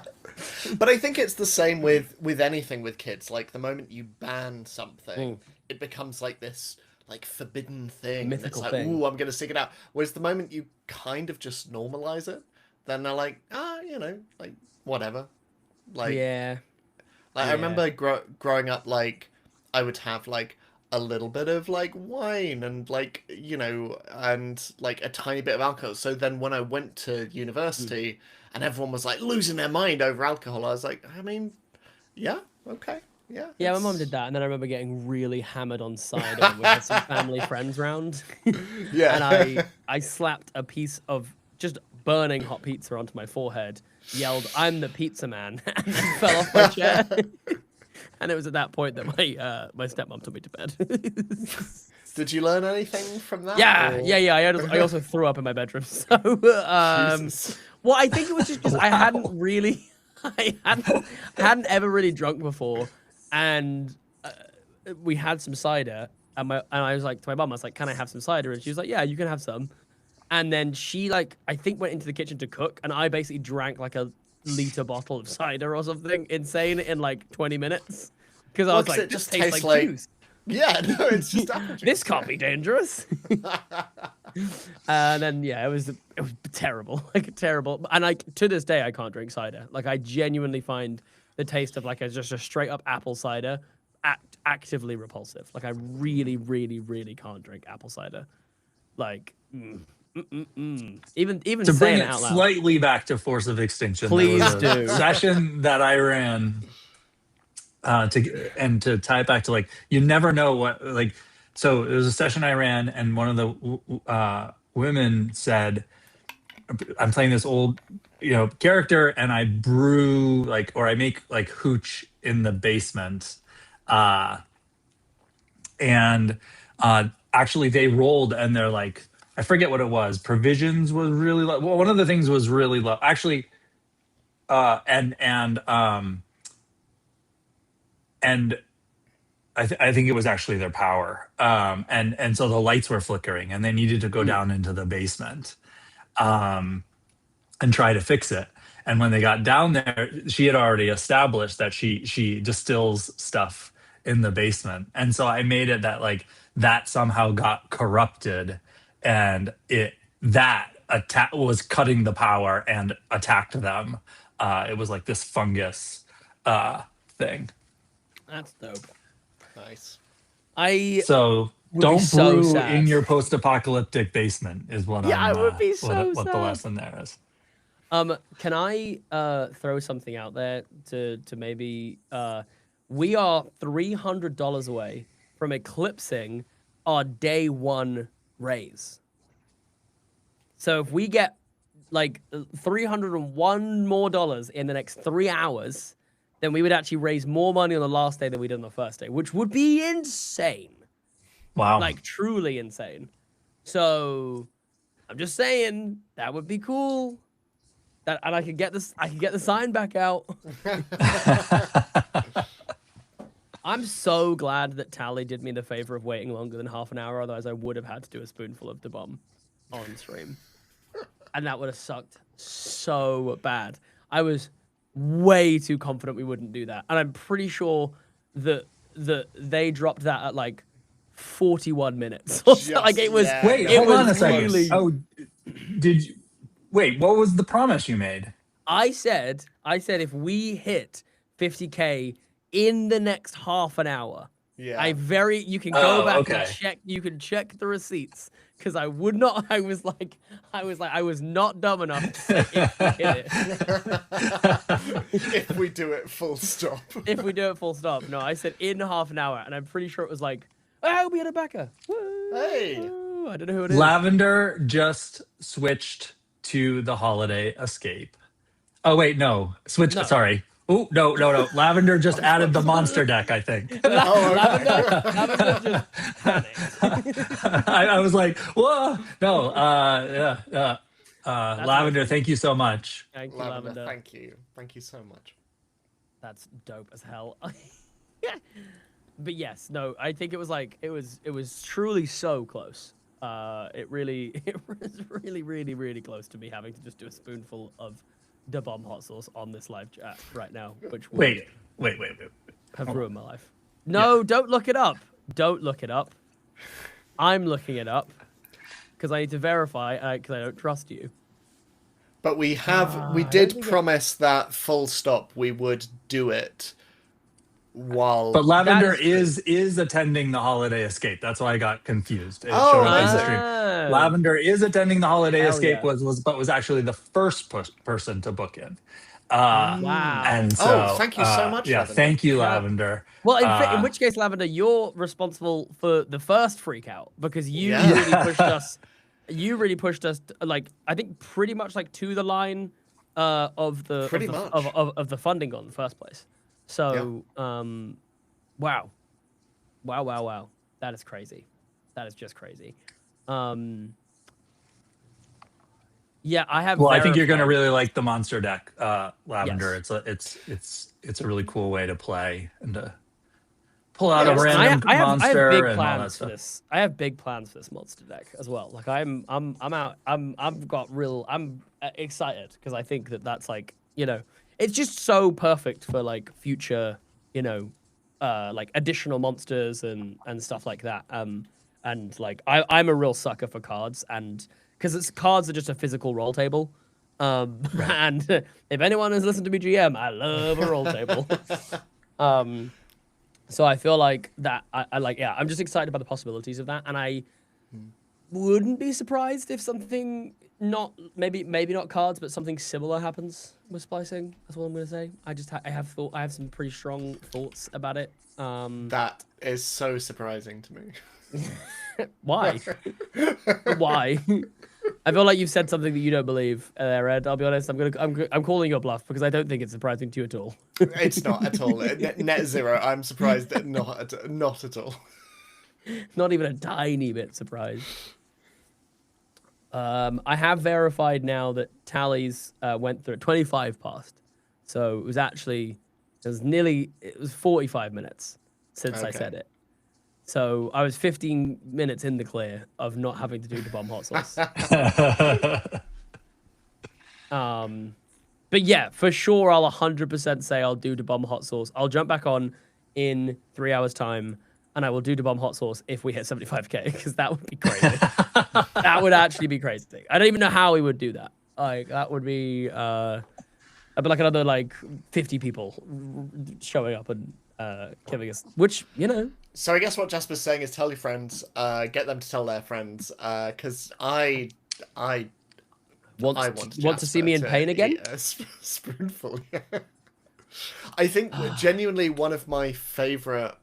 But I think it's the same with anything with kids. Like the moment you ban something, it becomes like this like forbidden thing. Mythical it's like, thing. ooh, I'm gonna stick it out. Whereas the moment you kind of just normalize it, then they're like, like whatever. Like, Yeah. like Yeah. I remember growing up, like I would have like a little bit of like wine and like and like a tiny bit of alcohol. So then when I went to university and everyone was like losing their mind over alcohol, I was like, I mean, yeah, okay, yeah. Yeah, my it's- mum did that, and then I remember getting really hammered on cider when we had some family friends round. Yeah. And I slapped a piece of just burning hot pizza onto my forehead, yelled, "I'm the pizza man," and then fell off my chair. And it was at that point that my stepmom took me to bed. Did you learn anything from that? Yeah, or- yeah. I also threw up in my bedroom. So, Jesus. well, I think it was just because I hadn't really, I hadn't ever really drunk before, and we had some cider, and I was like to my mum, I was like, "Can I have some cider?" And she was like, "Yeah, you can have some." And then she I think went into the kitchen to cook, and I basically drank like a liter bottle of cider or something insane in like 20 minutes because I was 'cause like, it "This just tastes tastes like like- juice. Yeah, no, it's just apple juice. This can't be dangerous." And then it was terrible, like terrible. And like to this day, I can't drink cider. Like I genuinely find the taste of like just a straight up apple cider actively repulsive. Like I really, really, really can't drink apple cider. Like. Even to saying bring it it out loud. slightly back to Force of Extinction, Please there was a do. session that I ran to tie it back to like you never know what like. So it was a session I ran, and one of the women said, "I'm playing this old character, and I brew or I make like hooch in the basement." And actually they rolled, and they're like, I forget what it was. Provisions was really low. Well, one of the things was really low. Actually, and I think it was actually their power. And so the lights were flickering, and they needed to go down into the basement, and try to fix it. And when they got down there, she had already established that she distills stuff in the basement. And so I made it that like that somehow got corrupted, and was cutting the power and attacked them. It was like this fungus thing. That's dope. Nice. So would be don't so brew sad. in your post-apocalyptic basement is what Yeah, I'm, it would be so what the sad. lesson there is. Can I throw something out there to maybe we are $300 away from eclipsing our day one raise. So if we get like $301 more in the next 3 hours, then we would actually raise more money on the last day than we did on the first day, which would be insane. Wow. Like truly insane. So I'm just saying that would be cool. That and I could get this. I could get the sign back out. I'm so glad that Tally did me the favor of waiting longer than half an hour. Otherwise, I would have had to do a spoonful of the bomb on stream, and that would have sucked so bad. I was way too confident we wouldn't do that, and I'm pretty sure that they dropped that at like 41 minutes. Like it was. yeah. Wait, It hold on a was second. really- Oh, did you? Wait, what was the promise you made? I said if we hit 50K in the next half an hour, Yeah. you can go back okay. and check. You can check the receipts because I would not. I was not dumb enough to say if we hit it. If we do it, full stop. If we do it full stop. No, I said in half an hour, and I'm pretty sure it was like, oh, we had a backer. Woo! Hey. I don't know who it is. Lavender just switched to the holiday escape. Oh wait, no. Switch. No. Sorry. Oh no. Lavender just added the monster deck. I think. Lavender just panicked. I was like, whoa. No. Lavender, thank you so much. Thank you, Lavender, Lavender. thank you so much. That's dope as hell. But yes, no, I think it was truly so close. It was really close to me having to just do a spoonful of the bomb hot sauce on this live chat right now, which would Wait. have ruined my life. No, don't look it up. Don't look it up. I'm looking it up because I need to verify because I don't trust you. But we did promise that full stop we would do it while. But Lavender is is attending the holiday escape. That's why I got confused. It Oh, showed up in the okay. stream. Lavender is attending the holiday Hell escape. yeah. Was actually the first person to book in. Wow. And so, thank you so much, Yeah, Lavender. thank you, Lavender. Well, in which case, Lavender, you're responsible for the first freak out because you Yeah. really pushed us. You really pushed us, like I think, pretty much like to the line of the Pretty of the, much. of the funding goal in the first place. So, wow, that is crazy. That is just crazy. Yeah, I have. Well, I think you're going to verified- really like the monster deck, Lavender. Yes. It's a really cool way to play and to pull out Yes, a random I have monster big and all that plans for stuff. this. I have big plans for this monster deck as well. Like I'm excited because I think that's like, it's just so perfect for like future, like additional monsters and stuff like that. And like I'm a real sucker for cards, and because cards are just a physical roll table. And if anyone has listened to me GM, I love a roll table. So I feel like that I'm just excited about the possibilities of that, and I wouldn't be surprised if something maybe not cards, but something similar happens with splicing. That's what I'm gonna say. I have some pretty strong thoughts about it. That is so surprising to me. Why? Why? I feel like you've said something that you don't believe there, Ed. I'll be honest. I'm calling your bluff because I don't think it's surprising to you at all. It's not at all. Net zero. I'm surprised that not at all. Not even a tiny bit surprised. I have verified now that tallies went through 25 past. So it was 45 minutes since I Okay. said it. So I was 15 minutes in the clear of not having to do the bomb hot sauce. But yeah, for sure, I'll 100% say I'll do the bomb hot sauce. I'll jump back on in 3 hours time, and I will do the bomb hot sauce if we hit 75K, because that would be crazy. That would actually be crazy. I don't even know how we would do that. Like that would be, I'd be like another like 50 people showing up and giving us, which So I guess what Jasper's saying is tell your friends, get them to tell their friends, because I want want to see me in Jasper pain to again. eat a spoonful. I think genuinely one of my favorite.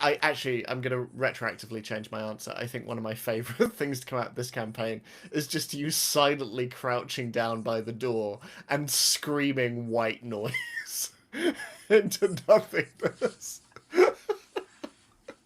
I'm gonna retroactively change my answer. I think one of my favorite things to come out of this campaign is just you silently crouching down by the door and screaming white noise into nothingness.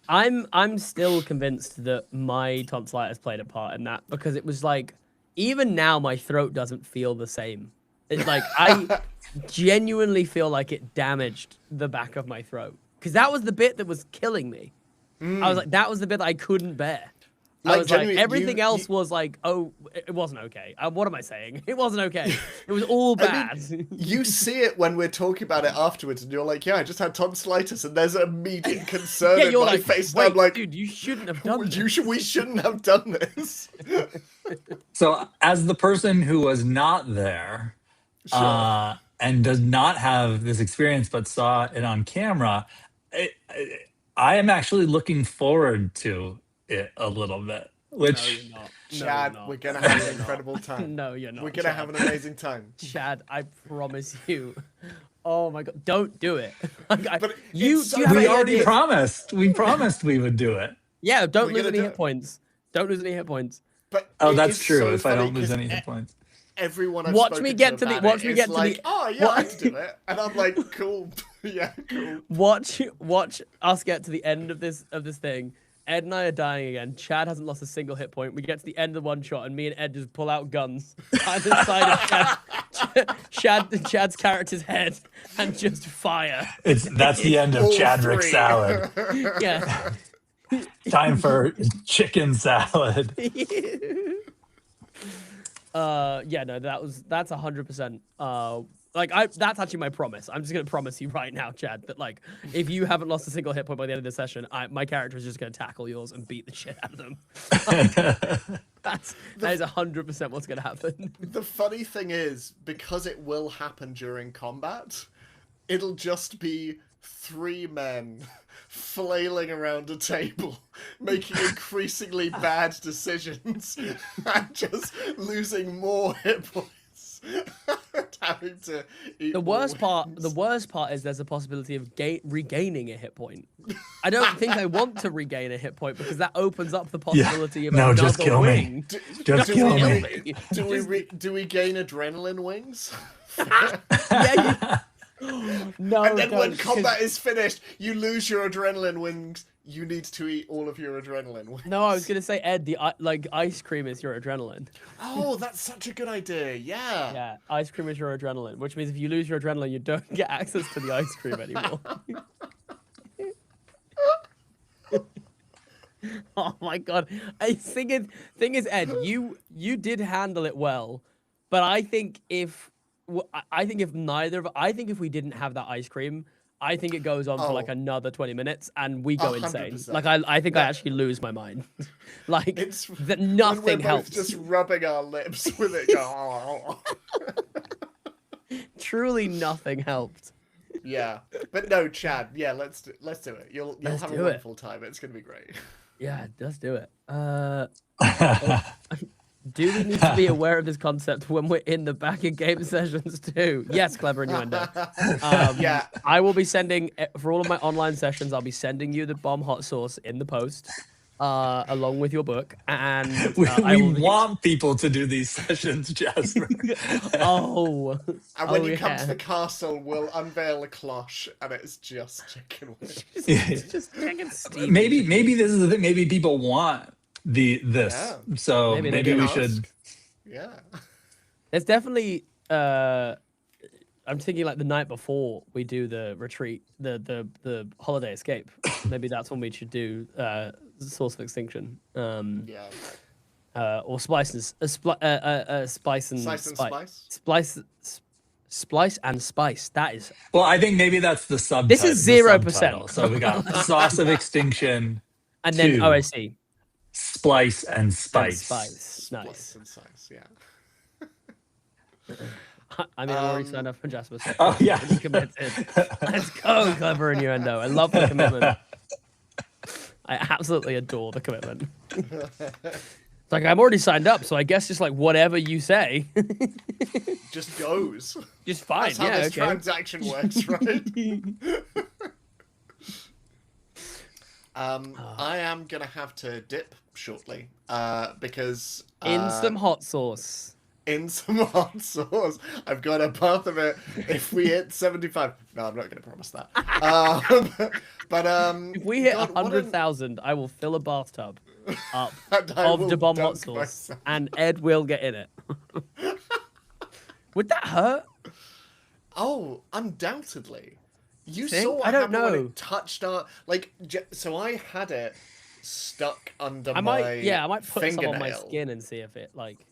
I'm still convinced that my tonsillitis played a part in that, because it was like, even now my throat doesn't feel the same. It's like I genuinely feel like it damaged the back of my throat, because that was the bit that was killing me. I was like, that was the bit that I couldn't bear. I Like, was like, genuinely, everything you- else was like, oh, it wasn't okay. What am I saying? It wasn't okay. It was all bad. You see it when we're talking about it afterwards, and you're like, "Yeah, I just had tonsillitis," and there's immediate concern Yeah, in you're my like, face. And wait, I'm like, dude, you shouldn't have done this. we shouldn't have done this." So, as the person who was not there Sure. and does not have this experience but saw it on camera, I am actually looking forward to it a little bit. No, Which, you're not. Chad, no, you're we're not. gonna have an incredible time. No, you're not. We're gonna have an amazing time. Chad, I promise you. Oh my god, don't do it. Like, But you it's so do you have we any already ideas? promised. We promised we would do it. Yeah, don't We're lose gonna any do hit it. points. Don't lose any hit points. But Oh, it that's is true. so if I funny don't lose 'cause any hit points. everyone I've Watch spoken me get to the- about watch it me is get to the- like, "Oh yeah, what- I can do it," and I'm like, "Cool, yeah, cool." Watch us get to the end of this thing. Ed and I are dying again. Chad hasn't lost a single hit point. We get to the end of the one shot, and me and Ed just pull out guns either side of Chad's character's head and just fire. That's the end of All Chadrick three. salad. Yeah. Time for chicken salad. Yeah, no, that's 100%. That's actually my promise. I'm just gonna promise you right now, Chad, that like, if you haven't lost a single hit point by the end of this session, my character is just gonna tackle yours and beat the shit out of them. That is 100% what's gonna happen. The funny thing is, because it will happen during combat, it'll just be 3 men flailing around a table, making increasingly bad decisions, and just losing more hit points. Having to eat The more worst part wings. is there's a possibility of regaining a hit point. I don't think I want to regain a hit point, because that opens up the possibility of No, another just kill me. wing. Just Do kill we, me. do we gain adrenaline wings? Yeah, no, And then when don't, combat is finished, you lose your adrenaline wings. You need to eat all of your adrenaline wings. No, I was gonna say, Ed, like ice cream is your adrenaline. Oh, that's such a good idea. Yeah. Yeah, ice cream is your adrenaline, which means if you lose your adrenaline, you don't get access to the ice cream anymore. Oh my god! Thing is, Ed, you did handle it well, but I think if we didn't have that ice cream, I think it goes on for like Oh. another 20 minutes and we go insane. 100%. Like I think I actually lose my mind. Like It's that when nothing we're both helps. just rubbing our lips with it. Go, Truly nothing helped. yeah, but no, Chad. Yeah, let's do it. You'll Let's have a do it. wonderful time. It's gonna be great. Yeah, let's do it. Do we need to be aware of this concept when we're in the back of game sessions too? Yes, clever innuendo. Yeah. I will be sending, for all of my online sessions, I'll be sending you the bomb hot sauce in the post, along with your book. And We I will be- want people to do these sessions, Jasper. Oh. And when Oh, you come to yeah. the castle, we'll unveil a cloche, and it's just chicken wings. It's just chicken steam. maybe this is the thing. Maybe people want this. Yeah. So Maybe they maybe can we ask. should. Yeah. There's definitely I'm thinking like the night before we do the retreat, the holiday escape. Maybe that's when we should do Source of Extinction. Yeah. Or spices, spice and Slice and spice? splice and spice. That is Well, I think maybe that's the subtitle. This is 0%. So we got Sauce of Extinction, and then Two. OSC Splice and and Spice. spice. Splice Nice. and spice, yeah. I mean, I already signed up for Jasper. So Oh, yeah. already committed. Let's go, clever innuendo. I love the commitment. I absolutely adore the commitment. It's like I'm already signed up, so I guess just like whatever you say, Just goes. just fine. That's how Yeah, this okay. transaction works, right? I am gonna have to dip shortly, because Instant hot sauce. in some hot sauce. I've got a bath of it. If we hit 75, no, I'm not going to promise that. But If we hit God, what an- 100,000, I will fill a bathtub up and I of will the bomb hot dunk sauce, myself. and Ed will get in it. Would that hurt? Oh, undoubtedly. You Think? saw what I don't happened when know. it touched our so I had it stuck under I my might put some on my fingernail. skin and see if it like.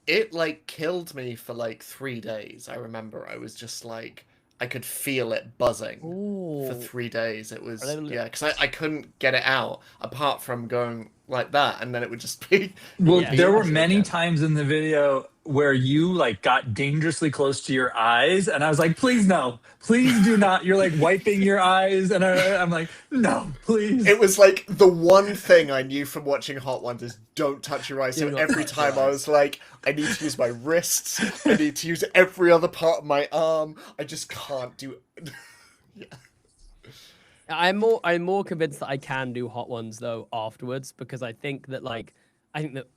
It like killed me for like 3 days. I remember I was just like I could feel it buzzing for Ooh. 3 days. It was Are they- yeah, because I couldn't get it out apart from going like that, and then it would just be. Well, Yeah. there were Awesome many again. times in the video where you like got dangerously close to your eyes, and I was like, "Please no, please do not." You're like wiping your eyes, and I'm like, "No, please." It was like the one thing I knew from watching Hot Ones is don't touch your eyes. Do So not every touch your time I eyes. was like, I need to use my wrists. I need to use every other part of my arm. I just can't do. I'm more convinced that I can do hot ones though afterwards, because I think that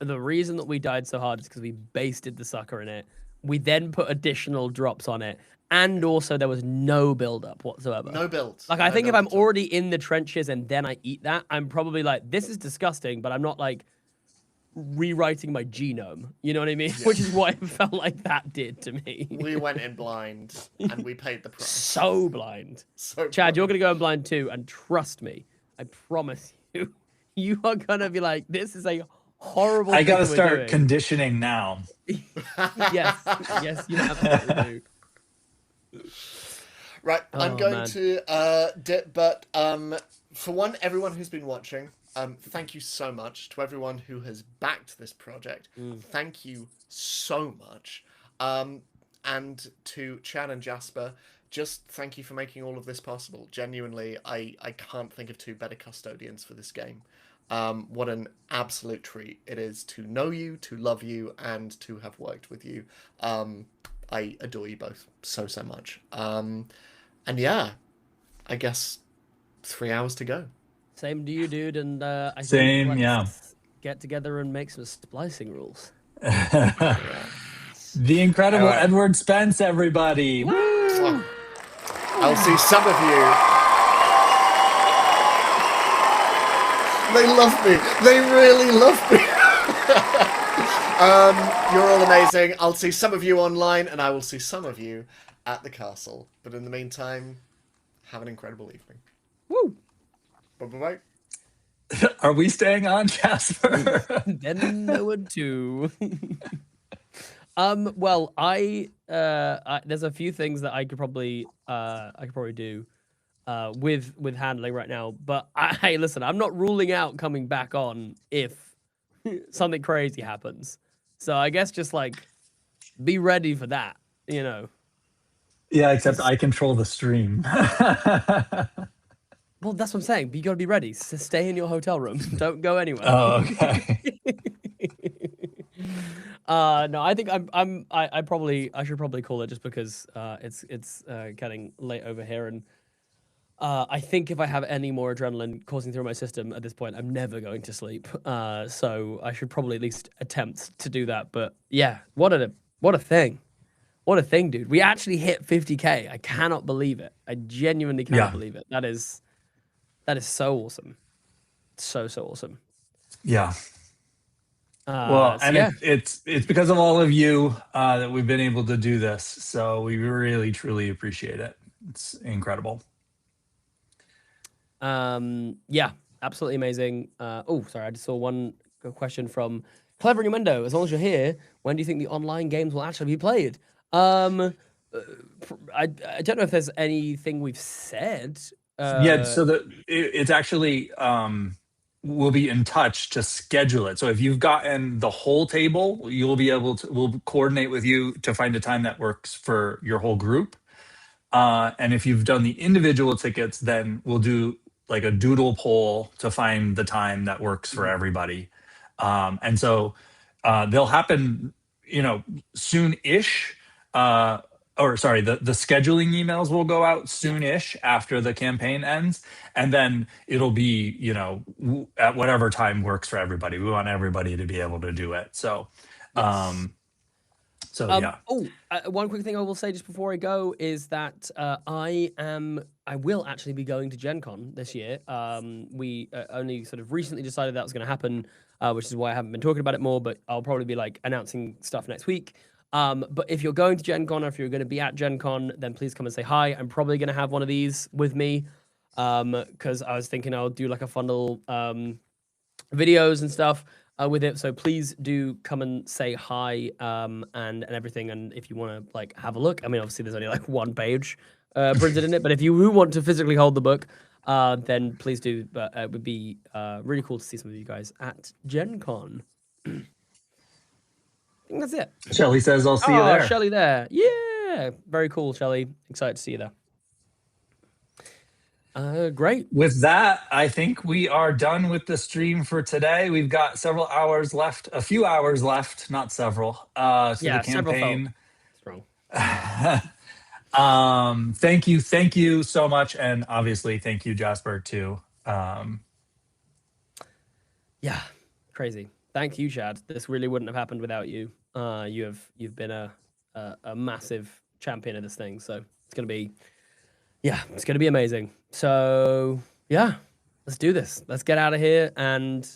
the reason that we died so hard is because we basted the sucker in it. We then put additional drops on it, and also there was no build up whatsoever. No build. Like I No think if build I'm at all. already in the trenches and then I eat that, I'm probably like, this is disgusting, but I'm not like rewriting my genome. You know what I mean? Which is what it felt like that did to me. We went in blind and we paid the price. So blind. So Chad, you're gonna go in blind too, and trust me, I promise you, you are gonna be like, this is a horrible. I gotta thing we're start doing. conditioning now. Yes, you absolutely do. Right, I'm Oh, going man. to dip, but for one, everyone who's been watching, thank you so much. To everyone who has backed this project, thank you so much. And to Chad and Jasper, just thank you for making all of this possible. Genuinely, I can't think of two better custodians for this game. What an absolute treat it is to know you, to love you, and to have worked with you. I adore you both so much. And yeah, I guess 3 hours to go. Same to you, dude. And I think Same, let's yeah. get together and make some splicing rules. The incredible All right. Edward Spence, everybody. Woo! I'll see some of you. They love me. They really love me. You're all amazing. I'll see some of you online, and I will see some of you at the castle. But in the meantime, have an incredible evening. Woo! Bye-bye. Are we staying on, Jasper? Then there were two. Well, there's a few things that I could probably do with handling right now, but hey, listen, I'm not ruling out coming back on if something crazy happens. So I guess just like be ready for that, you know. Yeah, except I control the stream. Well, that's what I'm saying. But you gotta be ready. So stay in your hotel room. Don't go anywhere. Oh, okay. No, I think I should probably call it, just because it's getting late over here, and I think if I have any more adrenaline coursing through my system at this point, I'm never going to sleep. So I should probably at least attempt to do that. But yeah, what a thing. What a thing, dude. We actually hit 50K. I cannot believe it. I genuinely cannot believe it. That is so awesome. So awesome. Yeah. Well, so and yeah. it's because of all of you that we've been able to do this. So we really, truly appreciate it. It's incredible. Yeah, absolutely amazing. Oh, sorry, I just saw one question from Clever Innuendo. As long as you're here, when do you think the online games will actually be played? I don't know if there's anything we've said. Yeah, so it's actually we'll be in touch to schedule it. So if you've gotten the whole table, you'll be able to. We'll coordinate with you to find a time that works for your whole group. And if you've done the individual tickets, then we'll do like a doodle poll to find the time that works for everybody. And so they'll happen, soon-ish. Or sorry, the scheduling emails will go out soon-ish after the campaign ends, and then it'll be, at whatever time works for everybody. We want everybody to be able to do it. So, Yes. So yeah. One quick thing I will say just before I go is that I will actually be going to Gen Con this year. We only sort of recently decided that was going to happen, which is why I haven't been talking about it more, but I'll probably be like announcing stuff next week. But if you're going to Gen Con or if you're going to be at Gen Con, then please come and say hi. I'm probably going to have one of these with me because I was thinking I'll do like a fun little videos and stuff with it. So please do come and say hi and everything. And if you want to like have a look, I mean, obviously there's only like one page printed in it, but if you want to physically hold the book, then please do. But it would be really cool to see some of you guys at Gen Con. I think that's it. Shelly says, I'll see you there. Shelly there. Yeah. Very cool, Shelly. Excited to see you there. Great. With that, I think we are done with the stream for today. We've got several hours left, a few hours left, not several, to the campaign. Strong. Thank you so much. And obviously, thank you, Jasper, too. Yeah, crazy. Thank you, Chad. This really wouldn't have happened without you. You've been a massive champion of this thing. So it's gonna be amazing. So yeah, let's do this. Let's get out of here. And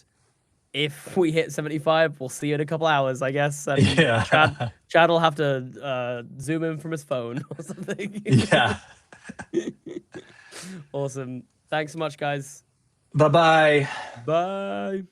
if we hit 75, we'll see you in a couple hours, I guess. And Yeah. Chad will have to zoom in from his phone or something. Yeah. Awesome. Thanks so much, guys. Bye-bye. Bye.